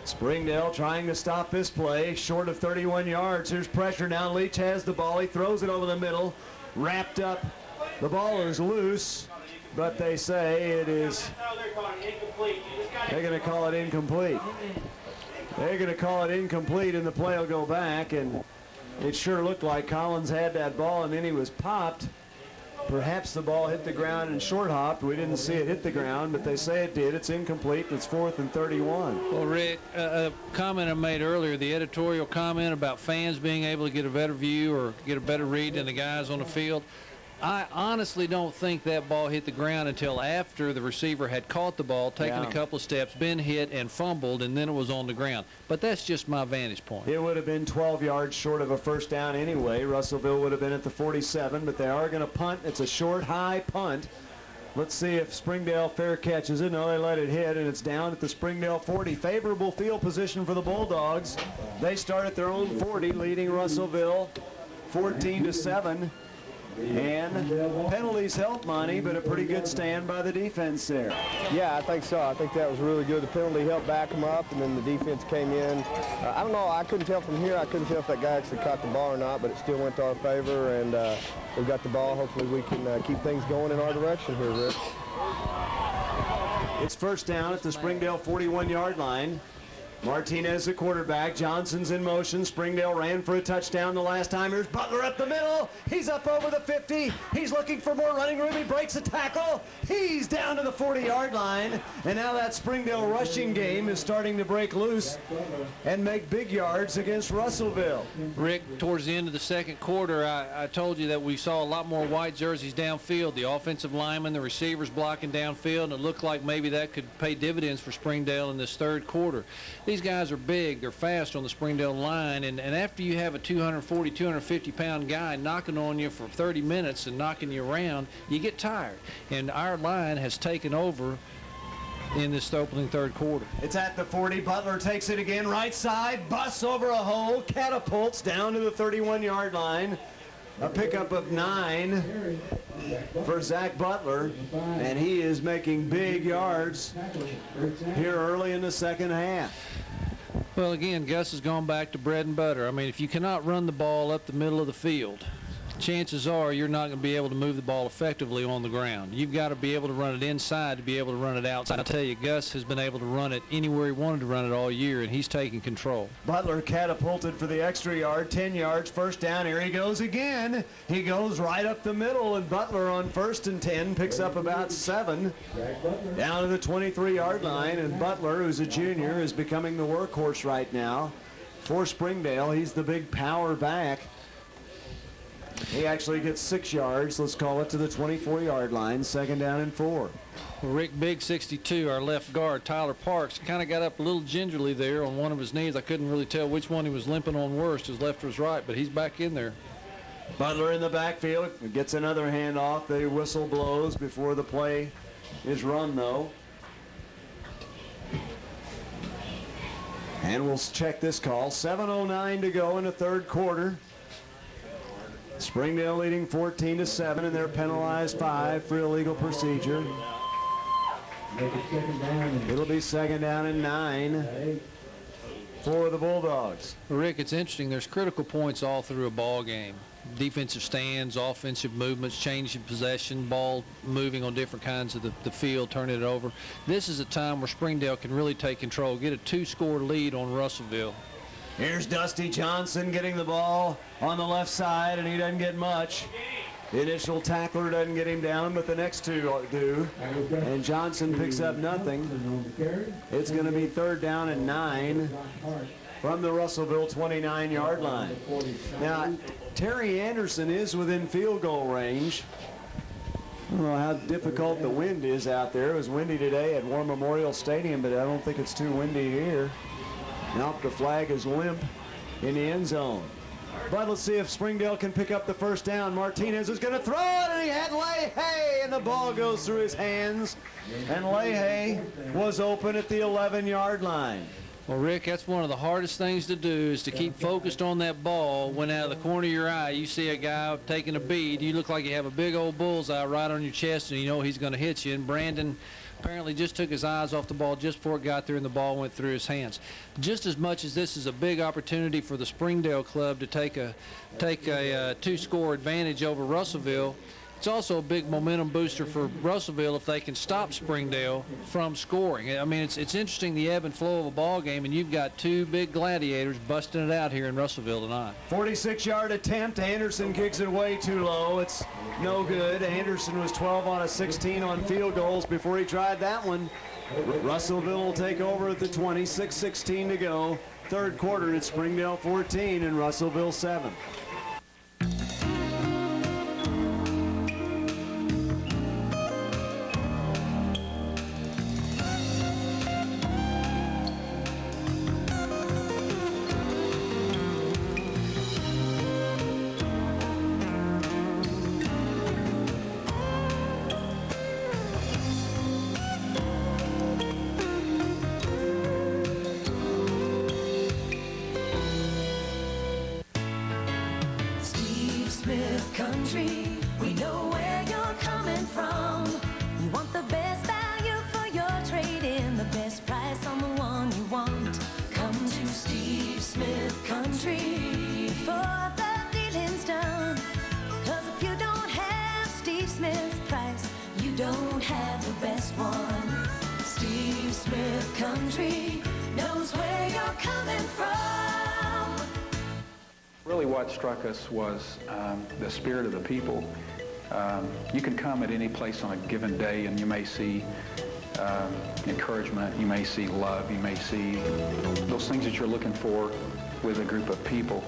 Springdale trying to stop this play, short of 31 yards. Here's pressure now. Leach has the ball. He throws it over the middle. Wrapped up. The ball is loose, but they say it is. They're going to call it incomplete. They're going to call it incomplete, and the play will go back. And it sure looked like Collins had that ball, and then he was popped. Perhaps the ball hit the ground and short hopped. We didn't see it hit the ground, but they say it did. It's incomplete. It's 4th and 31. Well, Rick, a comment I made earlier, the editorial comment about fans being able to get a better view or get a better read than the guys on the field. I honestly don't think that ball hit the ground until after the receiver had caught the ball, taken a couple of steps, been hit and fumbled, and then it was on the ground. But that's just my vantage point. It would have been 12 yards short of a 1st down anyway. Russellville would have been at the 47, but they are going to punt. It's a short, high punt. Let's see if Springdale fair catches it. No, they let it hit, and it's down at the Springdale 40. Favorable field position for the Bulldogs. They start at their own 40, leading Russellville 14-7. And penalties help Monty, but a pretty good stand by the defense there. Yeah, I think so. I think that was really good. The penalty helped back them up, and then the defense came in. I don't know. I couldn't tell from here. I couldn't tell if that guy actually caught the ball or not, but it still went to our favor, and we've got the ball. Hopefully we can keep things going in our direction here, Rick. It's 1st down at the Springdale 41-yard line. Martinez, the quarterback. Johnson's in motion. Springdale ran for a touchdown the last time. Here's Butler up the middle. He's up over the 50. He's looking for more running room. He breaks a tackle. He's down to the 40-yard line. And now that Springdale rushing game is starting to break loose and make big yards against Russellville. Rick, towards the end of the 2nd quarter, I told you that we saw a lot more white jerseys downfield. The offensive linemen, the receivers blocking downfield, and it looked like maybe that could pay dividends for Springdale in this 3rd quarter. These guys are big, they're fast on the Springdale line, and after you have a 240, 250-pound guy knocking on you for 30 minutes and knocking you around, you get tired. And our line has taken over in this opening 3rd quarter. It's at the 40. Butler takes it again, right side, busts over a hole, catapults down to the 31-yard line. A pickup of 9 for Zach Butler, and he is making big yards here early in the 2nd half. Well, again, Gus has gone back to bread and butter. I mean, if you cannot run the ball up the middle of the field, chances are you're not going to be able to move the ball effectively on the ground. You've got to be able to run it inside to be able to run it outside. I'll tell you, Gus has been able to run it anywhere he wanted to run it all year, and he's taking control. Butler catapulted for the extra yard, 10 yards, 1st down. Here he goes again. He goes right up the middle, and Butler on 1st and 10 picks up about 7 down to the 23-yard line, and Butler, who's a junior, is becoming the workhorse right now for Springdale. He's the big power back. He actually gets 6 yards. Let's call it to the 24-yard line. 2nd down and 4. Rick Big 62, our left guard, Tyler Parks, kind of got up a little gingerly there on one of his knees. I couldn't really tell which one he was limping on worst, his left or his right, but he's back in there. Butler in the backfield gets another handoff. The whistle blows before the play is run, though. And we'll check this call. 7:09 to go in the 3rd quarter. Springdale leading 14-7, and they're penalized 5 for illegal procedure. It'll be 2nd down and 9 for the Bulldogs. Rick, it's interesting. There's critical points all through a ball game. Defensive stands, offensive movements, change in possession, ball moving on different kinds of the field, turning it over. This is a time where Springdale can really take control, get a 2-score lead on Russellville. Here's Dusty Johnson getting the ball on the left side, and he doesn't get much. The initial tackler doesn't get him down, but the next two do. And Johnson picks up nothing. It's going to be 3rd down and 9 from the Russellville 29-yard line. Now, Terry Anderson is within field goal range. I don't know how difficult the wind is out there. It was windy today at War Memorial Stadium, but I don't think it's too windy here. Now the flag is limp in the end zone. But let's see if Springdale can pick up the 1st down. Martinez is going to throw it, and he had Leahy, and the ball goes through his hands. And Leahy was open at the 11-yard line. Well, Rick, that's one of the hardest things to do is to keep focused on that ball. When out of the corner of your eye, you see a guy taking a bead. You look like you have a big old bullseye right on your chest, and you know he's going to hit you. And Brandon apparently just took his eyes off the ball just before it got there, and the ball went through his hands. Just as much as this is a big opportunity for the Springdale club to take a 2-score advantage over Russellville, it's also a big momentum booster for Russellville if they can stop Springdale from scoring. I mean, it's interesting, the ebb and flow of a ball game, and you've got 2 big gladiators busting it out here in Russellville tonight. 46-yard attempt. Anderson kicks it way too low. It's no good. Anderson was 12 on a 16 on field goals before he tried that one. Russellville will take over at the 20. 6:16 to go. 3rd quarter. It's Springdale 14 and Russellville 7. Country, we know where you're coming from. You want the best value for your trade-in, the best price on the one you want. Come to Steve Smith Country for the dealing's done. 'Cause if you don't have Steve Smith's price, you don't have the best one. Steve Smith Country knows where you're coming from. Really what struck us was the spirit of the people. You can come at any place on a given day and you may see encouragement, you may see love, you may see those things that you're looking for with a group of people.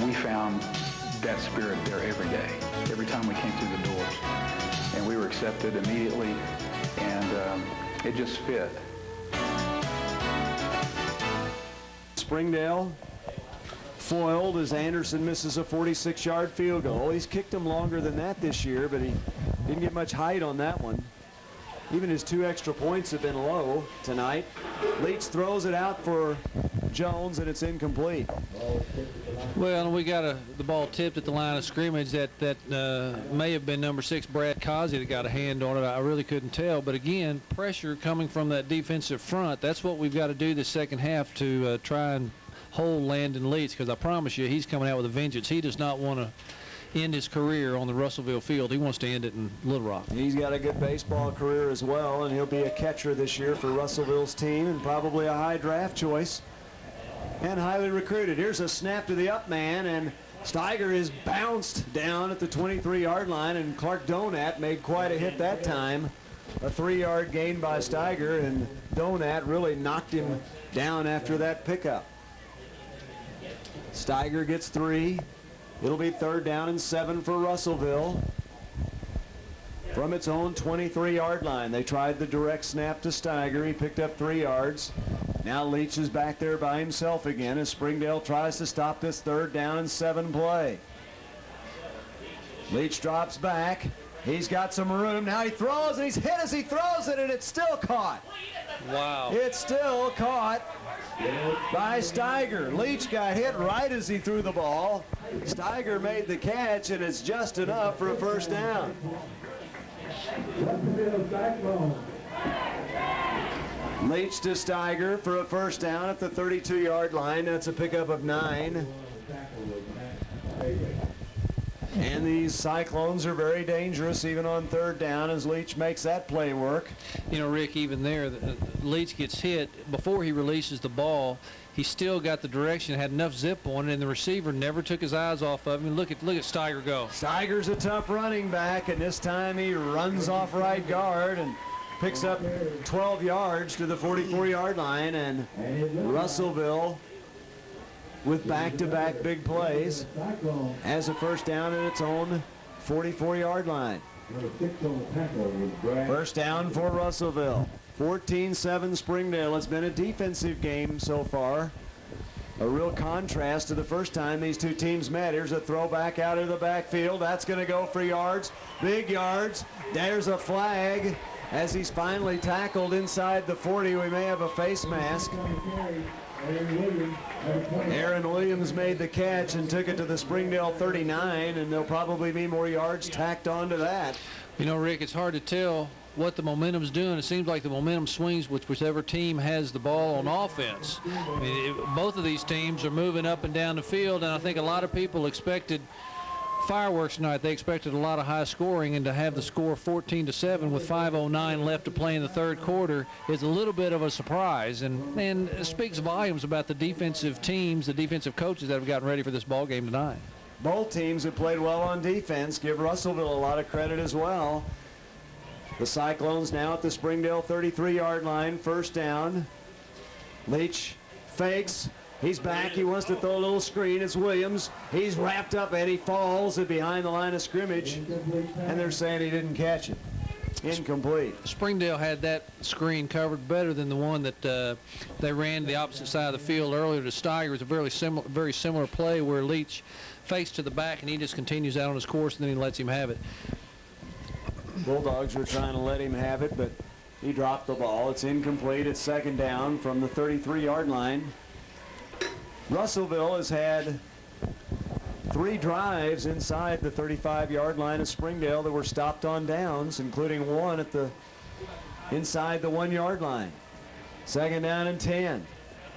We found that spirit there every day, every time we came through the doors. And we were accepted immediately, and it just fit. Springdale foiled as Anderson misses a 46-yard field goal. He's kicked them longer than that this year, but he didn't get much height on that one. Even his 2 extra points have been low tonight. Leach throws it out for Jones, and it's incomplete. Well, we got the ball tipped at the line of scrimmage. That may have been number 6, Brad Causey, that got a hand on it. I really couldn't tell. But again, pressure coming from that defensive front. That's what we've got to do this second half to try and hold Landon Leach, because I promise you he's coming out with a vengeance. He does not want to end his career on the Russellville field. He wants to end it in Little Rock. He's got a good baseball career as well, and he'll be a catcher this year for Russellville's team, and probably a high draft choice and highly recruited. Here's a snap to the up man, and Steiger is bounced down at the 23-yard line, and Clark Donat made quite a hit that time. A 3-yard gain by Steiger, and Donat really knocked him down after that pickup. Steiger gets 3. It'll be 3rd down and 7 for Russellville. From its own 23-yard line. They tried the direct snap to Steiger. He picked up 3 yards. Now Leach is back there by himself again as Springdale tries to stop this 3rd down and 7 play. Leach drops back. He's got some room. Now he throws, and he's hit as he throws it, and it's still caught. Wow. It's still caught by Steiger. Leach got hit right as he threw the ball. Steiger made the catch, and it's just enough for a 1st down. Leach to Steiger for a 1st down at the 32-yard line. That's a pickup of 9. And these Cyclones are very dangerous even on 3rd down as Leach makes that play work. You know, Rick, even there, Leach gets hit. Before he releases the ball, he still got the direction, had enough zip on it, and the receiver never took his eyes off of him. Look at Steiger go. Steiger's a tough running back, and this time he runs off right guard and picks up 12 yards to the 44-yard line, and Russellville with back-to-back big plays has a 1st down at its own 44-yard line. 1st down for Russellville. 14-7 Springdale. It's been a defensive game so far. A real contrast to the first time these two teams met. Here's a throwback out of the backfield. That's going to go for yards, big yards. There's a flag as he's finally tackled inside the 40. We may have a face mask. Aaron Williams made the catch and took it to the Springdale 39, and there'll probably be more yards tacked onto that. You know, Rick, it's hard to tell what the momentum's doing. It seems like the momentum swings with whichever team has the ball on offense. I mean, both of these teams are moving up and down the field, and I think a lot of people expected fireworks tonight. They expected a lot of high scoring, and to have the score 14-7 with 5:09 left to play in the 3rd quarter is a little bit of a surprise, and it speaks volumes about the defensive teams, the defensive coaches that have gotten ready for this ball game tonight. Both teams have played well on defense. Give Russellville a lot of credit as well. The Cyclones now at the Springdale 33-yard line, 1st down. Leach fakes. He's back. He wants to throw a little screen. It's Williams. He's wrapped up and he falls behind the line of scrimmage, and they're saying he didn't catch it. Incomplete. Springdale had that screen covered better than the one that they ran to the opposite side of the field earlier to Steiger. It's a very similar play where Leach fakes to the back and he just continues out on his course, and then he lets him have it. Bulldogs were trying to let him have it, but he dropped the ball. It's incomplete. It's 2nd down from the 33-yard line. Russellville has had 3 drives inside the 35-yard line of Springdale that were stopped on downs, including one at the inside the 1-yard line. 2nd down and 10.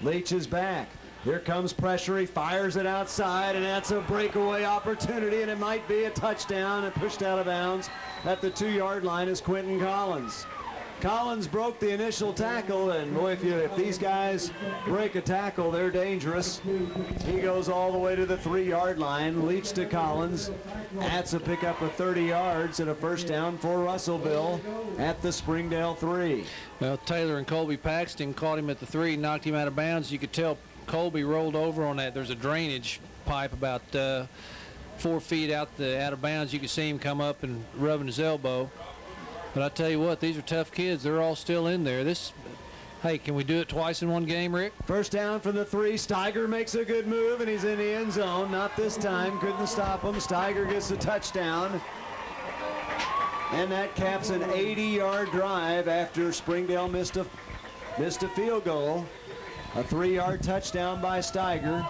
Leach is back. Here comes pressure. He fires it outside, and that's a breakaway opportunity, and it might be a touchdown, and pushed out of bounds at the 2-yard line is Quentin Collins. Collins broke the initial tackle, and boy, if these guys break a tackle, they're dangerous. He goes all the way to the 3-yard line. Leach to Collins. That's a pickup of 30 yards and a 1st down for Russellville at the Springdale 3. Well, Taylor and Colby Paxton caught him at the 3, knocked him out of bounds. You could tell Colby rolled over on that. There's a drainage pipe about 4 feet out of bounds. You could see him come up and rubbing his elbow. But I tell you what, these are tough kids. They're all still in there. Hey, can we do it twice in one game, Rick? 1st down from the 3. Steiger makes a good move, and he's in the end zone. Not this time. Couldn't stop him. Steiger gets the touchdown. And that caps an 80-yard drive after Springdale missed a field goal. A 3-yard touchdown by Steiger.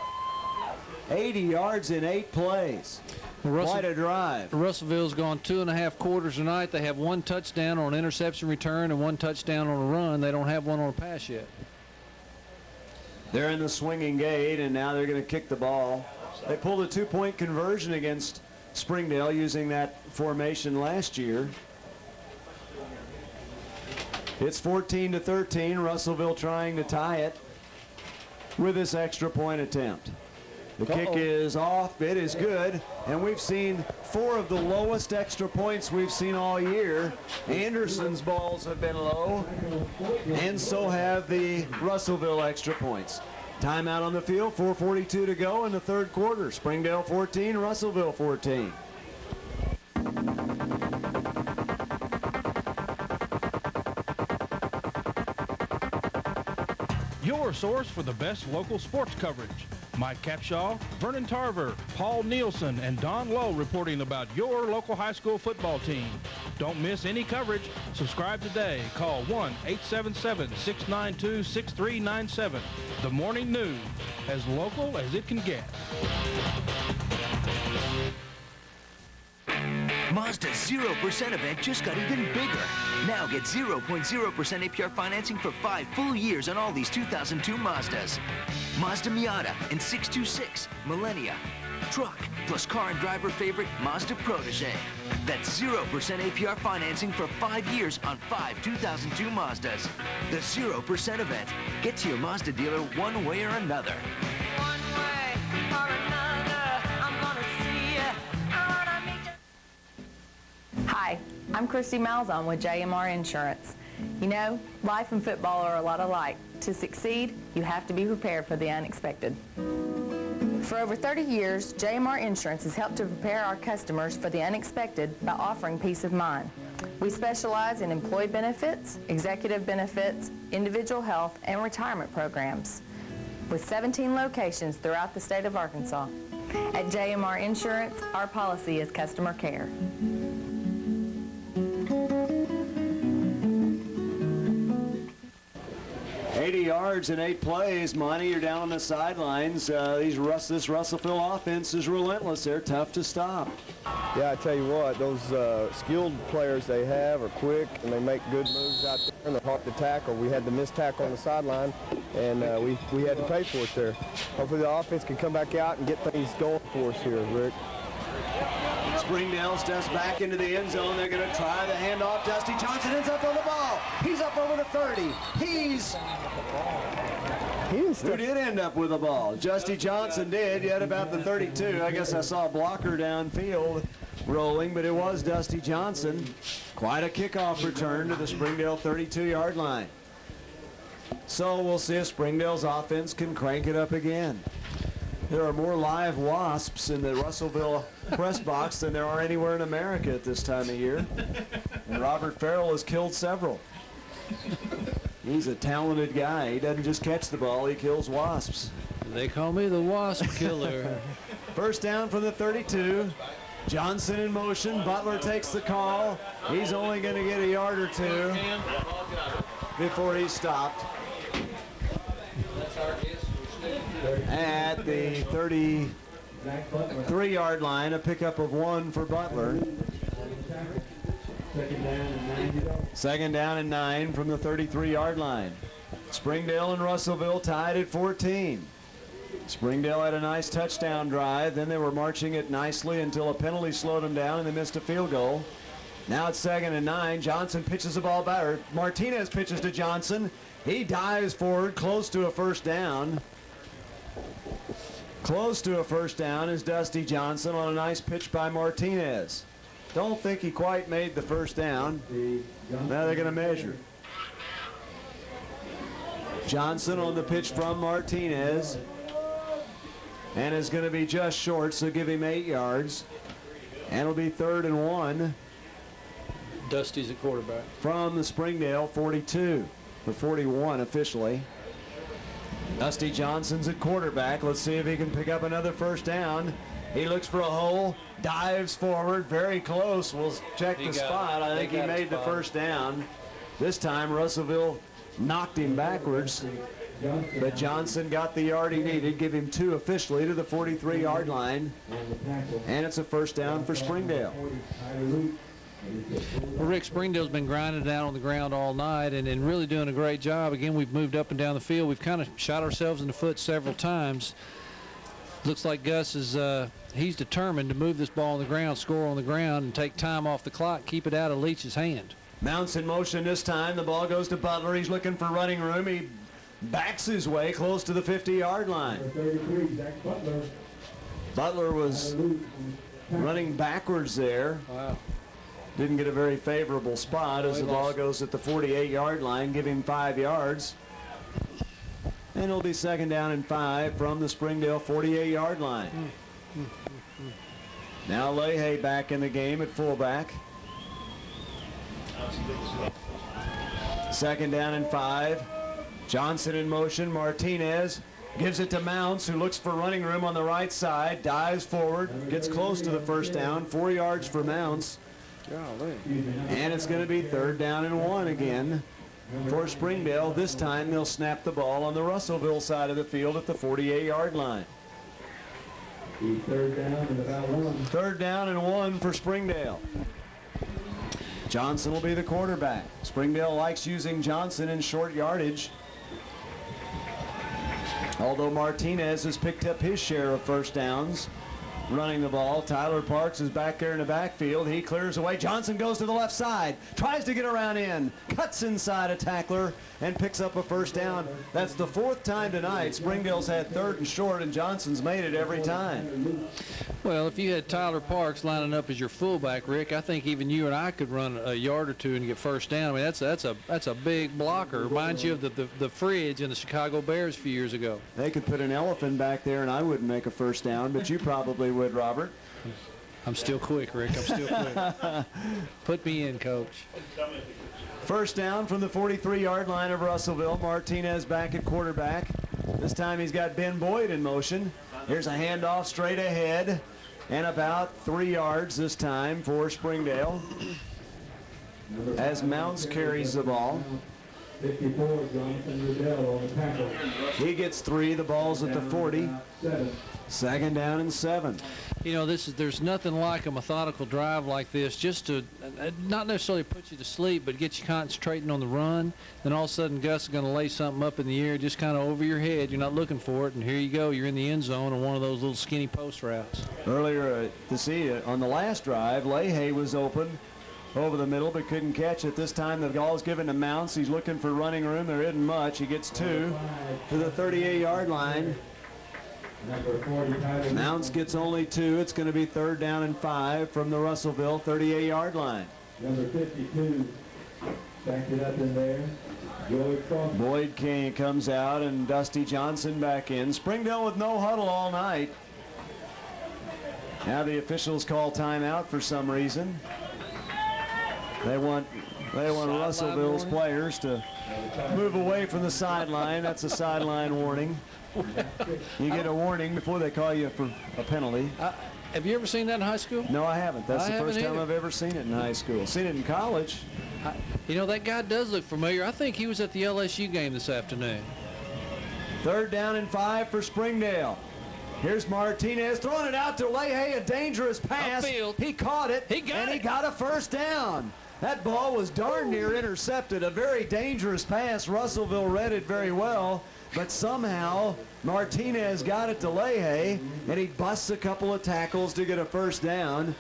80 yards in 8 plays. Quite a drive. Russellville's gone 2.5 quarters tonight. They have 1 touchdown on an interception return and 1 touchdown on a run. They don't have 1 on a pass yet. They're in the swinging gate, and now they're going to kick the ball. They pulled a 2-point conversion against Springdale using that formation last year. It's 14-13. Russellville trying to tie it with this extra point attempt. The kick is off. It is good. And we've seen 4 of the lowest extra points we've seen all year. Anderson's balls have been low, and so have the Russellville extra points. Timeout on the field, 4:42 to go in the third quarter. Springdale 14, Russellville 14. Your source for the best local sports coverage. Mike Capshaw, Vernon Tarver, Paul Nielsen, and Don Lowe reporting about your local high school football team. Don't miss any coverage. Subscribe today. Call 1-877-692-6397. The Morning News, as local as it can get. Mazda's 0% event just got even bigger. Now get 0.0% APR financing for 5 full years on all these 2002 Mazdas. Mazda Miata and 626, Millennia. Truck, plus car and driver favorite Mazda Protege. That's 0% APR financing for 5 years on 5 2002 Mazdas. The 0% event. Get to your Mazda dealer one way or another. One way or another, I'm gonna see ya. I wanna meet ya. Hi, I'm Christy Malzahn with JMR Insurance. You know, life and football are a lot alike. To succeed, you have to be prepared for the unexpected. For over 30 years, JMR Insurance has helped to prepare our customers for the unexpected by offering peace of mind. We specialize in employee benefits, executive benefits, individual health, and retirement programs, with 17 locations throughout the state of Arkansas. At JMR Insurance, our policy is customer care. 80 yards in 8 plays. Monty, you're down on the sidelines. This Russellville offense is relentless. They're tough to stop. Yeah, I tell you what, those skilled players they have are quick, and they make good moves out there, and they're hard to tackle. We had the missed tackle on the sideline, and we had to pay for it there. Hopefully the offense can come back out and get things going for us here, Rick. Springdale steps back into the end zone. They're going to try the handoff. Dusty Johnson ends up on the ball. He's up over the 30. Who did end up with the ball? Justy Johnson did, yet about the 32. I guess I saw a blocker downfield rolling, but it was Dusty Johnson. Quite a kickoff return to the Springdale 32-yard line. So we'll see if Springdale's offense can crank it up again. There are more live wasps in the Russellville press box than there are anywhere in America at this time of year. And Robert Farrell has killed several. He's a talented guy. He doesn't just catch the ball, he kills wasps. They call me the wasp killer. First down from the 32. Johnson in motion. Butler takes the call. He's only going to get a yard or two before he's stopped. At the 33-yard line, a pickup of 1 for Butler. Second down and 9 from the 33-yard line. Springdale and Russellville tied at 14. Springdale had a nice touchdown drive. Then they were marching it nicely until a penalty slowed them down and they missed a field goal. Now it's 2nd and 9. Johnson pitches the ball back. Or Martinez pitches to Johnson. He dives forward close to a first down. Close to a first down is Dusty Johnson on a nice pitch by Martinez. Don't think he quite made the first down. Now they're going to measure. Johnson on the pitch from Martinez. And is going to be just short, so give him 8 yards. And it'll be 3rd and 1. Dusty's a quarterback. From the Springdale 42, or 41 officially. Dusty Johnson's at quarterback. Let's see if he can pick up another first down. He looks for a hole, dives forward, very close. We'll check the spot. I think he made the first down. This time Russellville knocked him backwards, but Johnson got the yard he needed, give him 2 officially to the 43-yard line, and it's a first down for Springdale. Well, Rick, Springdale's been grinding down on the ground all night and really doing a great job. Again, we've moved up and down the field. We've kind of shot ourselves in the foot several times. Looks like Gus is he's determined to move this ball on the ground, score on the ground, and take time off the clock, keep it out of Leach's hand. Mounts in motion this time. The ball goes to Butler. He's looking for running room. He backs his way close to the 50-yard line. Butler was running backwards there. Wow. Didn't get a very favorable spot as the ball goes at the 48-yard line, give him 5 yards. And it'll be 2nd down and 5 from the Springdale 48-yard line. Now Leahy back in the game at fullback. 2nd down and 5. Johnson in motion. Martinez gives it to Mounts, who looks for running room on the right side, dives forward, gets close to the first down, 4 yards for Mounts. And it's going to be 3rd down and 1 again for Springdale. This time they'll snap the ball on the Russellville side of the field at the 48-yard line. 3rd down and about 1. 3rd down and 1 for Springdale. Johnson will be the quarterback. Springdale likes using Johnson in short yardage, although Martinez has picked up his share of first downs running the ball. Tyler Parks is back there in the backfield. He clears away. Johnson goes to the left side, tries to get around in, cuts inside a tackler, and picks up a first down. That's the 4th time tonight Springdale's had 3rd and short, and Johnson's made it every time. Well, if you had Tyler Parks lining up as your fullback, Rick, I think even you and I could run a yard or two and get first down. I mean, that's a big blocker. Reminds you of the Fridge in the Chicago Bears a few years ago. They could put an elephant back there, and I wouldn't make a first down, but you probably would, Robert. I'm still quick, Rick. I'm still quick. Put me in, Coach. First down from the 43-yard line of Russellville. Martinez back at quarterback. This time he's got Ben Boyd in motion. Here's a handoff straight ahead, and about 3 yards this time for Springdale as Mounts carries the ball. 54, Jonathan Riddell on the tackle. He gets 3. The ball's at the 40. 2nd down and 7. You know, there's nothing like a methodical drive like this, just to not necessarily put you to sleep, but get you concentrating on the run. Then all of a sudden Gus is going to lay something up in the air just kind of over your head. You're not looking for it, and here you go. You're in the end zone on one of those little skinny post routes. Earlier to see it on the last drive, Leahy was open over the middle but couldn't catch it. This time the ball is given to Mounts. He's looking for running room. There isn't much. He gets 2 to the 38-yard line. Mounts gets only 2. It's going to be 3rd down and 5 from the Russellville 38-yard line. Number 52 backed it up in there. Boyd King comes out and Dusty Johnson back in. Springdale with no huddle all night. Now the officials call timeout for some reason. They want Russellville's players to move away from the sideline. That's a sideline warning. You get a warning before they call you for a penalty. Have you ever seen that in high school? No, I haven't. That's the first time either. I've ever seen it in high school. Seen it in college. You know, that guy does look familiar. I think he was at the LSU game this afternoon. 3rd down and 5 for Springdale. Here's Martinez throwing it out to Leahy, a dangerous pass. Upfield. He caught it, he got a first down. That ball was darn near intercepted. A very dangerous pass. Russellville read it very well, but somehow Martinez got it to Leahy, and he busts a couple of tackles to get a first down.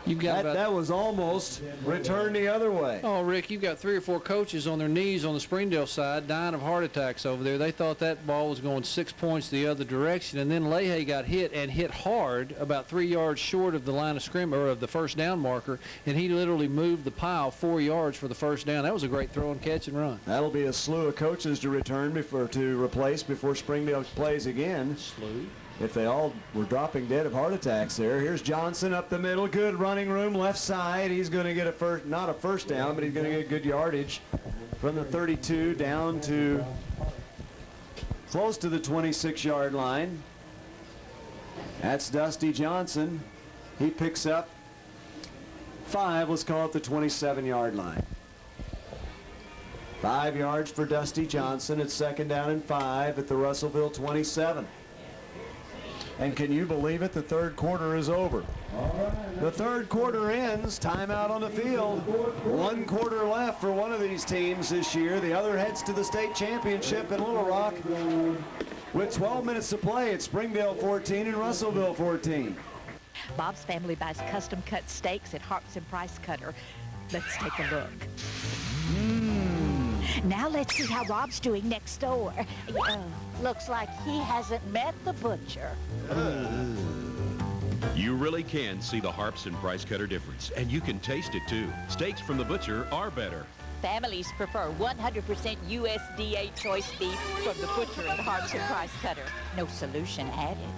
That was almost returned the other way. Oh, Rick, you've got 3 or 4 coaches on their knees on the Springdale side dying of heart attacks over there. They thought that ball was going 6 points the other direction, and then Leahy got hit and hit hard about 3 yards short of the line of scrimmage, or of the first down marker, and he literally moved the pile 4 yards for the first down. That was a great throw and catch and run. That'll be a slew of coaches to replace before Springdale plays again. Slew. If they all were dropping dead of heart attacks there. Here's Johnson up the middle. Good running room left side. He's going to get not a first down, but he's going to get good yardage from the 32 down to close to the 26-yard line. That's Dusty Johnson. He picks up 5. Let's call it the 27-yard line. 5 yards for Dusty Johnson. It's 2nd down and 5 at the Russellville 27. And can you believe it? The 3rd quarter is over. The 3rd quarter ends. Timeout on the field. 1 quarter left for one of these teams this year. The other heads to the state championship in Little Rock with 12 minutes to play. It's Springdale 14 and Russellville 14. Bob's family buys custom-cut steaks at Harps and Price Cutter. Let's take a look. Now let's see how Rob's doing next door. Looks like he hasn't met the butcher. You really can see the Harps and Price Cutter difference, and you can taste it too. Steaks from the butcher are better. Families prefer 100% USDA choice beef from the butcher at Hartson Price Cutter. No solution added.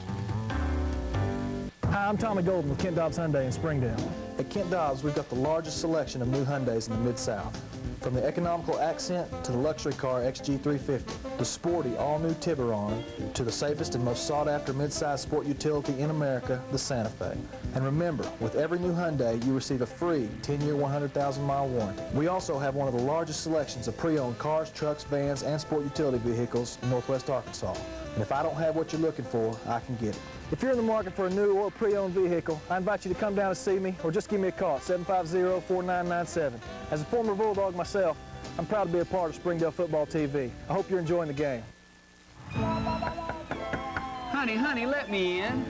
Hi, I'm Tommy Golden with Kent Dobbs Hyundai in Springdale. At Kent Dobbs, we've got the largest selection of new Hyundais in the Mid-South. From the economical Accent to the luxury car XG350, the sporty all-new Tiburon, to the safest and most sought-after mid-size sport utility in America, the Santa Fe. And remember, with every new Hyundai, you receive a free 10-year, 100,000-mile warranty. We also have one of the largest selections of pre-owned cars, trucks, vans, and sport utility vehicles in Northwest Arkansas. And if I don't have what you're looking for, I can get it. If you're in the market for a new or pre-owned vehicle, I invite you to come down and see me or just give me a call at 750-4997. As a former Bulldog myself, I'm proud to be a part of Springdale Football TV. I hope you're enjoying the game. Honey, let me in.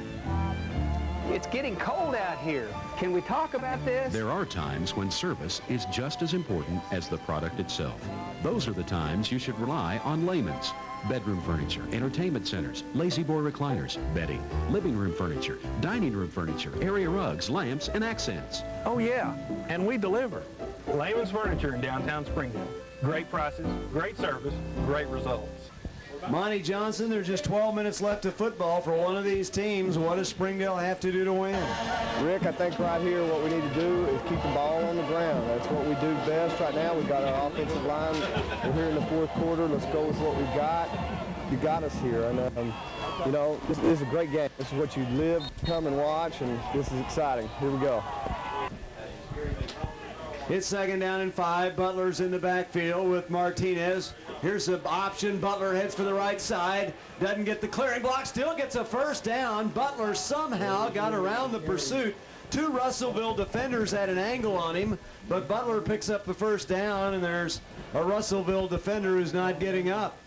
It's getting cold out here. Can we talk about this? There are times when service is just as important as the product itself. Those are the times you should rely on Lehman's. Bedroom furniture, entertainment centers, lazy boy recliners, bedding, living room furniture, dining room furniture, area rugs, lamps, and accents. Oh yeah, and we deliver. Lehman's Furniture in downtown Springdale. Great prices, great service, great results. Monty Johnson, there's just 12 minutes left of football for one of these teams. What does Springdale have to do to win? Rick, I think right here what we need to do is keep the ball on the ground. That's what we do best right now. We've got our offensive line. We're here in the fourth quarter. Let's go with what we've got. You got us here. And, you know, this is a great game. This is what you live, come and watch, and this is exciting. Here we go. It's second down and 5. Butler's in the backfield with Martinez. Here's the option. Butler heads for the right side. Doesn't get the clearing block. Still gets a first down. Butler somehow got around the pursuit. Two Russellville defenders had an angle on him, but Butler picks up the first down, and there's a Russellville defender who's not getting up.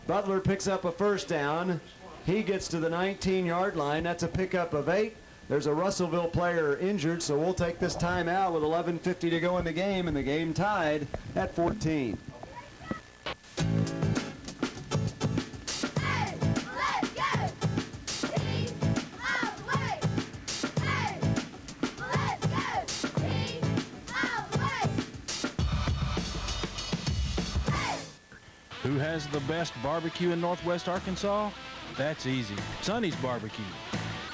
Butler picks up a first down. He gets to the 19-yard line. That's a pickup of 8. There's a Russellville player injured, so we'll take this timeout with 11:50 to go in the game, and the game tied at 14. Who has the best barbecue in Northwest Arkansas? That's easy. Sonny's Barbecue.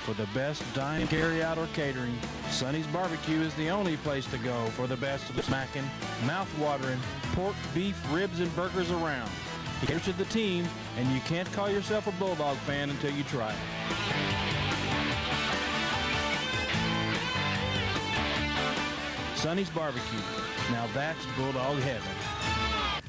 For the best dine, carry-out, or catering, Sonny's Barbecue is the only place to go for the best smacking, mouth-watering pork, beef, ribs, and burgers around. He caters to the team, and you can't call yourself a Bulldog fan until you try it. Sonny's Barbecue. Now that's Bulldog heaven.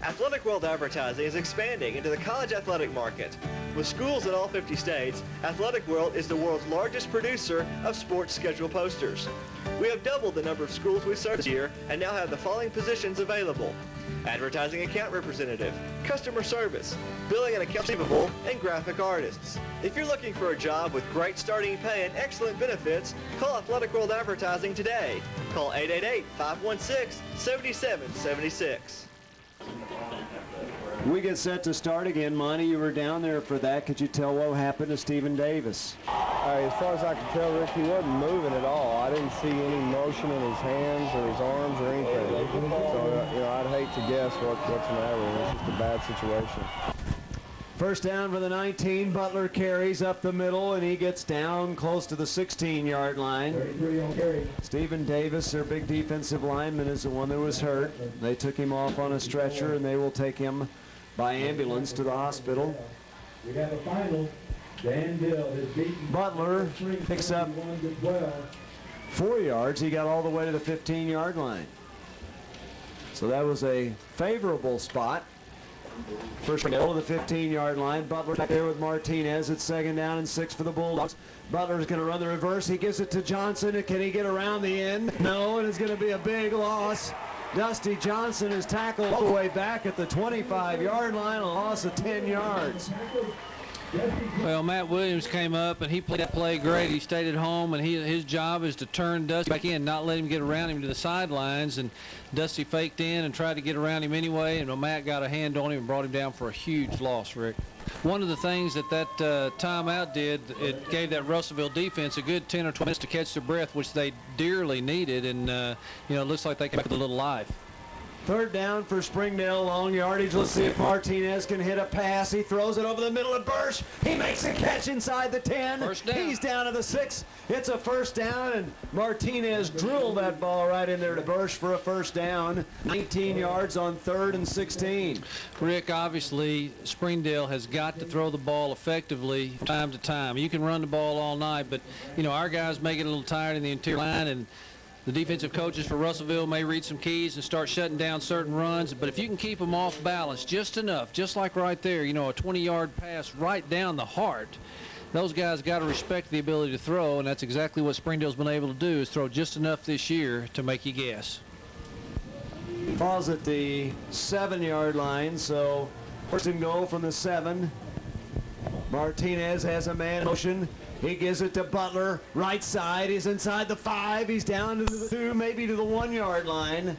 Athletic World Advertising is expanding into the college athletic market. With schools in all 50 states, Athletic World is the world's largest producer of sports schedule posters. We have doubled the number of schools we serve this year and now have the following positions available: advertising account representative, customer service, billing and accounts receivable, and graphic artists. If you're looking for a job with great starting pay and excellent benefits, call Athletic World Advertising today. Call 888-516-7776. We get set to start again. Monty, you were down there for that. Could you tell what happened to Stephen Davis? As far as I can tell, Rick, he wasn't moving at all. I didn't see any motion in his hands or his arms or anything. So, you know, I'd hate to guess what's the matter with him. It's just a bad situation. First down for the 19. Butler carries up the middle, and he gets down close to the 16-yard line. Stephen Davis, their big defensive lineman, is the one that was hurt. They took him off on a stretcher, and they will take him by ambulance to the hospital. We have a final. Danville has beaten Butler picks up 4 yards. He got all the way to the 15-yard line. So that was a favorable spot. First goal to the 15-yard line. Butler back there with Martinez. It's second down and 6 for the Bulldogs. Butler's going to run the reverse. He gives it to Johnson. Can he get around the end? No, and it's going to be a big loss. Dusty Johnson is tackled all the way back at the 25-yard line, a loss of 10 yards. Well, Matt Williams came up, and he played that play great. He stayed at home, and his job is to turn Dusty back in, not let him get around him to the sidelines. And Dusty faked in and tried to get around him anyway, and Matt got a hand on him and brought him down for a huge loss, Rick. One of the things that timeout did, it gave that Russellville defense a good 10 or 12 minutes to catch their breath, which they dearly needed, and, you know, it looks like they came back with a little life. Third down for Springdale, long yardage. Let's see if Martinez can hit a pass. He throws it over the middle of Bursch. He makes a catch inside the 10. First down. He's down to the 6. It's a first down, and Martinez drilled that ball right in there to Bursch for a first down. 19 yards on 3rd and 16. Rick, obviously, Springdale has got to throw the ball effectively from time to time. You can run the ball all night, but, you know, our guys may get a little tired in the interior line, and the defensive coaches for Russellville may read some keys and start shutting down certain runs, but if you can keep them off balance just enough, just like right there, you know, a 20-yard pass right down the heart, those guys got to respect the ability to throw, and that's exactly what Springdale's been able to do, is throw just enough this year to make you guess. Ball's at the 7-yard line, so first and goal from the 7. Martinez has a man motion. He gives it to Butler, right side. He's inside the 5. He's down to the 2, maybe to the 1-yard line.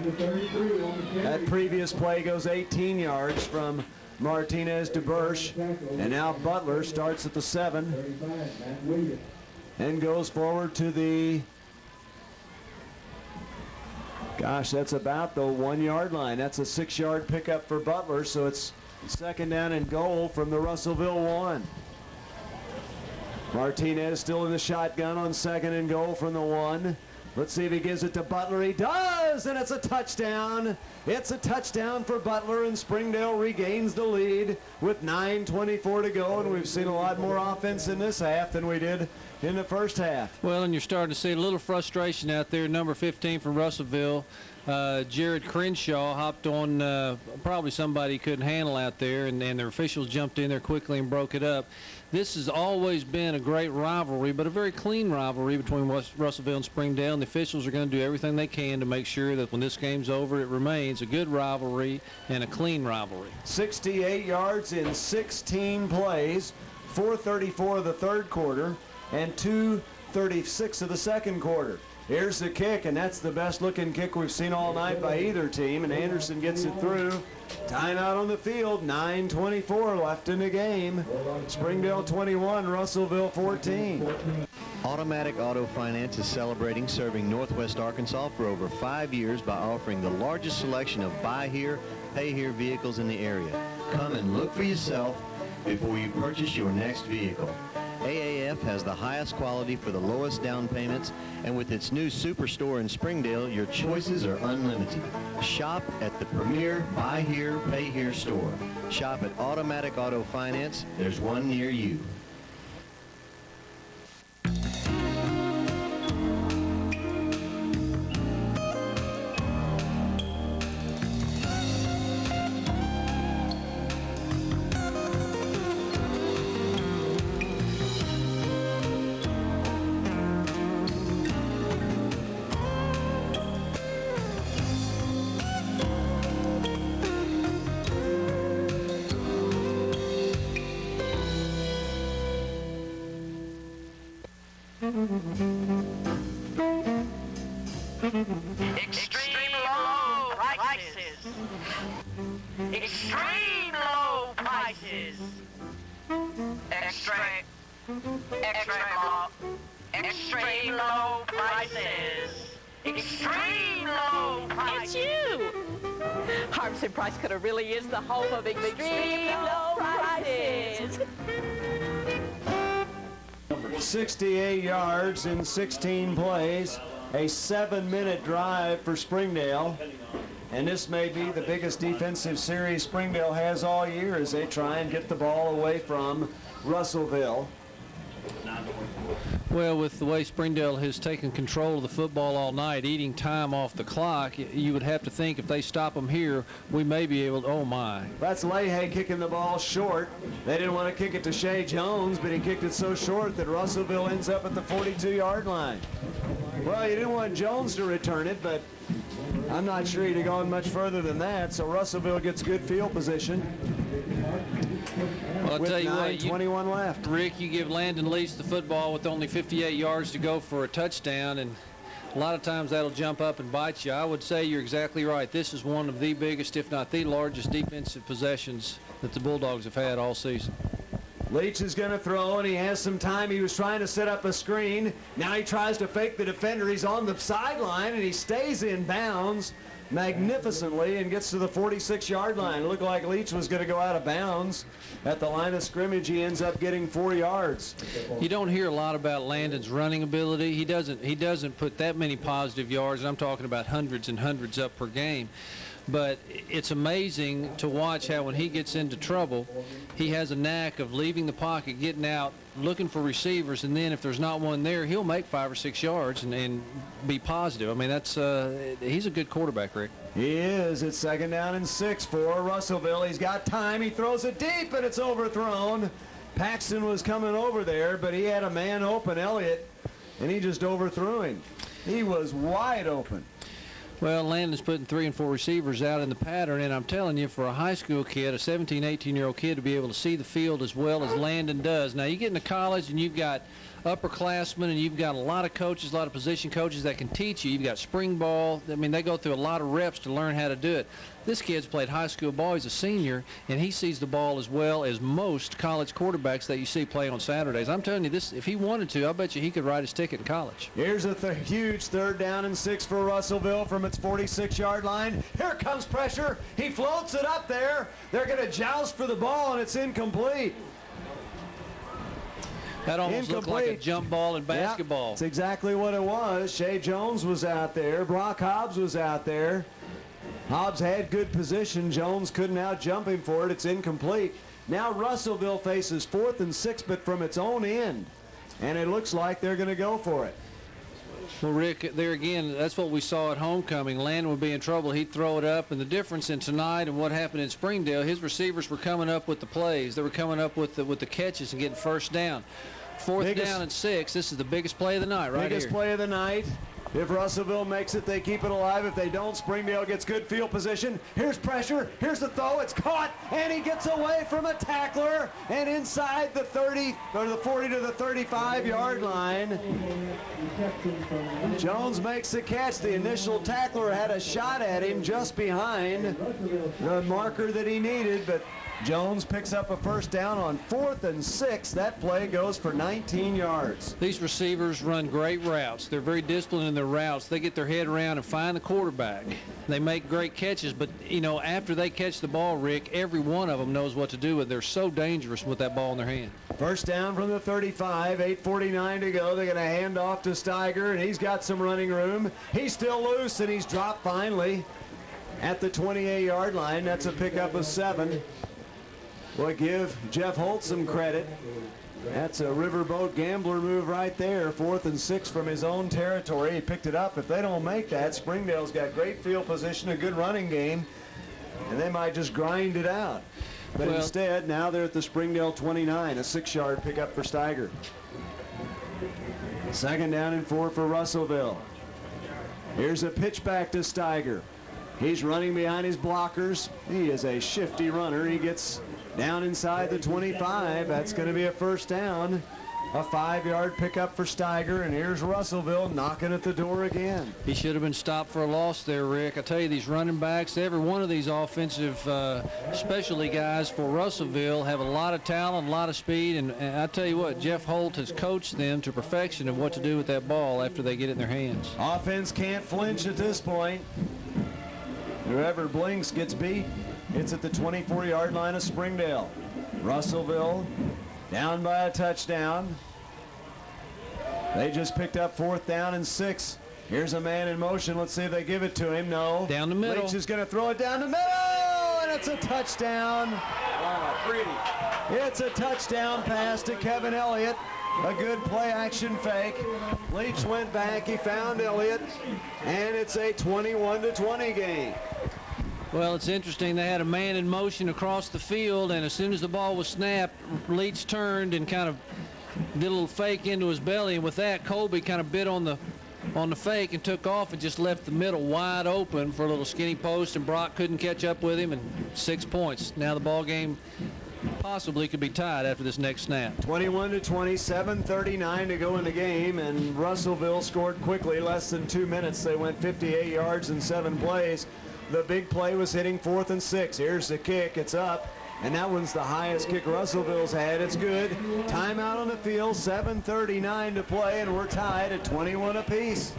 That previous play goes 18 yards from Martinez to Bursch. And now Butler starts at the 7 and goes forward to the, gosh, that's about the 1-yard line. That's a 6-yard pickup for Butler, so it's second down and goal from the Russellville 1. Martinez still in the shotgun on second and goal from the 1. Let's see if he gives it to Butler. He does, and it's a touchdown. It's a touchdown for Butler, and Springdale regains the lead with 9:24 to go, and we've seen a lot more offense in this half than we did in the first half. Well, and you're starting to see a little frustration out there. Number 15 from Russellville, Jared Crenshaw, hopped on probably somebody he couldn't handle out there, and their officials jumped in there quickly and broke it up. This has always been a great rivalry, but a very clean rivalry between Russellville and Springdale, and the officials are going to do everything they can to make sure that when this game's over, it remains a good rivalry and a clean rivalry. 68 yards in 16 plays, 4:34 of the third quarter, and 2:36 of the second quarter. Here's the kick, and that's the best looking kick we've seen all night by either team, and Anderson gets it through. Timeout on the field, 9:24 left in the game. Springdale 21, Russellville 14. Automatic Auto Finance is celebrating serving Northwest Arkansas for over 5 years by offering the largest selection of buy here, pay here vehicles in the area. Come and look for yourself before you purchase your next vehicle. AAF has the highest quality for the lowest down payments, and with its new superstore in Springdale, your choices are unlimited. Shop at the premier Buy Here, Pay Here store. Shop at Automatic Auto Finance. There's one near you. Extreme low prices. Extreme low prices. Extreme low prices. Extreme low prices. It's you! Harbison Price Cutter really is the home of extreme low prices. 68 yards in 16 plays, a 7-minute drive for Springdale, and this may be the biggest defensive series Springdale has all year as they try and get the ball away from Russellville. Well, with the way Springdale has taken control of the football all night, eating time off the clock, you would have to think if they stop them here, we may be able to, oh my. That's Leahy kicking the ball short. They didn't want to kick it to Shea Jones, but he kicked it so short that Russellville ends up at the 42-yard line. Well, you didn't want Jones to return it, but I'm not sure he'd have gone much further than that, so Russellville gets good field position. Well, I'll with tell you what, 9:21 left. Rick, you give Landon Lease the football with only 58 yards to go for a touchdown, and a lot of times that'll jump up and bite you. I would say you're exactly right. This is one of the biggest, if not the largest, defensive possessions that the Bulldogs have had all season. Leach is going to throw, and he has some time. He was trying to set up a screen. Now he tries to fake the defender. He's on the sideline, and he stays in bounds. magnificently and gets to the 46-yard line. It looked like Leach was going to go out of bounds. At the line of scrimmage, he ends up getting 4 yards. You don't hear a lot about Landon's running ability. He doesn't put that many positive yards. I'm talking about hundreds and hundreds up per game. But it's amazing to watch how when he gets into trouble, he has a knack of leaving the pocket, getting out, looking for receivers, and then if there's not one there, he'll make 5 or 6 yards and be positive. I mean, that's he's a good quarterback, Rick. He is. It's 2nd down and 6 for Russellville. He's got time. He throws it deep, and it's overthrown. Paxton was coming over there, but he had a man open, Elliott, and he just overthrew him. He was wide open. Well, Landon's putting 3 and 4 receivers out in the pattern, and I'm telling you, for a high school kid, a 17, 18-year-old kid, to be able to see the field as well as Landon does. Now, you get into college, and you've got upperclassmen, and you've got a lot of coaches, a lot of position coaches that can teach you. You've got spring ball. I mean, they go through a lot of reps to learn how to do it. This kid's played high school ball. He's a senior, and he sees the ball as well as most college quarterbacks that you see play on Saturdays. I'm telling you, this, if he wanted to, I bet you he could write his ticket in college. Here's a huge 3rd down and 6 for Russellville from its 46-yard line. Here comes pressure. He floats it up there. They're going to joust for the ball, and it's incomplete. That almost looked like a jump ball in basketball. Yeah, that's exactly what it was. Shea Jones was out there. Brock Hobbs was out there. Hobbs had good position. Jones couldn't out-jump him for it. It's incomplete. Now Russellville faces 4th and 6, but from its own end. And it looks like they're going to go for it. Well, Rick, there again, that's what we saw at homecoming. Landon would be in trouble. He'd throw it up. And the difference in tonight and what happened in Springdale, his receivers were coming up with the plays. They were coming up with the catches and getting 1st down. 4th down and 6. This is the biggest play of the night right here. Biggest play of the night. If Russellville makes it, they keep it alive. If they don't, Springdale gets good field position. Here's pressure. Here's the throw. It's caught, and he gets away from a tackler and inside the 30 or the 40 to the 35-yard line. Jones makes the catch. The initial tackler had a shot at him just behind the marker that he needed, but Jones picks up a 1st down on 4th and 6. That play goes for 19 yards. These receivers run great routes. They're very disciplined in their routes. They get their head around and find the quarterback. They make great catches, but, you know, after they catch the ball, Rick, every one of them knows what to do with it. They're so dangerous with that ball in their hand. 1st down from the 35, 8:49 to go. They're going to hand off to Steiger, and he's got some running room. He's still loose, and he's dropped finally at the 28-yard line. That's a pickup of 7. We'll give Jeff Holt some credit. That's a riverboat gambler move right there. 4th and 6 from his own territory. He picked it up. If they don't make that, Springdale's got great field position, a good running game, and they might just grind it out. But instead, now they're at the Springdale 29, a 6-yard pickup for Steiger. 2nd down and 4 for Russellville. Here's a pitch back to Steiger. He's running behind his blockers. He is a shifty runner. He gets down inside the 25. That's going to be a 1st down. A 5-yard pickup for Steiger, and here's Russellville knocking at the door again. He should have been stopped for a loss there, Rick. I tell you, these running backs, every one of these offensive specialty guys for Russellville have a lot of talent, a lot of speed, and I tell you what, Jeff Holt has coached them to perfection of what to do with that ball after they get it in their hands. Offense can't flinch at this point. Whoever blinks gets beat. It's at the 24-yard line of Springdale. Russellville down by a touchdown. They just picked up 4th down and 6. Here's a man in motion. Let's see if they give it to him. No. Down the middle. Leach is going to throw it down the middle, and it's a touchdown. Wow, pretty. It's a touchdown pass to Kevin Elliott. A good play-action fake. Leach went back. He found Elliott, and it's a 21-20 game. Well, it's interesting. They had a man in motion across the field, and as soon as the ball was snapped, Leach turned and kind of did a little fake into his belly, and with that, Colby kind of bit on the fake and took off and just left the middle wide open for a little skinny post, and Brock couldn't catch up with him, and 6 points. Now the ball game possibly could be tied after this next snap. 21-20, 7:39 to go in the game, and Russellville scored quickly. Less than 2 minutes. They went 58 yards in 7 plays. The big play was hitting 4th and 6. Here's the kick. It's up, and that one's the highest kick Russellville's had. It's good. Timeout on the field. 7:39 to play, and we're tied at 21 apiece.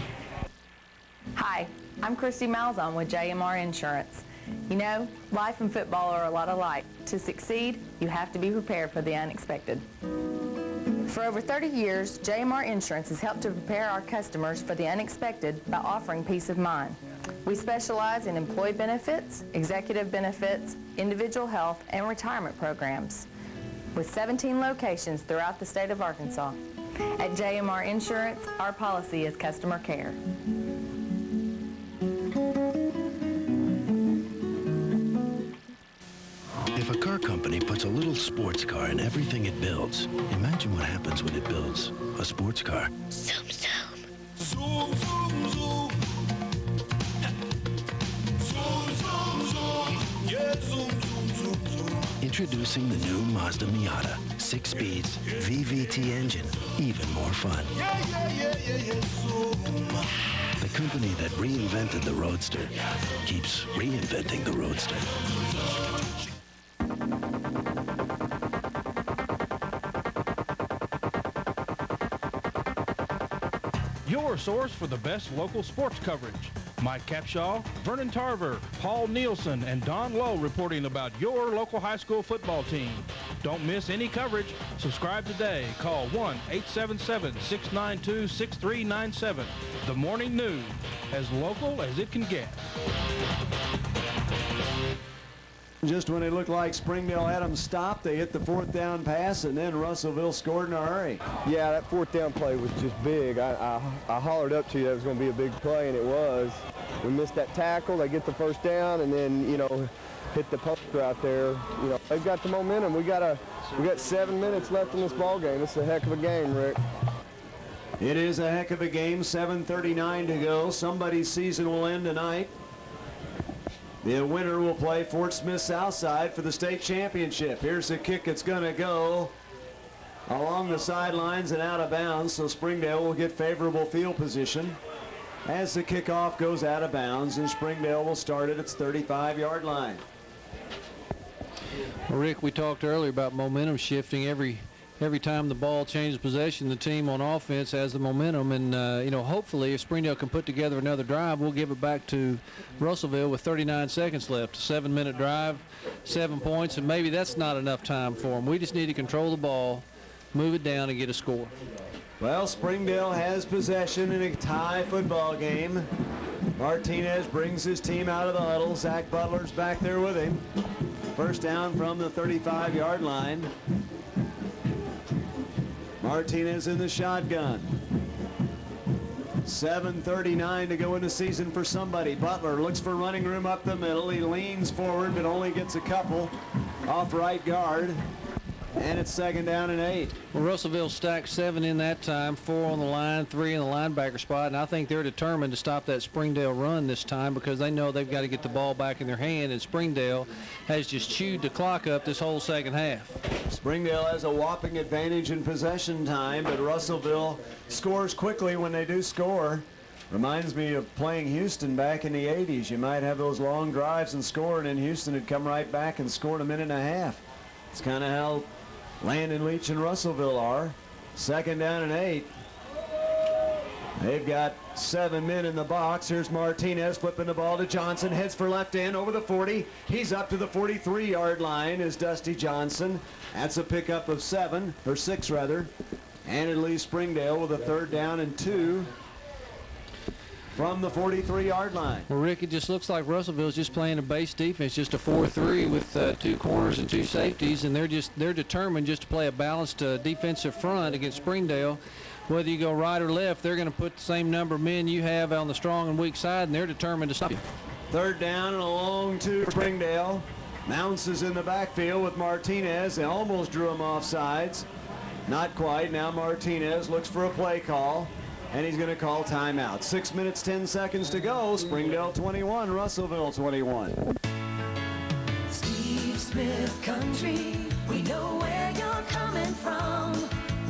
Hi, I'm Christy Malzahn with JMR Insurance. You know, life and football are a lot alike. To succeed, you have to be prepared for the unexpected. For over 30 years, JMR Insurance has helped to prepare our customers for the unexpected by offering peace of mind. We specialize in employee benefits, executive benefits, individual health, and retirement programs, with 17 locations throughout the state of Arkansas. At JMR Insurance, our policy is customer care. If a car company puts a little sports car in everything it builds, imagine what happens when it builds a sports car. Zoom, zoom. Zoom, zoom, zoom. Zoom, zoom, zoom. Yeah, zoom, zoom, zoom, zoom. Introducing the new Mazda Miata. 6 speeds, VVT engine, even more fun. Yeah, yeah, yeah, yeah, yeah, zoom. The company that reinvented the Roadster keeps reinventing the Roadster. Your source for the best local sports coverage. Mike Capshaw, Vernon Tarver, Paul Nielsen, and Don Lowe reporting about your local high school football team. Don't miss any coverage. Subscribe today. Call 1-877-692-6397. The Morning News, as local as it can get. Just when it looked like Springdale had them stopped, they hit the 4th down pass, and then Russellville scored in a hurry. Yeah, that 4th down play was just big. I hollered up to you that it was going to be a big play, and it was. We missed that tackle. They get the 1st down, and then, you know, hit the poster out there. You know, they've got the momentum. We got 7 minutes left in this ball game. It's a heck of a game, Rick. It is a heck of a game. 7:39 to go. Somebody's season will end tonight. The winner will play Fort Smith Southside for the state championship. Here's the kick. It's going to go along the sidelines and out of bounds, so Springdale will get favorable field position as the kickoff goes out of bounds, and Springdale will start at its 35-yard line. Well, Rick, we talked earlier about momentum shifting. Every time the ball changes possession, the team on offense has the momentum, and you know, hopefully if Springdale can put together another drive, we'll give it back to Russellville with 39 seconds left. A 7-minute drive, 7 points, and maybe that's not enough time for them. We just need to control the ball, move it down, and get a score. Well, Springdale has possession in a tie football game. Martinez brings his team out of the huddle. Zach Butler's back there with him. 1st down from the 35-yard line. Martinez in the shotgun. 7:39 to go in the season for somebody. Butler looks for running room up the middle. He leans forward but only gets a couple off right guard. And it's 2nd down and 8. Well, Russellville stacked 7 in that time, 4 on the line, 3 in the linebacker spot, and I think they're determined to stop that Springdale run this time because they know they've got to get the ball back in their hand, and Springdale has just chewed the clock up this whole second half. Springdale has a whopping advantage in possession time, but Russellville scores quickly when they do score. Reminds me of playing Houston back in the 80s. You might have those long drives and score, and then Houston had come right back and scored a minute and a half. It's kind of how Landon Leach and Russellville are. 2nd down and 8. They've got 7 men in the box. Here's Martinez flipping the ball to Johnson. Heads for left end over the 40. He's up to the 43-yard line is Dusty Johnson. That's a pickup of 6 rather. And it leaves Springdale with a 3rd down and 2 from the 43-yard line. Well, Rick, it just looks like Russellville's just playing a base defense, just a 4-3 with 2 corners and 2 safeties, and they're determined just to play a balanced defensive front against Springdale. Whether you go right or left, they're going to put the same number of men you have on the strong and weak side, and they're determined to stop you. 3rd down and a long 2 for Springdale. Mounce is in the backfield with Martinez. They almost drew him off sides. Not quite. Now Martinez looks for a play call. And he's going to call timeout. 6 minutes, 10 seconds to go. Springdale 21, Russellville 21. Steve Smith Country, we know where you're coming from.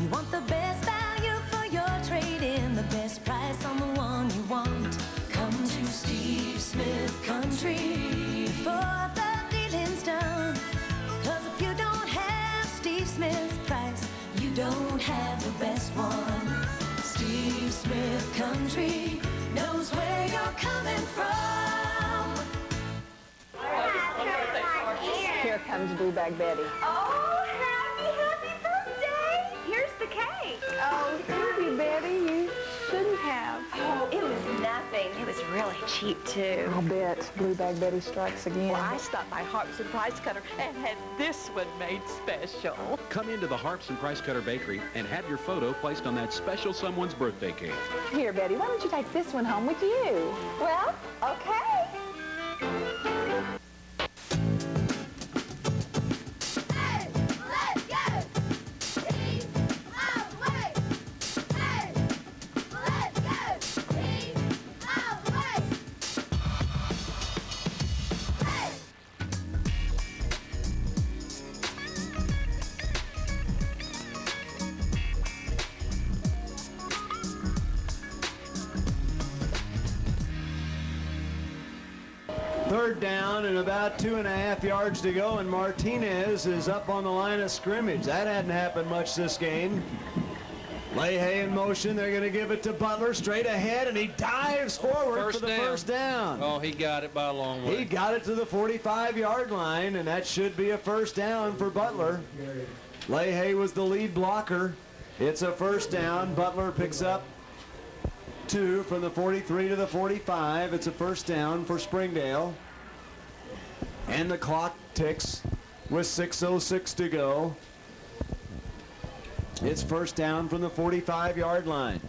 You want the best value for your trade-in, the best price on the one you want. Come to Steve Smith Country for the dealing's done. 'Cause if you don't have Steve Smith's price, you don't have the best one. Steve Smith Country knows where you're coming from. comes Blue Bag Betty. Oh, happy birthday! Here's the cake. Oh, thank you, Betty. You shouldn't have. Oh, it was nothing. It was really cheap, too. I'll bet Blue Bag Betty strikes again. Well, I stopped by Harps and Price Cutter and had this one made special. Come into the Harps and Price Cutter Bakery and have your photo placed on that special someone's birthday cake. Here, Betty, why don't you take this one home with you? Well, okay. Third down and about 2.5 yards to go, and Martinez is up on the line of scrimmage. That hadn't happened much this game. Leahy in motion. They're going to give it to Butler straight ahead, and he dives forward for the first down. Oh, he got it by a long way. He got it to the 45-yard line, and that should be a first down for Butler. Leahy was the lead blocker. It's a first down. Butler picks up 2 from the 43 to the 45. It's a first down for Springdale. And the clock ticks with 6:06 to go. It's first down from the 45-yard line.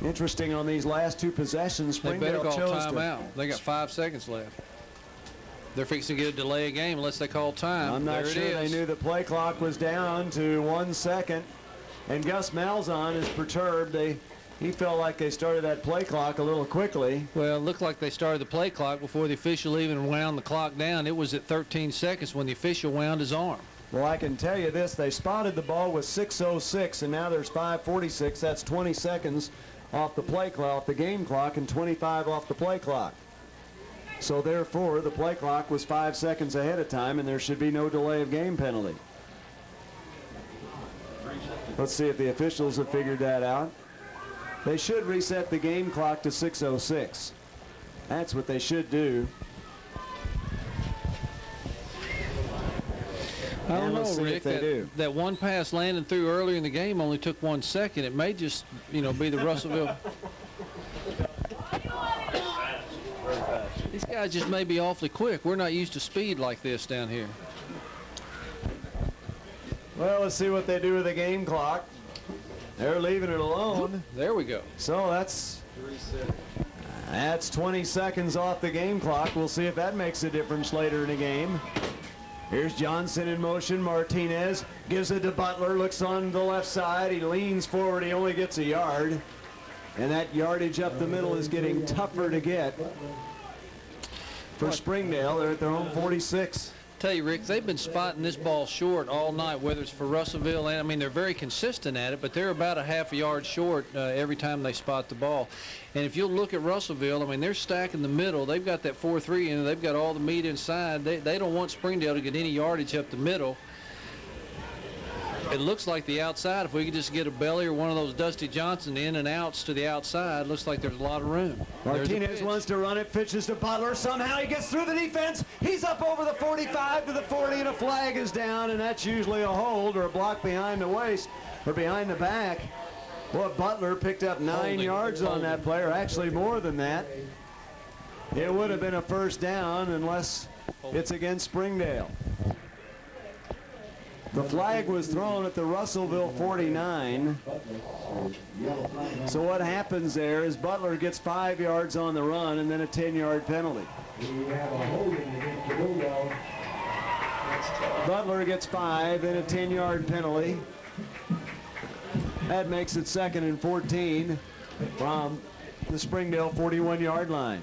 Interesting on these last two possessions, Springdale they better call chose timeout. They got 5 seconds left. They're fixing to get a delay of game unless they call time. I'm not sure they knew the play clock was down to 1 second. And Gus Malzahn is perturbed. He felt like they started that play clock a little quickly. Well, it looked like they started the play clock before the official even wound the clock down. It was at 13 seconds when the official wound his arm. Well, I can tell you this. They spotted the ball with 6:06, and now there's 5:46. That's 20 seconds off the play clock, the game clock, and 25 off the play clock. So therefore, the play clock was 5 seconds ahead of time, and there should be no delay of game penalty. Let's see if the officials have figured that out. They should reset the game clock to 6:06. That's what they should do. I don't know, Rick, Rick. That one pass Landon threw earlier in the game only took 1 second. It may just, be the Russellville. These guys just may be awfully quick. We're not used to speed like this down here. Well, let's see what they do with the game clock. They're leaving it alone. There we go. So that's 20 seconds off the game clock. We'll see if that makes a difference later in the game. Here's Johnson in motion. Martinez gives it to Butler, looks on the left side. He leans forward. He only gets a yard. And that yardage up the middle is getting tougher to get. For Springdale, they're at their own 46. Tell you, Rick, they've been spotting this ball short all night, whether it's for Russellville, and they're very consistent at it, but they're about a half a yard short every time they spot the ball. And if you'll look at Russellville, they're stacking the middle. They've got that 4-3 in. They've got all the meat inside. They don't want Springdale to get any yardage up the middle. It looks like the outside, if we could just get a Belly or one of those Dusty Johnson in and outs to the outside, looks like there's a lot of room. Martinez wants to run it, pitches to Butler. Somehow he gets through the defense. He's up over the 45 to the 40, and a flag is down, and that's usually a hold or a block behind the waist or behind the back. Boy, Butler picked up 9 yards on that play, or actually more than that. It would have been a first down unless it's against Springdale. The flag was thrown at the Russellville 49. So what happens there is Butler gets 5 yards on the run and then a 10-yard penalty. Butler gets 5 and a 10-yard penalty. That makes it 2nd and 14 from the Springdale 41-yard line.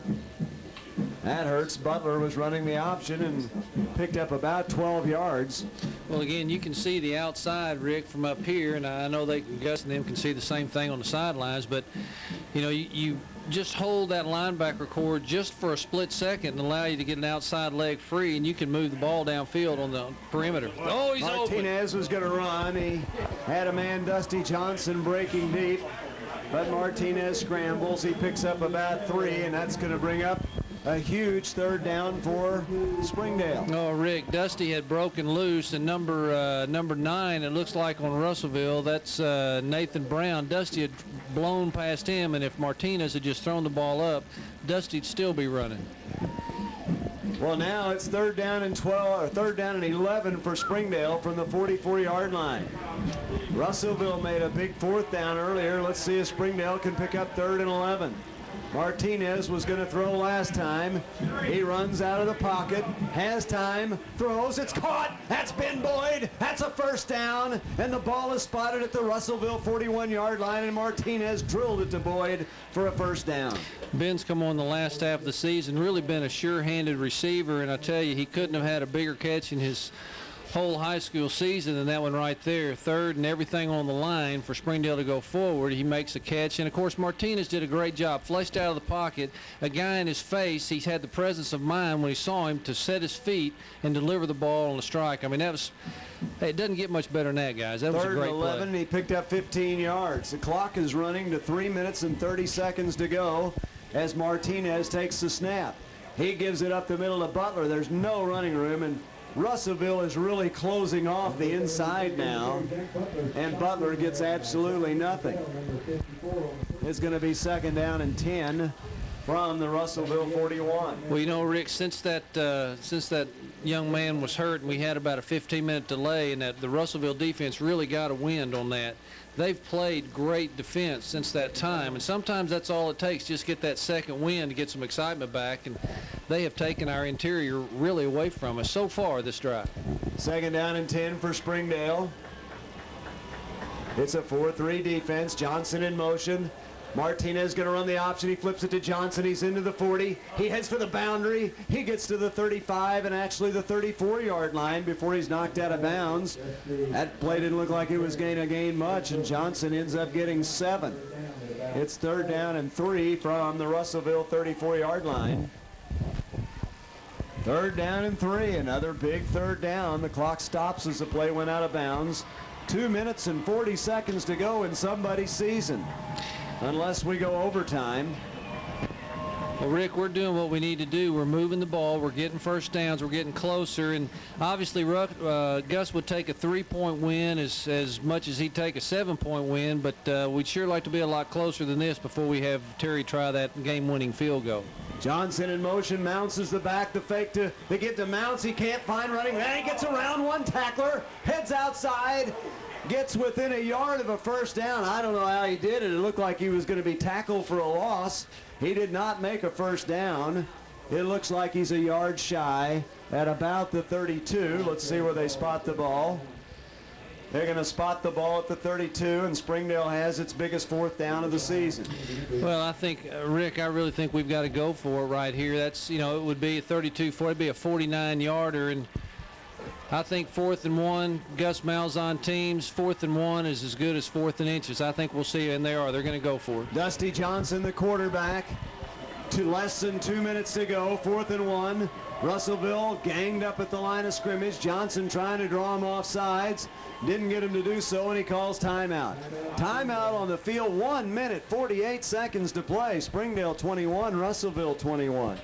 That hurts. Butler was running the option and picked up about 12 yards. Well, again, you can see the outside, Rick, from up here, and I know Gus and them can see the same thing on the sidelines, but, you just hold that linebacker cord just for a split second and allow you to get an outside leg free, and you can move the ball downfield on the perimeter. Oh, he's Martinez was going to run. He had a man, Dusty Johnson, breaking deep, but Martinez scrambles. He picks up about 3, and that's going to bring up a huge third down for Springdale. Oh, Rick, Dusty had broken loose, and number 9, it looks like on Russellville, that's Nathan Brown. Dusty had blown past him, and if Martinez had just thrown the ball up, Dusty'd still be running. Well, now it's third down and 12, or third down and 11 for Springdale from the 44-yard line. Russellville made a big fourth down earlier. Let's see if Springdale can pick up third and 11. Martinez was going to throw last time. He runs out of the pocket, has time, throws, it's caught. That's Ben Boyd. That's a first down, and the ball is spotted at the Russellville 41-yard line, and Martinez drilled it to Boyd for a first down. Ben's come on the last half of the season, really been a sure-handed receiver, and I tell you, he couldn't have had a bigger catch in his whole high school season than that one right there. Third and everything on the line for Springdale to go forward. He makes a catch, and of course Martinez did a great job, fleshed out of the pocket, a guy in his face. He's had the presence of mind when he saw him to set his feet and deliver the ball on the strike. I mean, that was, hey, it doesn't get much better than that, guys. That was a great play. Third and 11, and he picked up 15 yards. The clock is running to 3 minutes and 30 seconds to go as Martinez takes the snap. He gives it up the middle to Butler. There's no running room, and Russellville is really closing off the inside now, and Butler gets absolutely nothing. It's going to be second down and 10 from the Russellville 41. Well, you know, Rick, since that young man was hurt, and we had about a 15-minute delay, and that the Russellville defense really got a wind on that. They've played great defense since that time, and sometimes that's all it takes, just get that second wind to get some excitement back, and they have taken our interior really away from us so far this drive. Second down and 10 for Springdale. It's a 4-3 defense. Johnson in motion. Martinez going to run the option. He flips it to Johnson. He's into the 40. He heads for the boundary. He gets to the 35 and actually the 34-yard line before he's knocked out of bounds. That play didn't look like it was going to gain much, and Johnson ends up getting 7. It's third down and 3 from the Russellville 34-yard line. Third down and 3, another big third down. The clock stops as the play went out of bounds. 2 minutes and 40 seconds to go in somebody's season, unless we go overtime. Well, Rick, we're doing what we need to do. We're moving the ball. We're getting first downs. We're getting closer. And obviously, Gus would take a 3-point win as much as he'd take a 7-point win. But we'd sure like to be a lot closer than this before we have Terry try that game-winning field goal. Johnson in motion, Mounts is the back, the fake to get to Mounts. He can't find running. Then he gets around one tackler, heads outside, gets within a yard of a first down. I don't know how he did it. It looked like he was going to be tackled for a loss. He did not make a first down. It looks like he's a yard shy at about the 32. Let's see where they spot the ball. They're going to spot the ball at the 32, and Springdale has its biggest fourth down of the season. Well, I think, Rick, I really think we've got to go for it right here. That's, you know, it would be a 32, it'd be a 49-yarder, and I think 4th and 1, Gus Malzahn teams, 4th and 1 is as good as 4th and inches. I think we'll see, and they are. They're going to go for it. Dusty Johnson, the quarterback, to less than 2 minutes to go, 4th and 1. Russellville ganged up at the line of scrimmage. Johnson trying to draw him off sides. Didn't get him to do so, and he calls timeout. Timeout on the field, 1 minute, 48 seconds to play. Springdale 21, Russellville 21.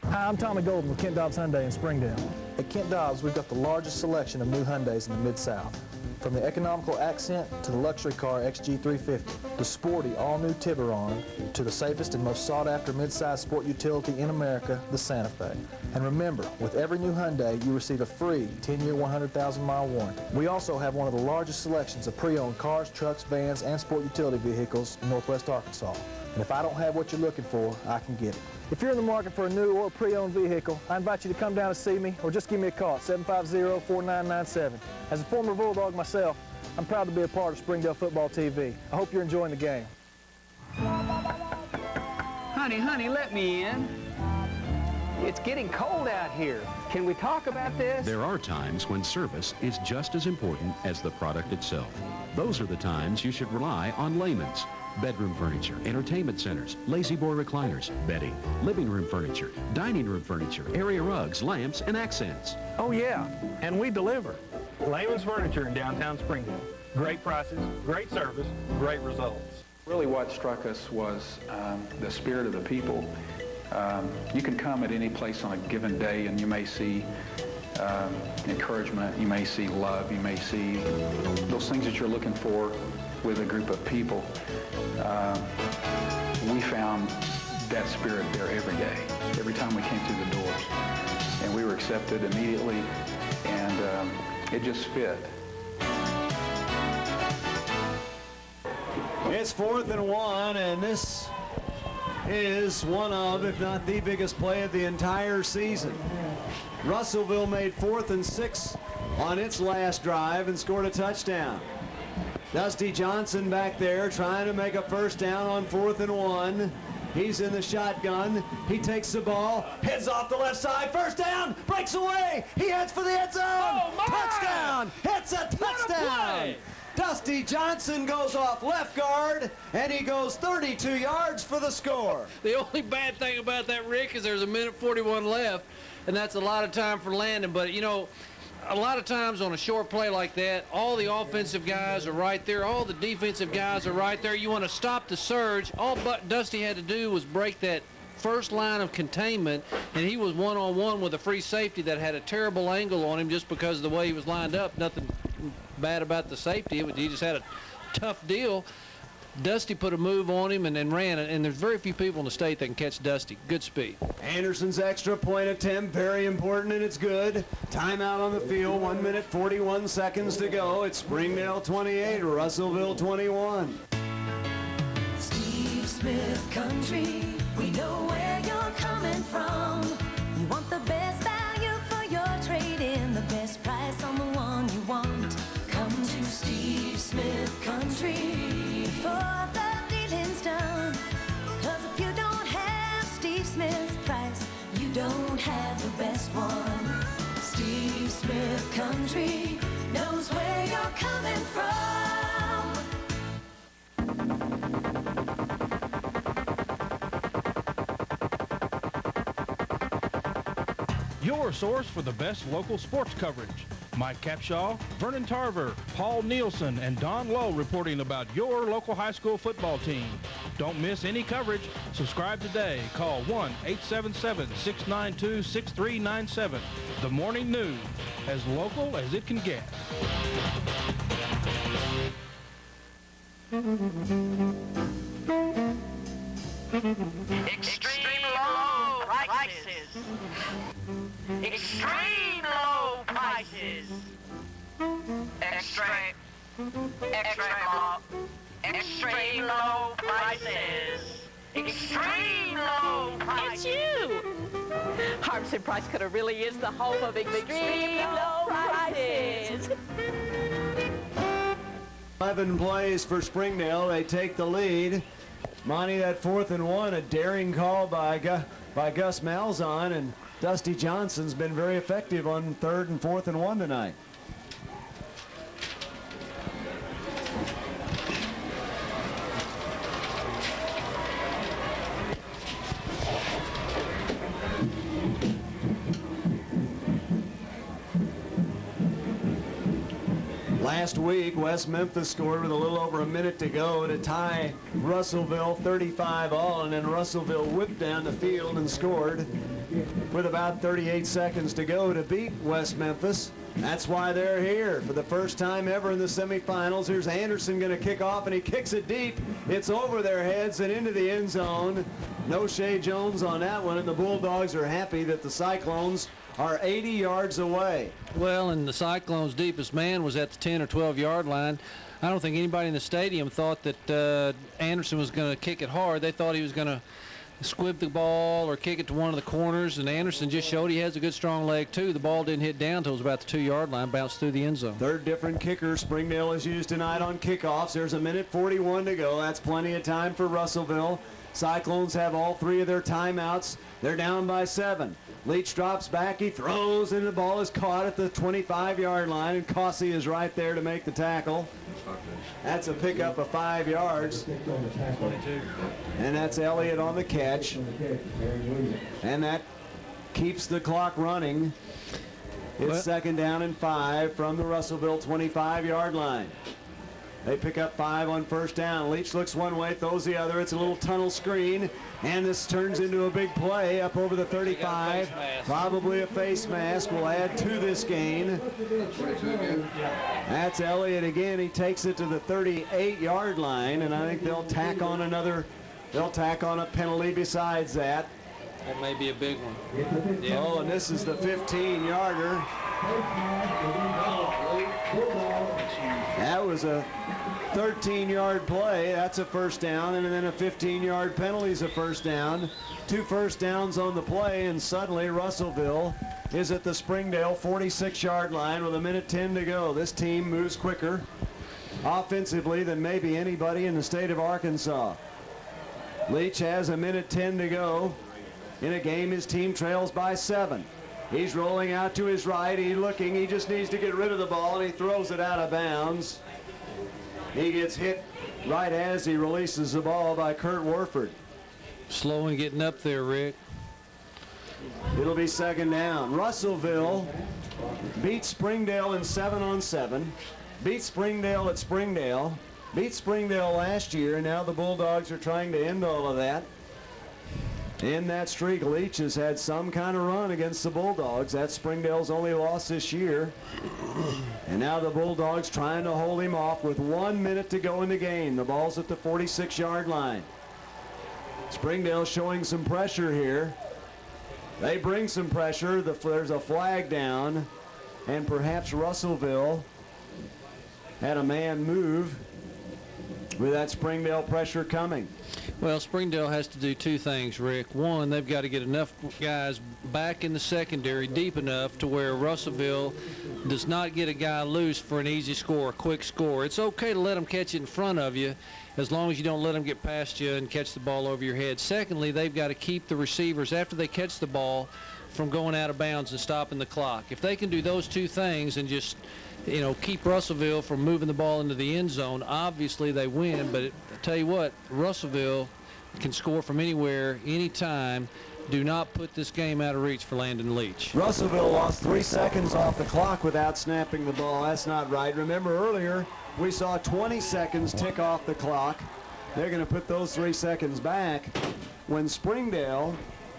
Hi, I'm Tommy Golden with Kent Dobbs Hyundai in Springdale. At Kent Dobbs, we've got the largest selection of new Hyundais in the Mid-South. From the economical Accent to the luxury car XG350, the sporty all-new Tiburon, to the safest and most sought-after mid-size sport utility in America, the Santa Fe. And remember, with every new Hyundai, you receive a free 10-year, 100,000-mile warranty. We also have one of the largest selections of pre-owned cars, trucks, vans, and sport utility vehicles in Northwest Arkansas. And if I don't have what you're looking for, I can get it. If you're in the market for a new or pre-owned vehicle, I invite you to come down and see me, or just give me a call at 750-4997. As a former Bulldog myself, I'm proud to be a part of Springdale Football TV. I hope you're enjoying the game. Honey, let me in. It's getting cold out here. Can we talk about this? There are times when service is just as important as the product itself. Those are the times you should rely on Lehman's. Bedroom furniture, entertainment centers, lazy boy recliners, bedding, living room furniture, dining room furniture, area rugs, lamps, and accents. Oh yeah, and we deliver. Lehman's Furniture in downtown Springdale. Great prices, great service, great results. Really what struck us was the spirit of the people You can come at any place on a given day and you may see encouragement, you may see love, you may see those things that you're looking for with a group of people. We found that spirit there every day, every time we came through the doors. And we were accepted immediately, and it just fit. It's 4th and 1, and this is one of, if not the biggest play of the entire season. Russellville made 4th and 6 on its last drive and scored a touchdown. Dusty Johnson back there trying to make a first down on 4th and 1. He's in the shotgun. He takes the ball, heads off the left side, first down, breaks away. He heads for the end zone. Oh, touchdown! It's a touchdown! Dusty Johnson goes off left guard, and he goes 32 yards for the score. The only bad thing about that, Rick, is there's a minute 41 left, and that's a lot of time for landing. But, you know, a lot of times on a short play like that, all the offensive guys are right there. All the defensive guys are right there. You want to stop the surge. All Dusty had to do was break that first line of containment, and he was one-on-one with a free safety that had a terrible angle on him just because of the way he was lined up. Nothing bad about the safety. He just had a tough deal. Dusty put a move on him and then ran it, and there's very few people in the state that can catch Dusty. Good speed. Anderson's extra point attempt, very important, and it's good. Timeout on the field, 1 minute 41 seconds to go. It's Springdale 28, Russellville 21. Steve Smith Country, we know where you're coming from. You want the best value for your trade-in, the best price on the one you want. Come to Steve Smith Country for the dealing's done. 'Cause if you don't have Steve Smith's price, you don't have the best one. Steve Smith Country knows where you're coming from. Your source for the best local sports coverage. Mike Capshaw, Vernon Tarver, Paul Nielsen, and Don Lowe reporting about your local high school football team. Don't miss any coverage. Subscribe today. Call 1-877-692-6397. The Morning News, as local as it can get. Extreme low prices. Extreme low prices. Extreme low prices. Extreme low prices. It's you! Harbison Price Cutter really is the home of extreme low prices. 11 plays for Springdale. They take the lead. Monty, that 4th and 1, a daring call by Gus Malzahn, and Dusty Johnson's been very effective on 3rd and 4th and 1 tonight. Last week, West Memphis scored with a little over a minute to go to tie Russellville 35-all, and then Russellville whipped down the field and scored with about 38 seconds to go to beat West Memphis. That's why they're here for the first time ever in the semifinals. Here's Anderson going to kick off, and he kicks it deep. It's over their heads and into the end zone. No Shea Jones on that one, and the Bulldogs are happy that the Cyclones are 80 yards away. Well, and the Cyclones' deepest man was at the 10 or 12-yard line. I don't think anybody in the stadium thought that Anderson was going to kick it hard. They thought he was going to squib the ball or kick it to one of the corners, and Anderson just showed he has a good strong leg too. The ball didn't hit down until it was about the 2-yard line, bounced through the end zone. Third different kicker Springdale has used tonight on kickoffs. There's a minute 41 to go. That's plenty of time for Russellville. Cyclones have all 3 of their timeouts. They're down by 7. Leach drops back, he throws, and the ball is caught at the 25-yard line, and Cossey is right there to make the tackle. That's a pickup of 5 yards. And that's Elliott on the catch. And that keeps the clock running. It's second down and 5 from the Russellville 25-yard line. They pick up 5 on first down. Leach looks one way, throws the other. It's a little tunnel screen, and this turns into a big play up over the 35. Probably a face mask will add to this gain. That's Elliott again. He takes it to the 38-yard line, and I think they'll tack on a penalty besides that. That may be a big one. Yeah. Oh, and this is the 15-yarder. That was a 13-yard play. That's a first down, and then a 15-yard penalty is a first down. 2 first downs on the play, and suddenly Russellville is at the Springdale 46-yard line with 1:10 to go. This team moves quicker offensively than maybe anybody in the state of Arkansas. Leach has 1:10 to go in a game his team trails by 7. He's rolling out to his right. He's looking. He just needs to get rid of the ball, and he throws it out of bounds. He gets hit right as he releases the ball by Kurt Warford. Slow in getting up there, Rick. It'll be second down. Russellville beat Springdale in 7-on-7. Beat Springdale at Springdale. Beat Springdale last year, and now the Bulldogs are trying to end all of that. In that streak, Leach has had some kind of run against the Bulldogs. That's Springdale's only loss this year. And now the Bulldogs trying to hold him off with 1 minute to go in the game. The ball's at the 46-yard line. Springdale showing some pressure here. They bring some pressure. There's a flag down, and perhaps Russellville had a man move with that Springdale pressure coming. Well, Springdale has to do 2 things, Rick. One, they've got to get enough guys back in the secondary deep enough to where Russellville does not get a guy loose for an easy score, a quick score. It's okay to let them catch it in front of you as long as you don't let them get past you and catch the ball over your head. Secondly, they've got to keep the receivers, after they catch the ball, from going out of bounds and stopping the clock. If they can do those 2 things and just, you know, keep Russellville from moving the ball into the end zone, obviously they win. But I tell you what, Russellville can score from anywhere, anytime. Do not put this game out of reach for Landon Leach. Russellville lost 3 seconds off the clock without snapping the ball. That's not right. Remember earlier, we saw 20 seconds tick off the clock. They're going to put those 3 seconds back. When Springdale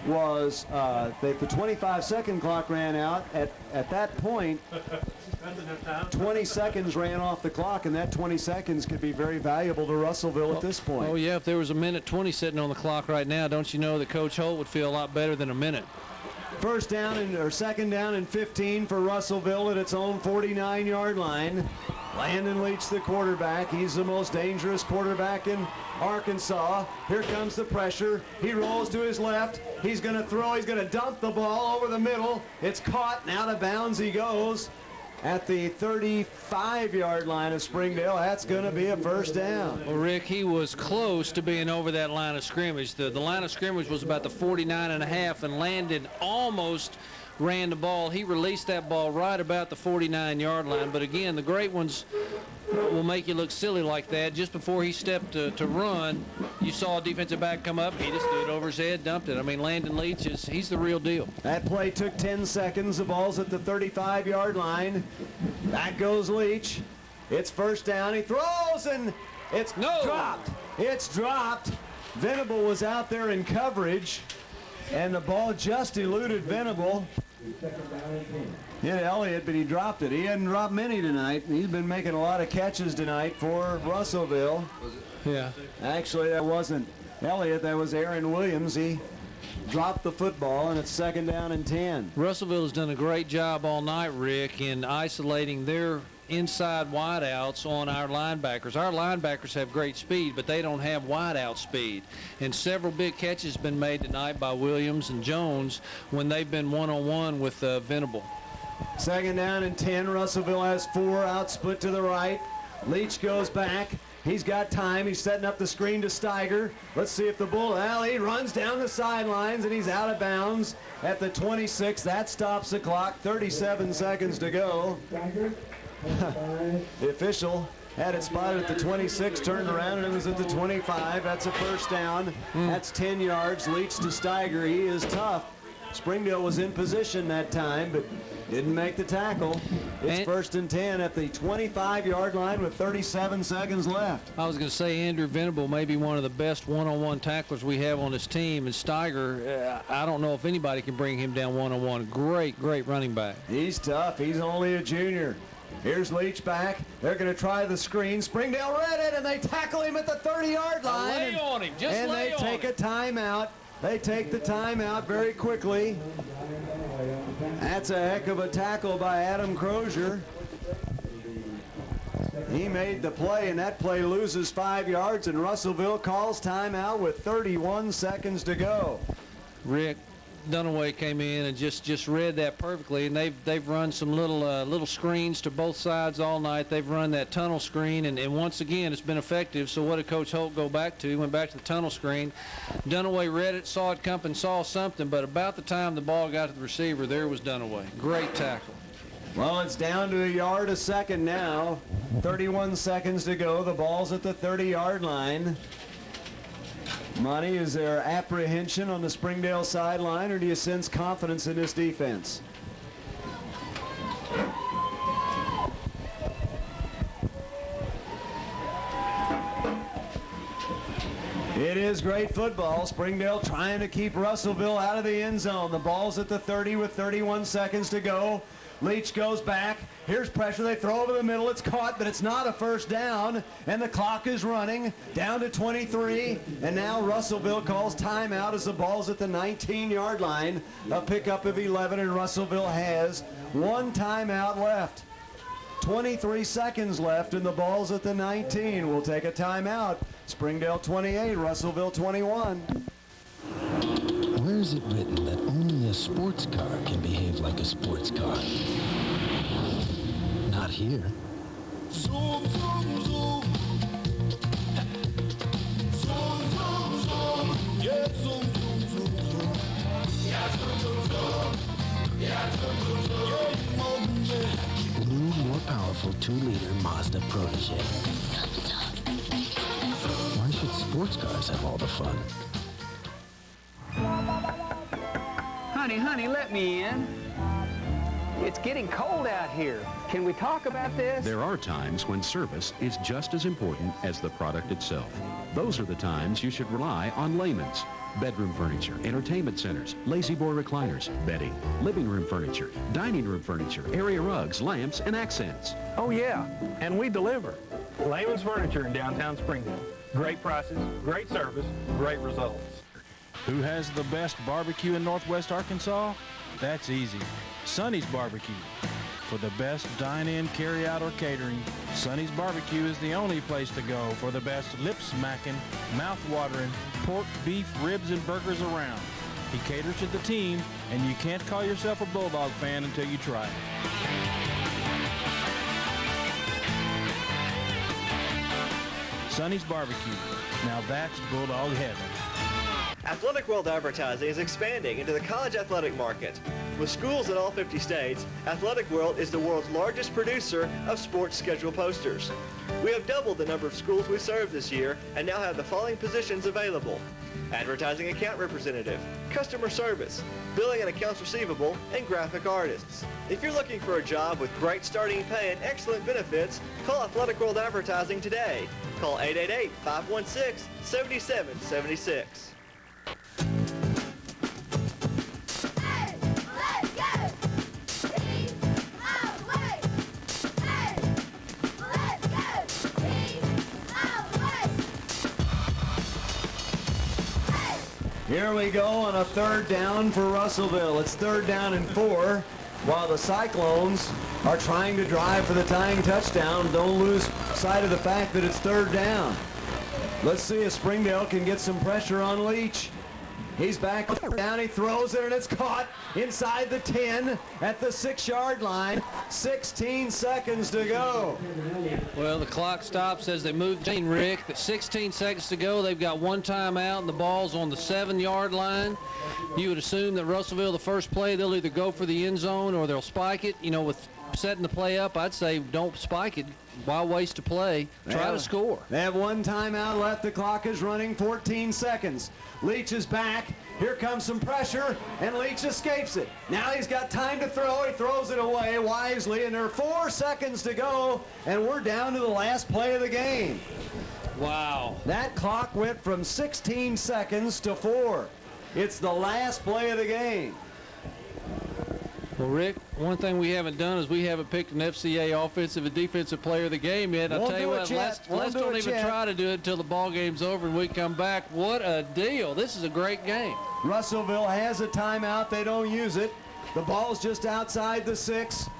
was, the 25-second clock ran out. At that point, 20 seconds ran off the clock, and that 20 seconds could be very valuable to Russellville at this point. Oh, yeah, if there was 1:20 sitting on the clock right now, don't you know that Coach Holt would feel a lot better than a minute? Second down and 15 for Russellville at its own 49-yard line. Landon Leach, the quarterback. He's the most dangerous quarterback in Arkansas. Here comes the pressure. He rolls to his left. He's going to throw. He's going to dump the ball over the middle. It's caught, and out of bounds he goes at the 35-yard line of Springdale. That's going to be a first down. Well, Rick, he was close to being over that line of scrimmage. The line of scrimmage was about the 49.5, and Landon almost ran the ball. He released that ball right about the 49-yard line. But again, the great ones will make you look silly like that. Just before he stepped to run, you saw a defensive back come up. He just threw it over his head, dumped it. I mean, Landon Leach, he's the real deal. That play took 10 seconds. The ball's at the 35-yard line. Back goes Leach. It's first down. He throws, and it's dropped. It's dropped. Venable was out there in coverage, and the ball just eluded Venable. Hit Elliott, but he dropped it. He hadn't dropped many tonight. He's been making a lot of catches tonight for Russellville. Yeah. Actually, that wasn't Elliott. That was Aaron Williams. He dropped the football, and it's second down and 10. Russellville has done a great job all night, Rick, in isolating their inside wideouts on our linebackers. Our linebackers have great speed, but they don't have wideout speed. And several big catches been made tonight by Williams and Jones when they've been one-on-one with Venable. Second down and 10. Russellville has 4 out, split to the right. Leach goes back. He's got time. He's setting up the screen to Steiger. Let's see if the Bull Alley runs down the sidelines, and he's out of bounds at the 26. That stops the clock. 37 seconds to go. The official had it spotted at the 26, turned around, and it was at the 25. That's a first down. That's 10 yards. Leach to Steiger. He is tough. Springdale was in position that time, but Didn't make the tackle. It's 1st and 10 at the 25-yard line with 37 seconds left. I was going to say Andrew Venable may be one of the best one-on-one tacklers we have on this team. And Steiger, I don't know if anybody can bring him down one-on-one. Great running back. He's tough. He's only a junior. Here's Leach back. They're going to try the screen. Springdale read it, and they tackle him at the 30-yard line. Lay on him. Just and lay they on take him. a timeout. They take the timeout very quickly. That's a heck of a tackle by Adam Crozier. He made the play, and that play loses 5 yards, and Russellville calls timeout with 31 seconds to go. Rick Dunaway came in and just read that perfectly, and they've run some little screens to both sides all night. They've run that tunnel screen, and once again it's been effective. So what did Coach Holt go back to? He went back to the tunnel screen. Dunaway read it, saw it come, and saw something, but about the time the ball got to the receiver, there was Dunaway. Great tackle. Well, it's down to a yard a second now. 31 seconds to go. The ball's at the 30-yard line. Monty, is there apprehension on the Springdale sideline, or do you sense confidence in this defense? It is great football. Springdale trying to keep Russellville out of the end zone. The ball's at the 30 with 31 seconds to go. Leach goes back. Here's pressure. They throw over the middle. It's caught, but it's not a first down. And the clock is running down to 23. And now Russellville calls timeout as the ball's at the 19-yard line. A pickup of 11, and Russellville has one timeout left. 23 seconds left, and the ball's at the 19. We'll take a timeout. Springdale 28, Russellville 21. Where is it written that only a sports car can behave like a sports car? Not here. Zoom, zoom, zoom. Zoom, zoom, zoom. Yeah, zoom, zoom, zoom, zoom. Yeah, zoom, zoom, zoom. Yeah, zoom, zoom, zoom. Yeah, New, more powerful 2-liter Mazda Protege. Why should sports cars have all the fun? Honey, let me in. It's getting cold out here. Can we talk about this? There are times when service is just as important as the product itself. Those are the times you should rely on Lehman's. Bedroom furniture, entertainment centers, lazy boy recliners, bedding, living room furniture, dining room furniture, area rugs, lamps, and accents. Oh yeah, and we deliver. Lehman's Furniture in downtown Springdale. Great prices, great service, great results. Who has the best barbecue in Northwest Arkansas? That's easy. Sonny's Barbecue. For the best dine-in, carry-out, or catering, Sonny's Barbecue is the only place to go for the best lip-smacking, mouth-watering pork, beef, ribs, and burgers around. He caters to the team, and you can't call yourself a Bulldog fan until you try it. Sonny's Barbecue. Now that's Bulldog heaven. Athletic World Advertising is expanding into the college athletic market. With schools in all 50 states, Athletic World is the world's largest producer of sports schedule posters. We have doubled the number of schools we serve this year and now have the following positions available: advertising account representative, customer service, billing and accounts receivable, and graphic artists. If you're looking for a job with great starting pay and excellent benefits, call Athletic World Advertising today. Call 888-516-7776. Here we go on a third down for Russellville. It's 3rd down and 4, while the Cyclones are trying to drive for the tying touchdown. Don't lose sight of the fact that it's 3rd down. Let's see if Springdale can get some pressure on Leach. He's back down, he throws it, and it's caught inside the 10 at the 6-yard line. 16 seconds to go. Well, the clock stops as they move the chain, Rick. 16 seconds to go. They've got one timeout, and the ball's on the 7-yard line. You would assume that Russellville, the first play, they'll either go for the end zone or they'll spike it. You know, with setting the play up, I'd say don't spike it. Why waste a play? Try to score. They have one timeout left. The clock is running. 14 seconds. Leach is back. Here comes some pressure, and Leach escapes it. Now he's got time to throw. He throws it away wisely, and there are 4 seconds to go, and we're down to the last play of the game. Wow. That clock went from 16 seconds to 4. It's the last play of the game. Well, Rick, one thing we haven't done is we haven't picked an FCA offensive and defensive player of the game yet. I'll tell you what, let's don't even try to do it until the ball game's over and we come back. What a deal. This is a great game. Russellville has a timeout. They don't use it. The ball's just outside the 6.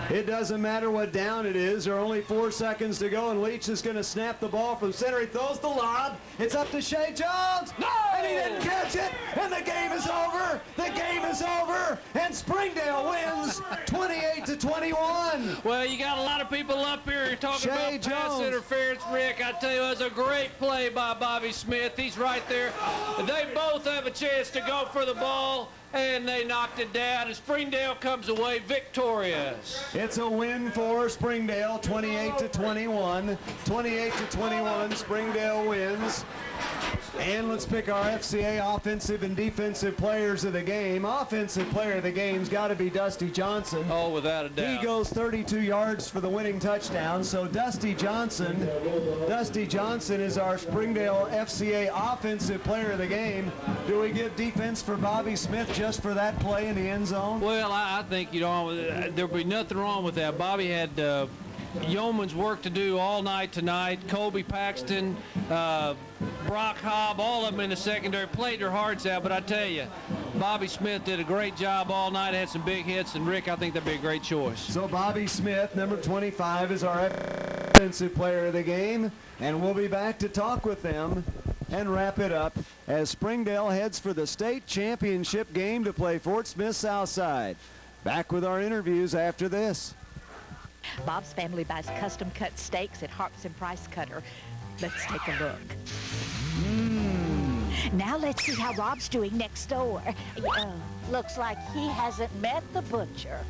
It doesn't matter what down it is. There are only 4 seconds to go, and Leach is going to snap the ball from center. He throws the lob. It's up to Shea Jones. No! And he didn't catch it, and the game is over. The game is over, and Springdale wins 28-21. Well, you got a lot of people up here talking about pass interference, Rick. I tell you, it was a great play by Bobby Smith. He's right there. They both have a chance to go for the ball, and they knocked it down, and Springdale comes away victorious. It's a win for Springdale, 28-21. 28-21, Springdale wins. And let's pick our FCA offensive and defensive players of the game. Offensive player of the game's got to be Dusty Johnson. Oh, without a doubt. He goes 32 yards for the winning touchdown. So Dusty Johnson is our Springdale FCA offensive player of the game. Do we give defense for Bobby Smith just for that play in the end zone? Well, I think, you know, there'll be nothing wrong with that. Bobby had yeoman's work to do all night tonight. Colby Paxton, Brock Hobb, all of them in the secondary played their hearts out, but I tell you, Bobby Smith did a great job all night, had some big hits, and Rick, I think that'd be a great choice. So Bobby Smith, number 25, is our offensive player of the game, and we'll be back to talk with them and wrap it up as Springdale heads for the state championship game to play Fort Smith Southside. Back with our interviews after this. Bob's family buys custom-cut steaks at Harps and Price Cutter. Let's take a look. Now let's see how Rob's doing next door. Looks like he hasn't met the butcher.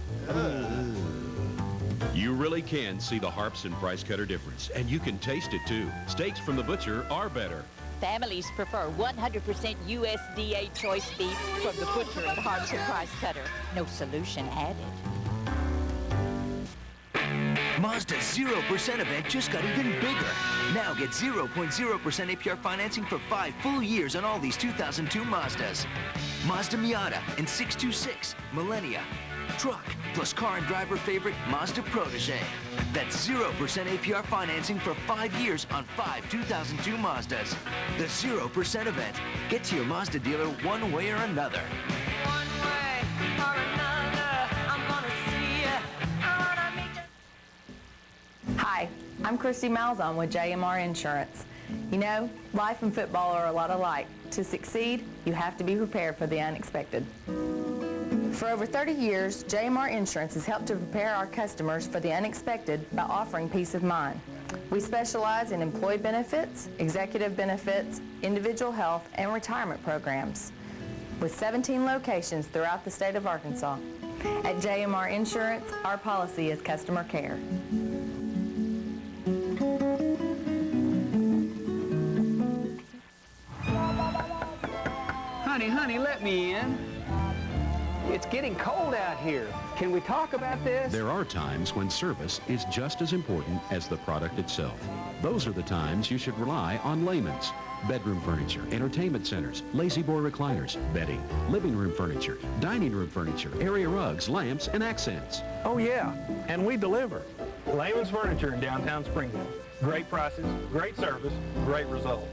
You really can see the Harps and Price Cutter difference, and you can taste it too. Steaks from the butcher are better. Families prefer 100% USDA choice beef from the butcher at Harps and Price Cutter. No solution added. Mazda's 0% event just got even bigger. Now get 0.0% APR financing for 5 full years on all these 2002 Mazdas. Mazda Miata and 626, Millennia, truck, plus car and driver favorite Mazda Protege. That's 0% APR financing for 5 years on 5 2002 Mazdas. The 0% event. Get to your Mazda dealer one way or another. One way or another, I'm gonna see ya. Hi, I'm Christy Malzahn with JMR Insurance. You know, life and football are a lot alike. To succeed, you have to be prepared for the unexpected. For over 30 years, JMR Insurance has helped to prepare our customers for the unexpected by offering peace of mind. We specialize in employee benefits, executive benefits, individual health, and retirement programs. With 17 locations throughout the state of Arkansas. At JMR Insurance, our policy is customer care. Honey, let me in. It's getting cold out here. Can we talk about this? There are times when service is just as important as the product itself. Those are the times you should rely on Lehman's. Bedroom furniture, entertainment centers, lazy boy recliners, bedding, living room furniture, dining room furniture, area rugs, lamps, and accents. Oh yeah, and we deliver. Lehman's Furniture in downtown Springdale. Great prices, great service, great results.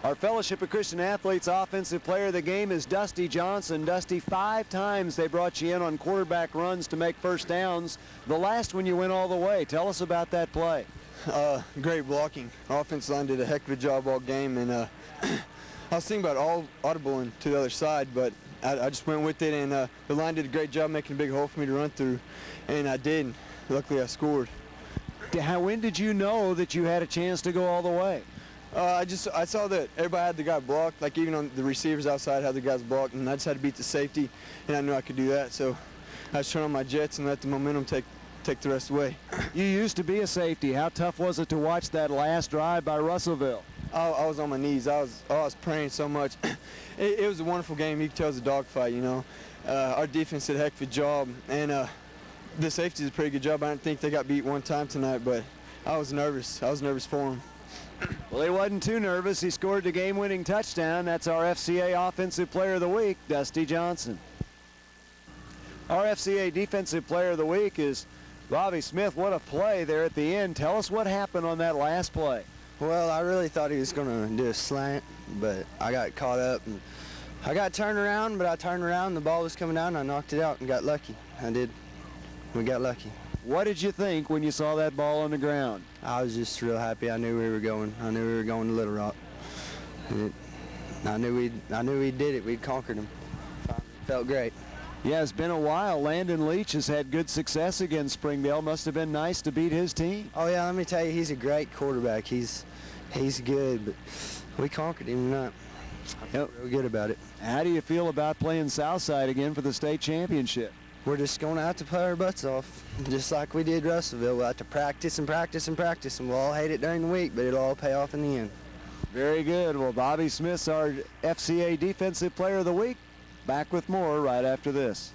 Our Fellowship of Christian Athletes offensive player of the game is Dusty Johnson. Dusty, 5 times they brought you in on quarterback runs to make first downs. The last one you went all the way. Tell us about that play. Great blocking. Offensive line did a heck of a job all game, and I was thinking about all audibling to the other side, but I just went with it, and the line did a great job making a big hole for me to run through, and I did. Luckily, I scored. When did you know that you had a chance to go all the way? I saw that everybody had the guy blocked, like even on the receivers outside had the guys blocked, and I just had to beat the safety, and I knew I could do that. So I just turned on my jets and let the momentum take the rest of the way. You used to be a safety. How tough was it to watch that last drive by Russellville? I was on my knees. I was praying so much. It was a wonderful game. You could tell it was a dogfight, you know. Our defense did a heck of a job, and the safety did a pretty good job. I didn't think they got beat one time tonight, but I was nervous. I was nervous for them. Well, he wasn't too nervous. He scored the game-winning touchdown. That's our FCA Offensive Player of the Week, Dusty Johnson. Our FCA Defensive Player of the Week is Bobby Smith. What a play there at the end. Tell us what happened on that last play. Well, I really thought he was going to do a slant, but I got caught up. And I got turned around, but I turned around, the ball was coming down, and I knocked it out and got lucky. I did. We got lucky. What did you think when you saw that ball on the ground? I was just real happy. I knew we were going. I knew we were going to Little Rock. I knew we did it. We'd conquered them. Felt great. Yeah, it's been a while. Landon Leach has had good success against Springdale. Must have been nice to beat his team. Oh yeah, let me tell you, he's a great quarterback. He's good, but we conquered him tonight. I feel real good about it. How do you feel about playing Southside again for the state championship? We're just going to have to play our butts off, just like we did Russellville. We'll have to practice and practice and practice, and we'll all hate it during the week, but it'll all pay off in the end. Very good. Well, Bobby Smith's our FCA Defensive Player of the Week. Back with more right after this.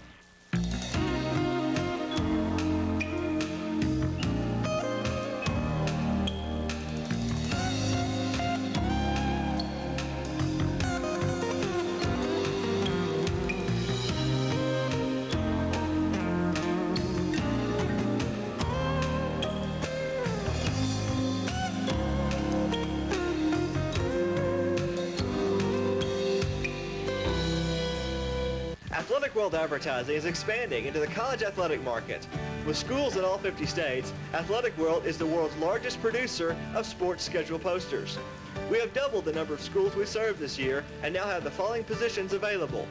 Athletic World Advertising is expanding into the college athletic market. With schools in all 50 states, Athletic World is the world's largest producer of sports schedule posters. We have doubled the number of schools we serve this year and now have the following positions available: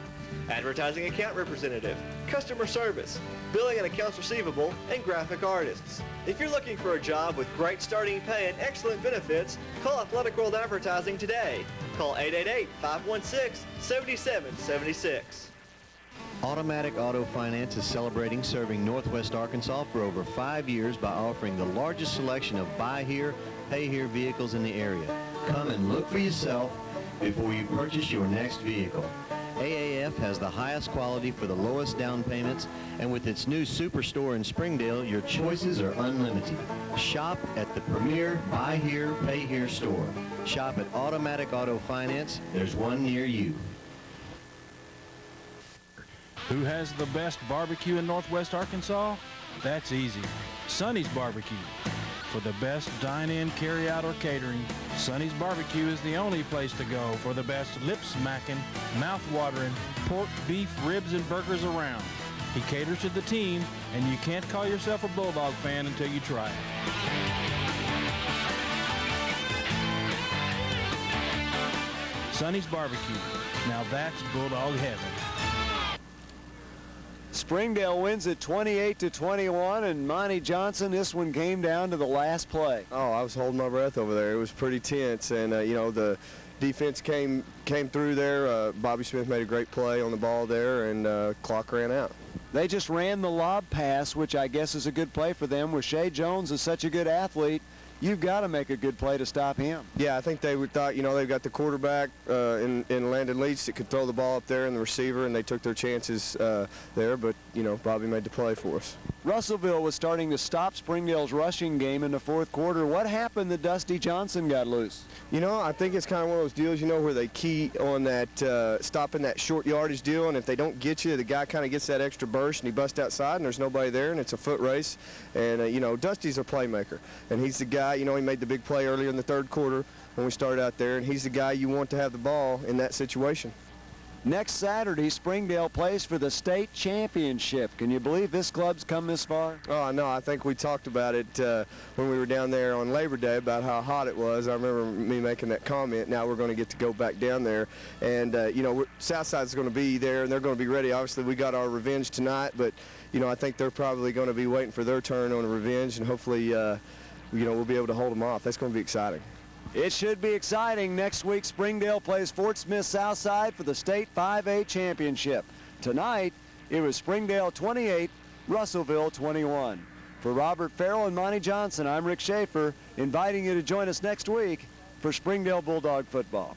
advertising account representative, customer service, billing and accounts receivable, and graphic artists. If you're looking for a job with great starting pay and excellent benefits, call Athletic World Advertising today. Call 888-516-7776. Automatic Auto Finance is celebrating serving Northwest Arkansas for over 5 years by offering the largest selection of buy here, pay here vehicles in the area. Come and look for yourself before you purchase your next vehicle. AAF has the highest quality for the lowest down payments, and with its new superstore in Springdale, your choices are unlimited. Shop at the premier Buy Here, Pay Here store. Shop at Automatic Auto Finance. There's one near you. Who has the best barbecue in Northwest Arkansas? That's easy. Sonny's Barbecue. For the best dine-in, carry-out, or catering, Sonny's Barbecue is the only place to go for the best lip-smacking, mouth-watering pork, beef, ribs, and burgers around. He caters to the team, and you can't call yourself a Bulldog fan until you try it. Sonny's Barbecue. Now that's Bulldog heaven. Springdale wins it 28-21, and Monty Johnson, this one came down to the last play. Oh, I was holding my breath over there. It was pretty tense, and you know, the defense came through there. Bobby Smith made a great play on the ball there, and clock ran out. They just ran the lob pass, which I guess is a good play for them. With Shea Jones is such a good athlete, you've got to make a good play to stop him. Yeah, I think they thought, you know, they've got the quarterback in Landon Leach that could throw the ball up there and the receiver, and they took their chances there, but, you know, Bobby made the play for us. Russellville was starting to stop Springdale's rushing game in the fourth quarter. What happened that Dusty Johnson got loose? You know, I think it's kind of one of those deals, you know, where they key on that stopping that short yardage deal, and if they don't get you, the guy kind of gets that extra burst, and he busts outside, and there's nobody there, and it's a foot race. And, you know, Dusty's a playmaker, and he's the guy, you know, he made the big play earlier in the third quarter when we started out there, and he's the guy you want to have the ball in that situation. Next Saturday, Springdale plays for the state championship. Can you believe this club's come this far? Oh, no, I think we talked about it when we were down there on Labor Day about how hot it was. I remember me making that comment. Now we're going to get to go back down there. And, you know, Southside's going to be there, and they're going to be ready. Obviously, we got our revenge tonight, but, you know, I think they're probably going to be waiting for their turn on a revenge, and hopefully, you know, we'll be able to hold them off. That's going to be exciting. It should be exciting. Next week, Springdale plays Fort Smith Southside for the state 5A championship. Tonight, it was Springdale 28, Russellville 21. For Robert Farrell and Monty Johnson, I'm Rick Schaefer, inviting you to join us next week for Springdale Bulldog football.